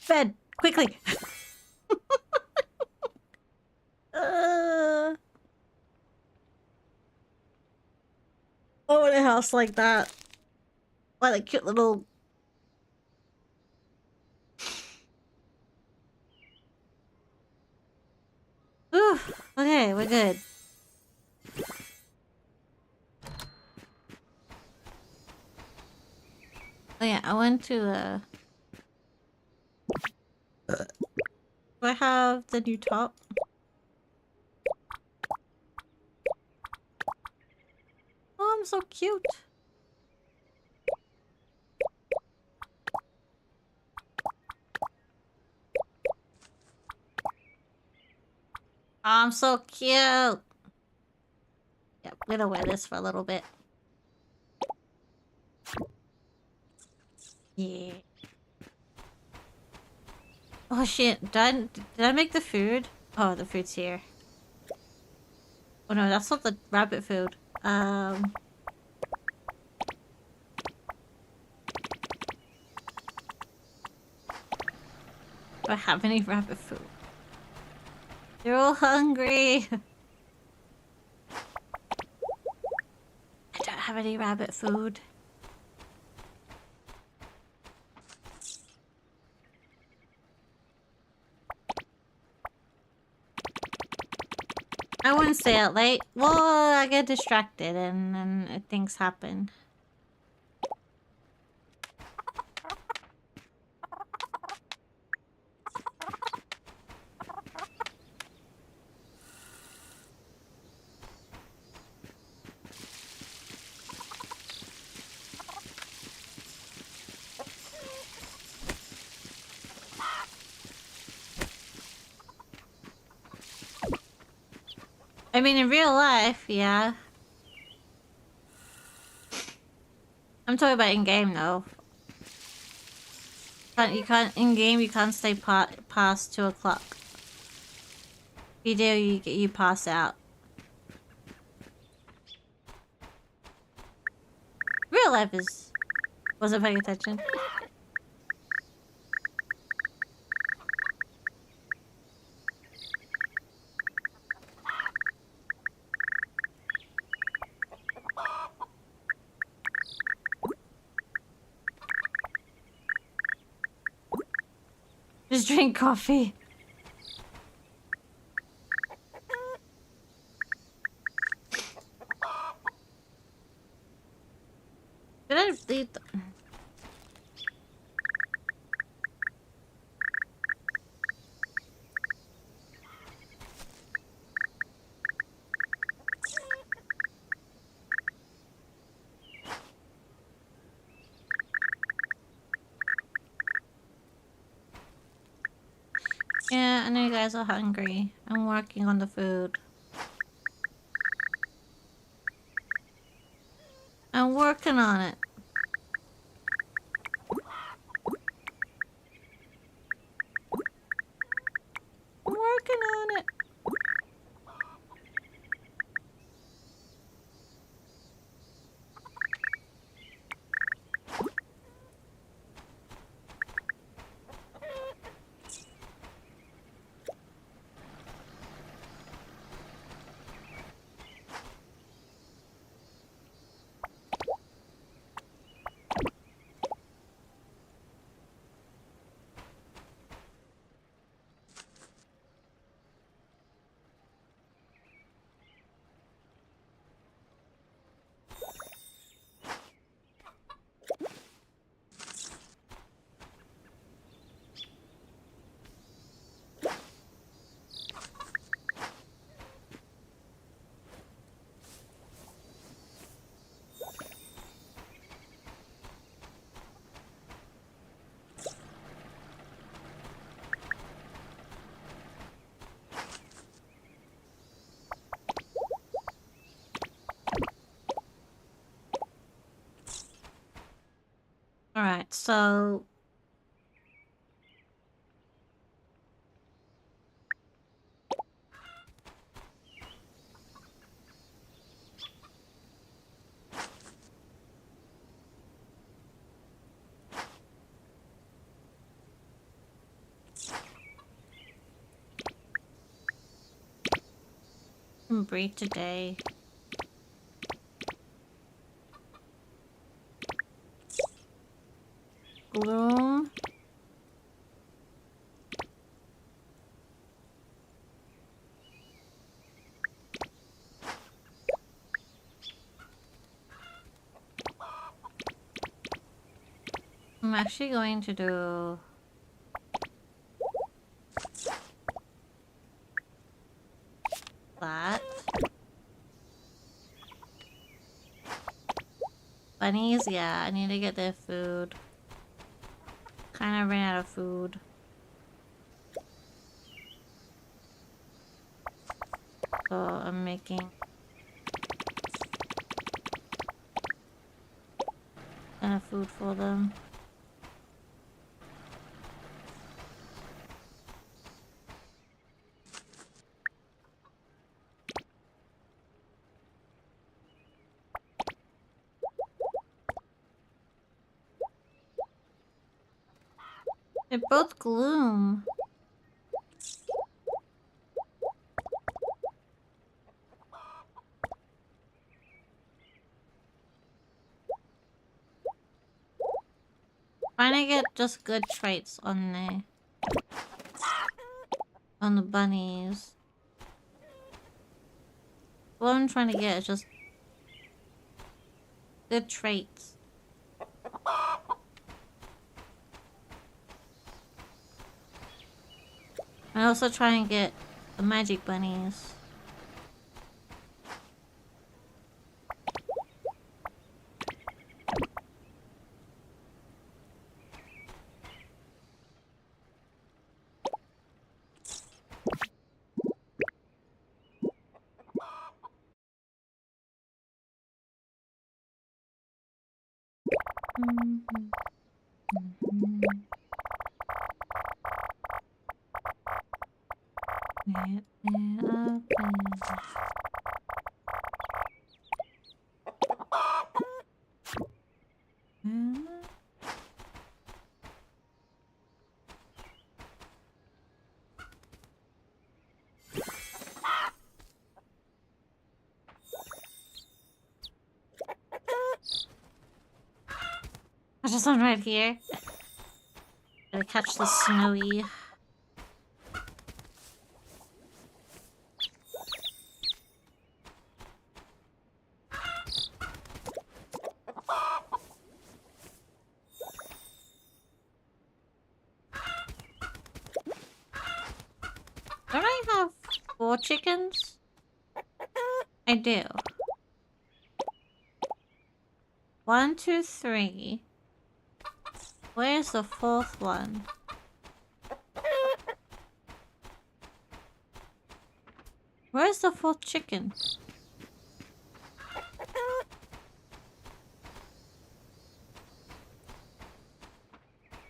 Bed, quickly. I want a house like that. Like a cute little... Ooh, okay, we're good. Oh yeah, I went to do I have the new top? Oh, I'm so cute. I'm so cute. Yep, I'm gonna wear this for a little bit. Yeah. Oh shit, did I make the food? Oh, the food's here. Oh no, that's not the rabbit food. Do I have any rabbit food? They're all hungry. I don't have any rabbit food. I wouldn't stay out late. Well, I get distracted and things happen. I mean, in real life, yeah. I'm talking about in-game, though. You can't in-game, you can't stay past 2 o'clock. you do, you pass out. Real life is... wasn't paying attention. Just drink coffee. Did I leave the... Yeah, I know you guys are hungry. I'm working on the food. I'm working on it. I'm working on it. Alright, so... can breathe today. Gloom. I'm actually going to do... that. Bunnies, yeah, I need to get their food. Kind of ran out of food. So I'm making... enough food for them. They're both gloom. Trying to get just good traits on the bunnies. What I'm trying to get is just good traits. I also try and get the magic bunnies. Get it open. There's just one right here. Gotta catch the snowy. Don't I have 4 chickens? I do. 1, 2, 3. Where's the 4th one? Where's the 4th chicken?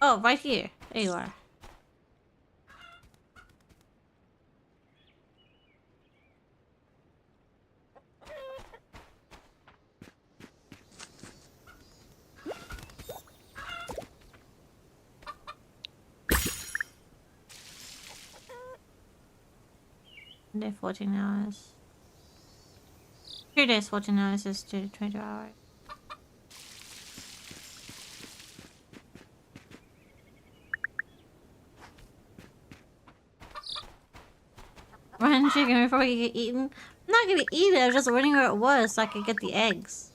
Oh, right here. There you are. Day 14 hours. 2 days 14 hours is 2 to 20 hours. Run chicken before you get eaten. I'm not gonna eat it, I was just wondering where it was so I could get the eggs.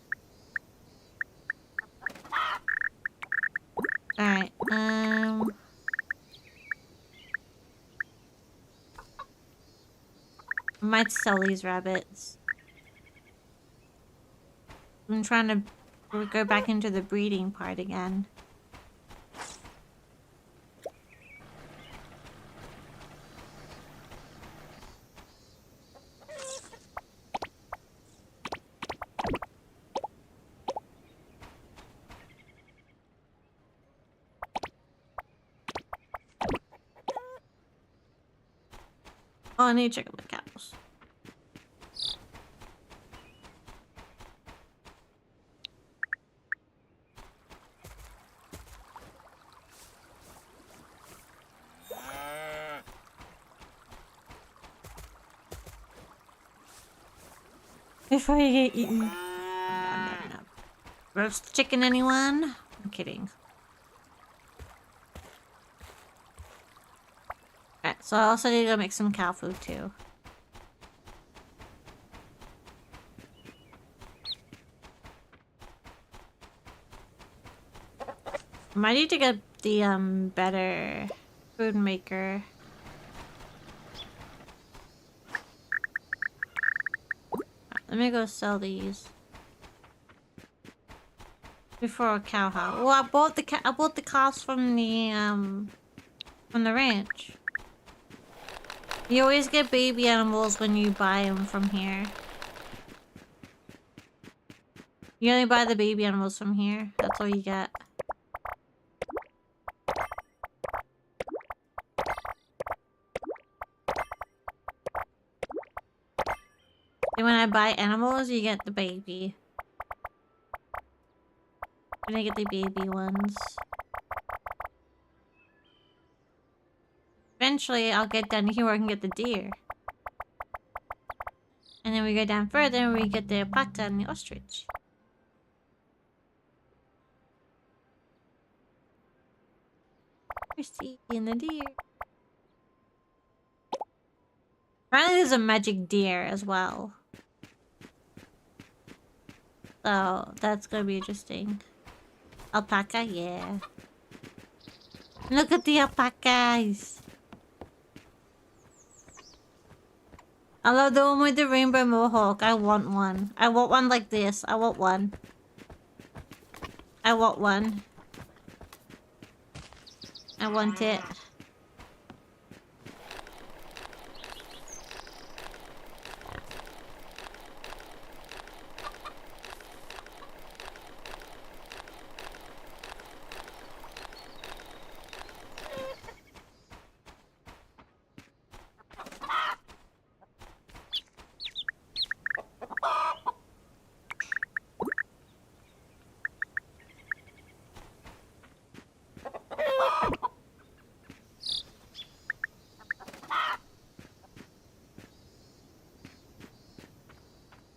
Alright, I might sell these rabbits. I'm trying to go back into the breeding part again. Oh, I need to check out the cows. Before you get eaten. No. Roast chicken, anyone? I'm kidding. Alright, so I also need to go make some cow food too. Might need to get the better food maker. Let me go sell these before a cow house. Well, I bought the cows from the ranch. You always get baby animals when you buy them from here. You only buy the baby animals from here. That's all you get. And when I buy animals, you get the baby. And I get the baby ones. Eventually, I'll get down here where I can get the deer. And then we go down further and we get the alpaca and the ostrich. We're seeing the deer. Apparently there's a magic deer as well. So, that's gonna be interesting. Alpaca, yeah. Look at the alpacas! I love the one with the rainbow mohawk. I want one. I want one like this. I want one. I want one. I want it.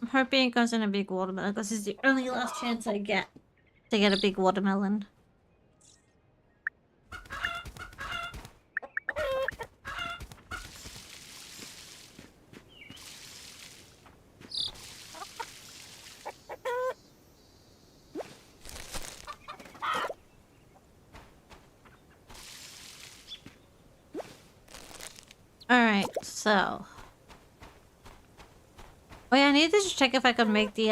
I'm hoping it goes in a big watermelon because this is the only last chance I get to get a big watermelon. Alright, so... Oh yeah, I need to just check if I can make the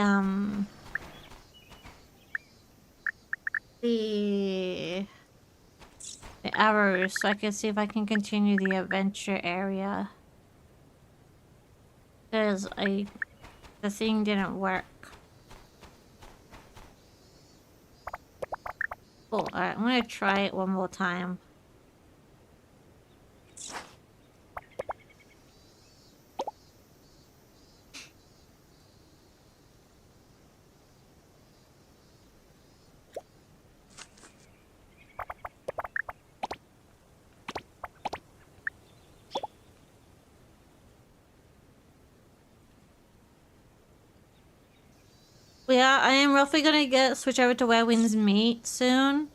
arrows so I can see if I can continue the adventure area. Because the thing didn't work. Cool, alright, I'm gonna try it one more time. Yeah, I am roughly gonna switch over to Where Winds Meet soon.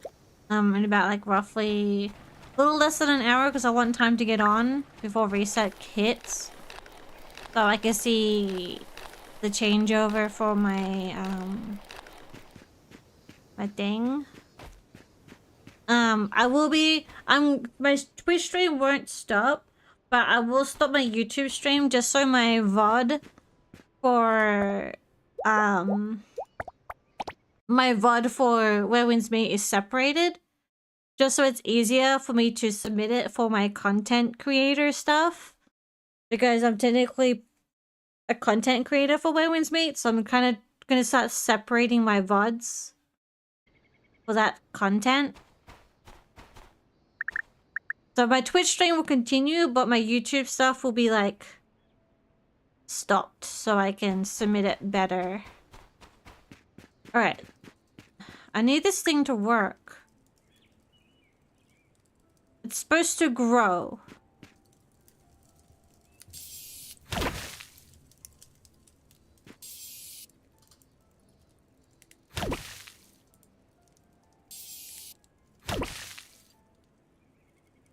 In about like roughly a little less than an hour because I want time to get on before reset hits. So I can see the changeover for my my thing. My Twitch stream won't stop, but I will stop my YouTube stream just so my VOD for my VOD for Where Winds Meet is separated. Just so it's easier for me to submit it for my content creator stuff. Because I'm technically a content creator for Where Winds Meet, so I'm kind of gonna start separating my VODs for that content. So my Twitch stream will continue, but my YouTube stuff will be like stopped so I can submit it better. Alright. I need this thing to work. It's supposed to grow.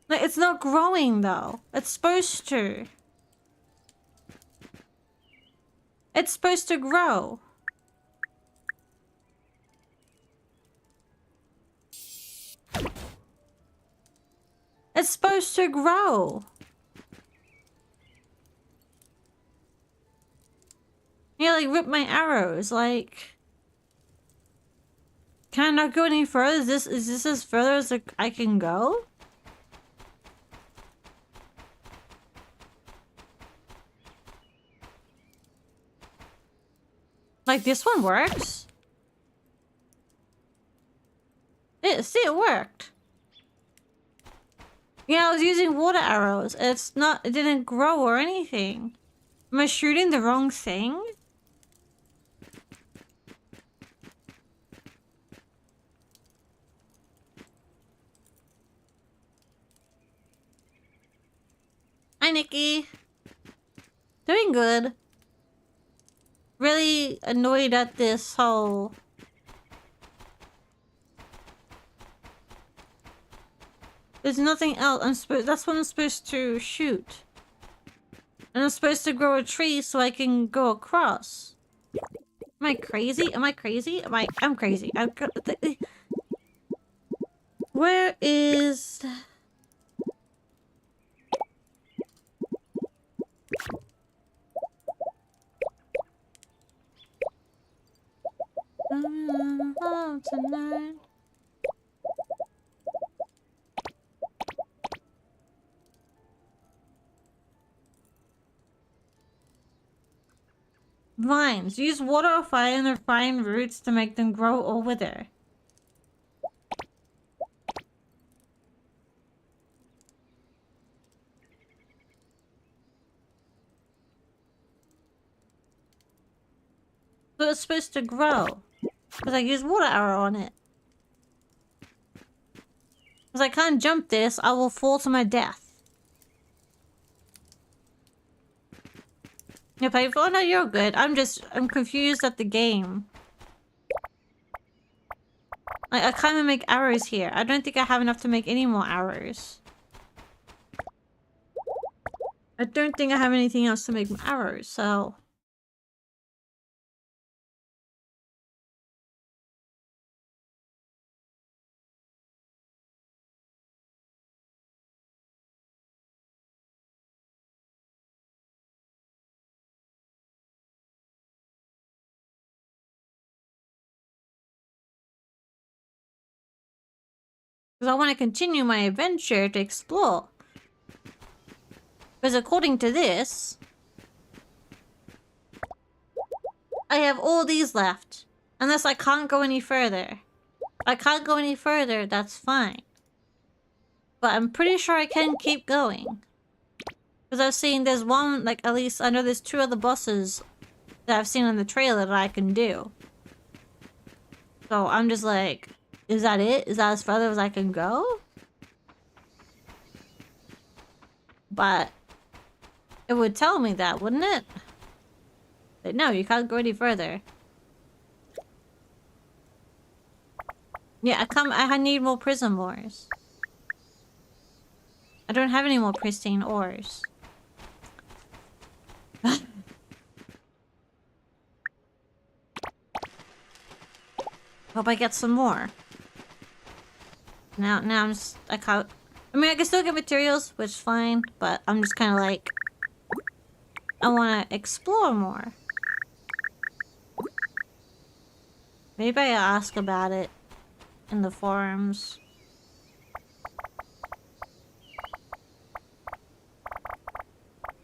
No, it's not growing though. It's supposed to. It's supposed to grow. It's supposed to grow. Yeah, like rip my arrows. Like, can I not go any further? Is this as further as I can go? Like this one works. See, it worked. Yeah, I was using water arrows. It didn't grow or anything. Am I shooting the wrong thing? Hi, Nikki. Doing good. Really annoyed at this whole... There's nothing else. That's what I'm supposed to shoot. And I'm supposed to grow a tree so I can go across. Am I crazy? Am I crazy? I'm crazy. Where is... tonight. Vines. Use water or fire and refine roots to make them grow or wither. So it's supposed to grow. Because I use water arrow on it. Because I can't jump this, I will fall to my death. You're painful? Oh, no, you're good. I'm confused at the game. I can't even make arrows here. I don't think I have enough to make any more arrows. I don't think I have anything else to make arrows, so... Because I want to continue my adventure to explore. Because according to this, I have all these left. Unless I can't go any further. If I can't go any further, that's fine. But I'm pretty sure I can keep going. Because I've seen there's one, like, at least I know there's 2 other bosses that I've seen in the trailer that I can do. So I'm just like, is that it? Is that as further as I can go? But it would tell me that, wouldn't it? But no, you can't go any further. Yeah, I need more prism ores. I don't have any more pristine ores. Hope I get some more. Now I'm just, I can't... I mean, I can still get materials, which is fine, but I'm just kind of like... I want to explore more. Maybe I ask about it in the forums.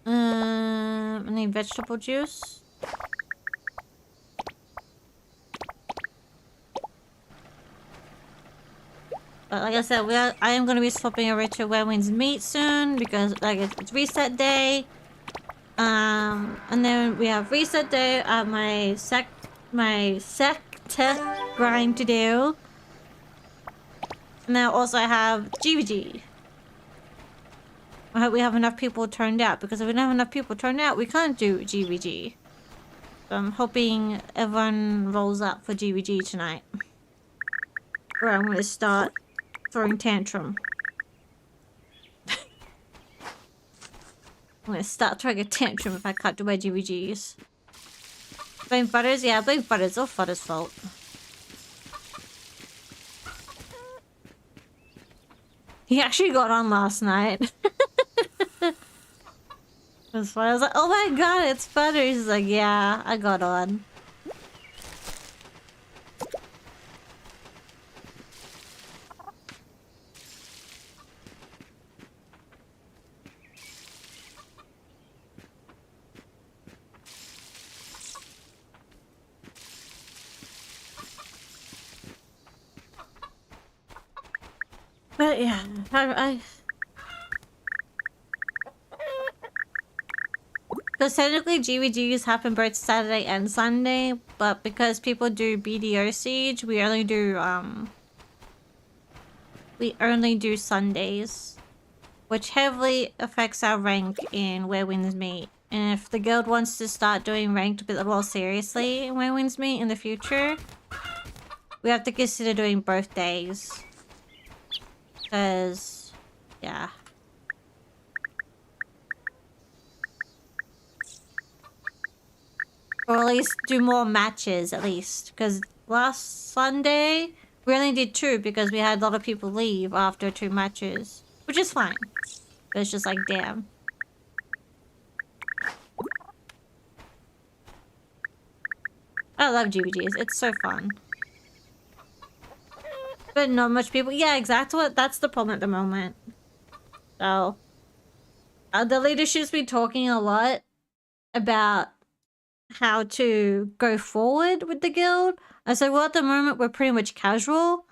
I need vegetable juice. But like I said, I am going to be swapping over to Where Winds Meet soon because like it's reset day. And then we have reset day at my sector grind to do. And then also I have GVG. I hope we have enough people turned out because if we don't have enough people turned out, we can't do GVG. So I'm hoping everyone rolls up for GVG tonight. Or I'm going to start throwing tantrum. I'm gonna start throwing a tantrum if I can't do my GVGs. Blame Butters? Yeah, blame Butters. It's all Butters' fault. He actually got on last night. That's why I was like, oh my god, it's Butters. He's like, yeah, I got on. But yeah, because technically GVGs happen both Saturday and Sunday, but because people do BDO Siege, we only do Sundays, which heavily affects our rank in Where Winds Meet. And if the guild wants to start doing ranked a bit more seriously in Where Winds Meet in the future, we have to consider doing both days. Because, yeah. Or at least do more matches, at least. Because last Sunday, we only did 2 because we had a lot of people leave after 2 matches. Which is fine. But it's just like, damn. I love GVGs. It's so fun. But not much people. Yeah, exactly. That's the problem at the moment. So, the leadership's been talking a lot about how to go forward with the guild. I said, well, at the moment, we're pretty much casual.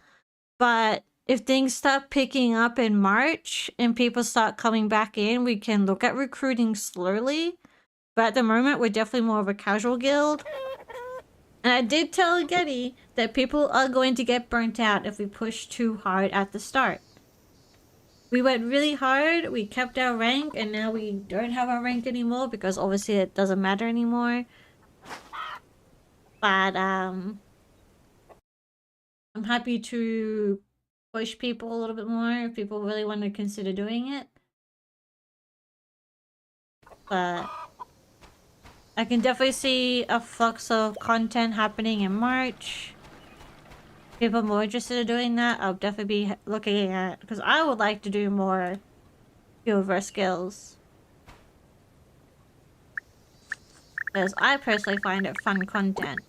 But if things start picking up in March and people start coming back in, we can look at recruiting slowly. But at the moment, we're definitely more of a casual guild. And I did tell Getty that people are going to get burnt out if we push too hard at the start. We went really hard, we kept our rank, and now we don't have our rank anymore because obviously it doesn't matter anymore. But, I'm happy to push people a little bit more if people really want to consider doing it. But I can definitely see a flux of content happening in March. People more interested in doing that, I'll definitely be looking at, because I would like to do more Guild vs. Skills. Because I personally find it fun content.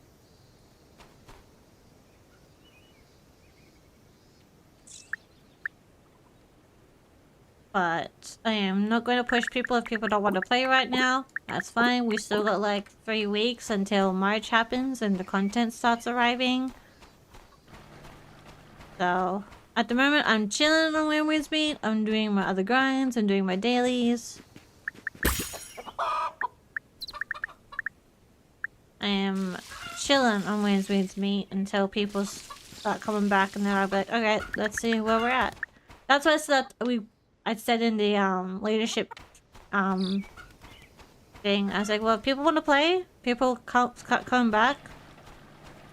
But I am not going to push people if people don't want to play right now. That's fine. We still got like 3 weeks until March happens and the content starts arriving. So, at the moment, I'm chilling on Wednesday's meet. I'm doing my other grinds. I'm doing my dailies. I am chilling on Wednesday's meet until people start coming back, and then I'll be like, okay, let's see where we're at. That's what I said. I said in the leadership thing. I was like, well, if people want to play, people come back,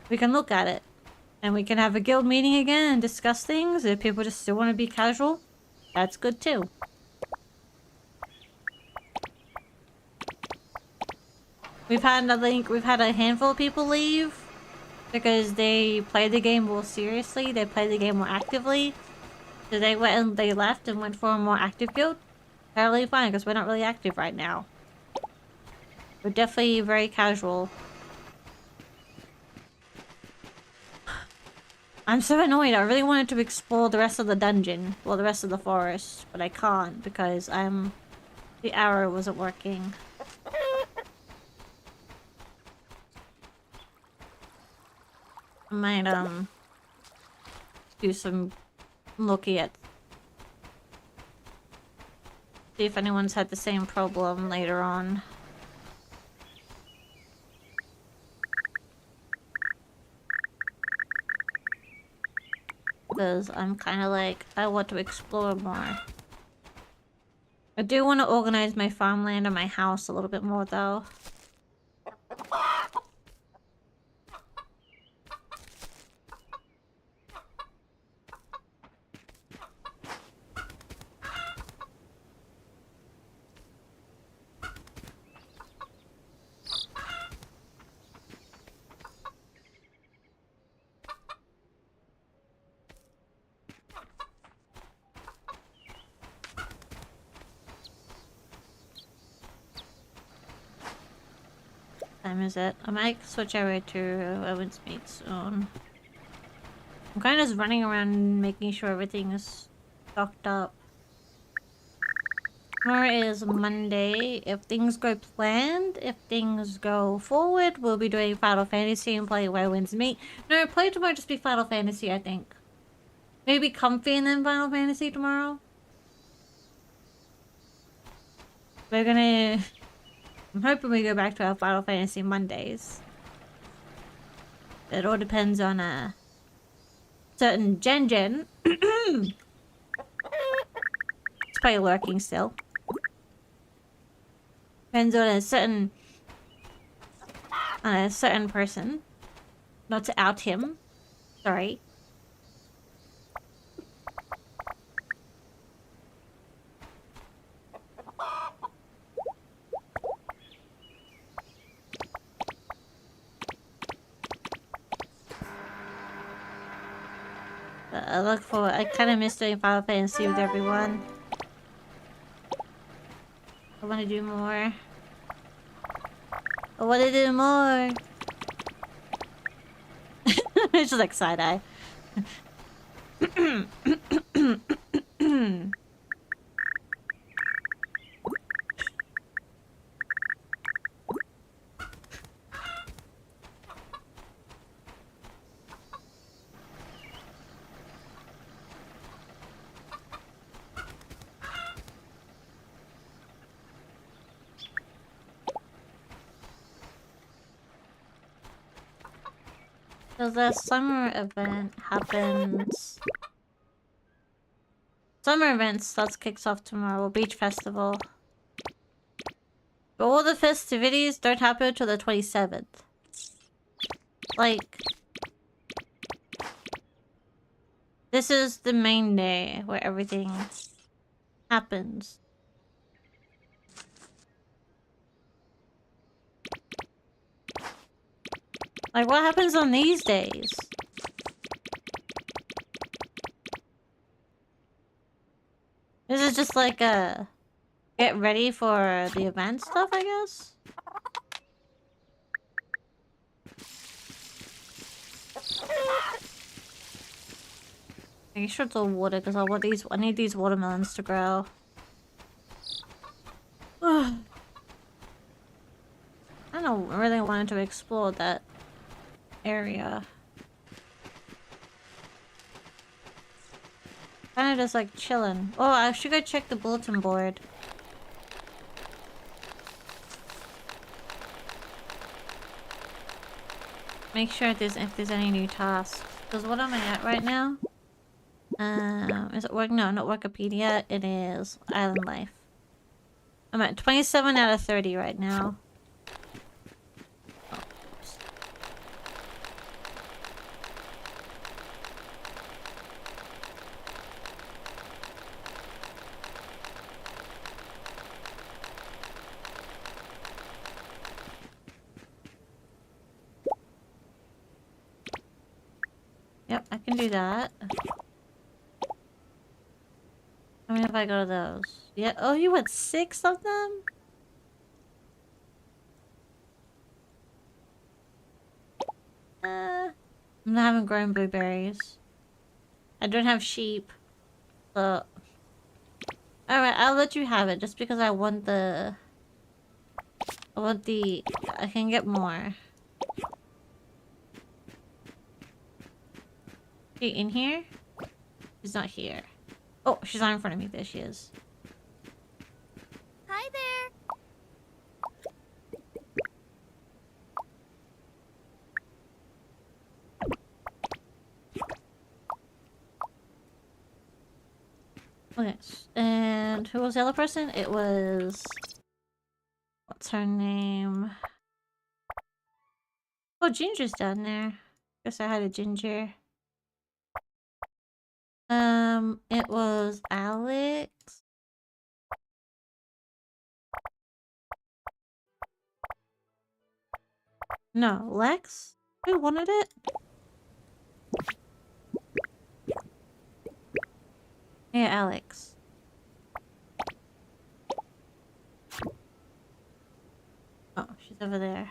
we can look at it. And we can have a guild meeting again and discuss things. If people just still want to be casual, that's good too. We've had a handful of people leave because they played the game more seriously. They played the game more actively. So they left and went for a more active guild. Totally fine, because we're not really active right now. We're definitely very casual. I'm so annoyed. I really wanted to explore the rest of the dungeon. Well, the rest of the forest. But I can't because the arrow wasn't working. I might, do some looking at... See if anyone's had the same problem later on. Because I'm kind of like, I want to explore more. I do want to organize my farmland and my house a little bit more though. Time is it? I might switch over to Owen's meat soon. I'm kind of just running around making sure everything is stocked up. Tomorrow is Monday. If things go planned, if things go forward, we'll be doing Final Fantasy and play Owen's meat. No, play tomorrow just be Final Fantasy, I think. Maybe Comfy and then Final Fantasy tomorrow. We're gonna... I'm hoping we go back to our Final Fantasy Mondays. It all depends on a certain Gen. It's probably lurking still. Depends on a certain person. Not to out him. Sorry. I kind of miss doing Final Fantasy with everyone. I want to do more. I want to do more. It's just like side eye. So the summer event happens Summer events, that kicks off tomorrow. Beach festival. But all the festivities don't happen until the 27th. Like... This is the main day where everything happens. Like, what happens on these days? This is just like a get ready for the event stuff, I guess? Make sure it's all water because I need these watermelons to grow. I don't really wanted to explore that area. Kinda just like chilling. Oh, I should go check the bulletin board. Make sure if there's any new tasks. Because what am I at right now? Is it work? No, not Wikipedia. It is Island Life. I'm at 27 out of 30 right now. Yep, I can do that. I mean, if I go to those. Yeah, oh, you had 6 of them? I haven't grown blueberries. I don't have sheep. So... Alright, I'll let you have it just because I want the... I can get more. She in here? She's not here. Oh, she's not in front of me. There she is. Hi there. Okay, and who was the other person? It was... What's her name? Oh, Ginger's down there. Guess I had a Ginger. It was Alex. No, Lex? Who wanted it? Yeah, Alex. Oh, she's over there.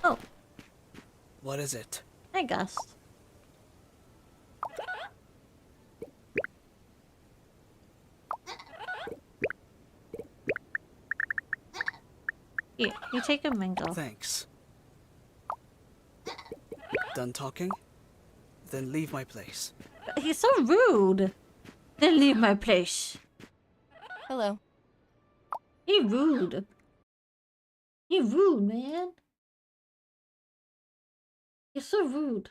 Oh. What is it? Hi, Gust. Here, you take a mingle. Thanks. Done talking? Then leave my place. He's so rude. Then leave my place. Hello. He rude. He rude, man. You're so rude.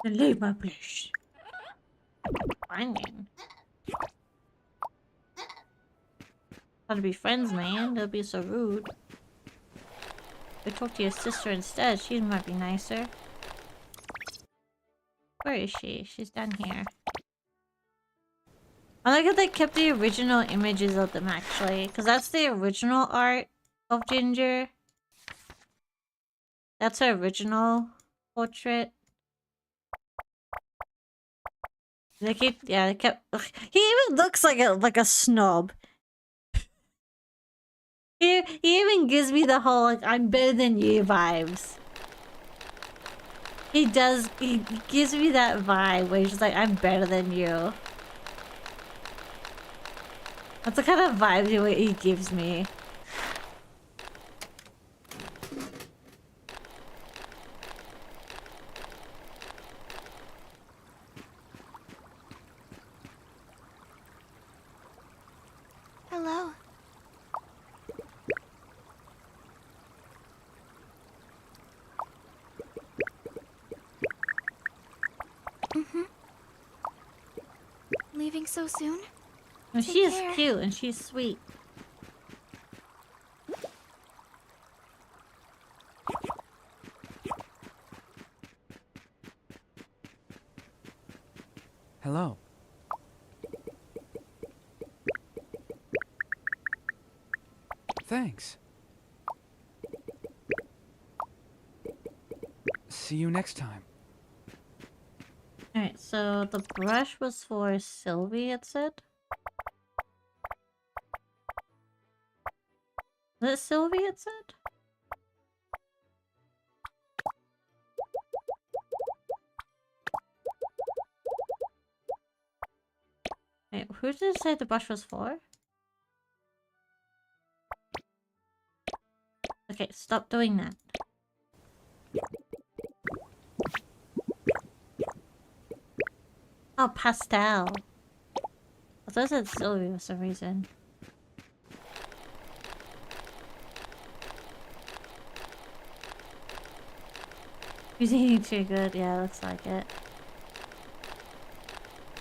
Then leave my place. Fine. Gotta be friends, man. They'll be so rude. Go talk to your sister instead. She might be nicer. Where is she? She's down here. I like how they kept the original images of them, actually. Because that's the original art of Ginger. That's her original portrait. They keep... Yeah, they kept... Ugh, he even looks like a snob. He even gives me the whole, like, I'm better than you vibes. He does... He gives me that vibe where he's just like, I'm better than you. That's the kind of vibe he gives me. so soon. Well, Take she is care. cute and she's sweet. Hello. Thanks. See you next time. Alright, so the brush was for Sylvie, it said? Was it Sylvie, it said? Wait, who did it say the brush was for? Okay, stop doing that. Oh, pastel. I thought it said Sylvie for some reason. He's eating too good. Yeah, looks like it.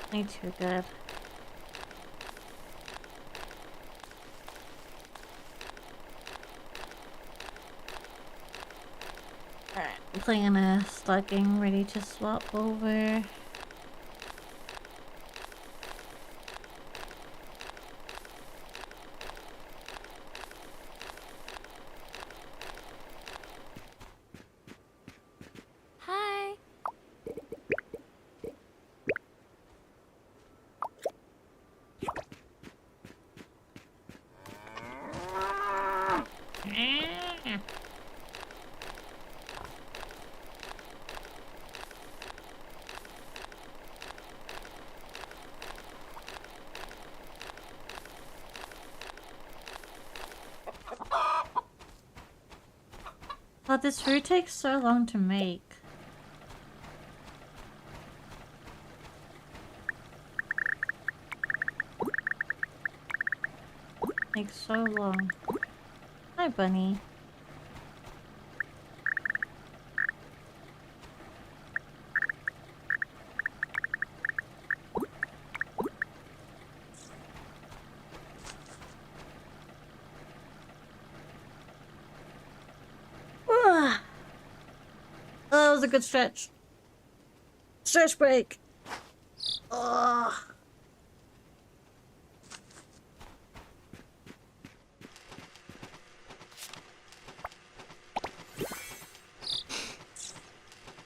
Eating too good. Alright, I'm playing a start getting ready to swap over. Hi. But this food takes so long to make. Takes so long. Hi, bunny. Oh, that was a good stretch. Stretch break. Ugh.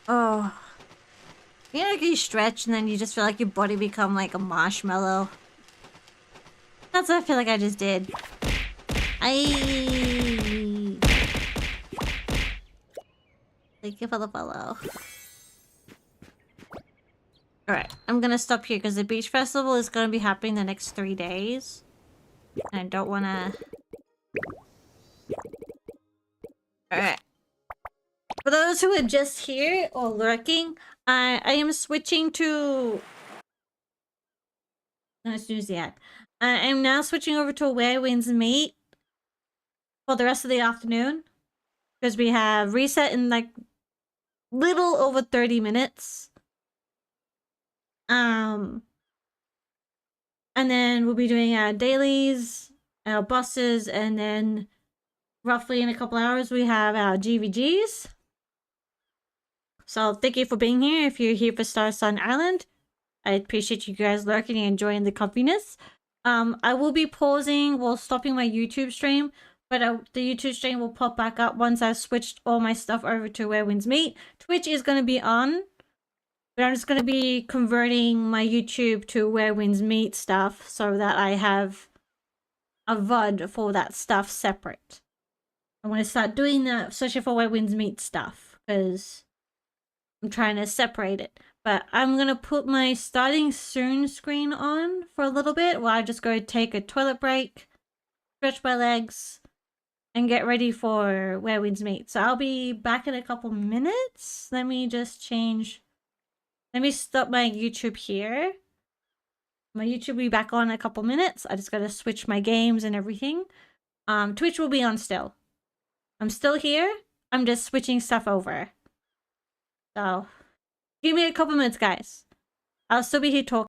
Oh. You know, like you stretch and then you just feel like your body become like a marshmallow. That's what I feel like I just did. Thank you for the follow. Alright, I'm gonna stop here because the beach festival is gonna be happening the next 3 days. And I don't wanna... Alright. For those who are just here or lurking, I am switching to... No, snooze the ad. I'm now switching over to Where Winds Meet for the rest of the afternoon. Because we have reset in like little over 30 minutes. And then we'll be doing our dailies, our buses, and then roughly in a couple hours we have our GVGs. So thank you for being here. If you're here for Starsand Island, I appreciate you guys lurking and enjoying the comfiness. I will be pausing while stopping my YouTube stream, but the YouTube stream will pop back up once I've switched all my stuff over to Where Winds Meet. Twitch is going to be on, but I'm just going to be converting my YouTube to Where Winds Meet stuff so that I have a VOD for that stuff separate. I want to start doing that, especially for Where Winds Meet stuff, because I'm trying to separate it. But I'm going to put my starting soon screen on for a little bit while I just go take a toilet break, stretch my legs, and get ready for Where Winds Meet. So I'll be back in a couple minutes. Let me just change. Let me stop my YouTube here. My YouTube will be back on in a couple minutes. I just got to switch my games and everything. Twitch will be on still. I'm still here. I'm just switching stuff over. So, give me a couple minutes, guys. I'll still be here talking.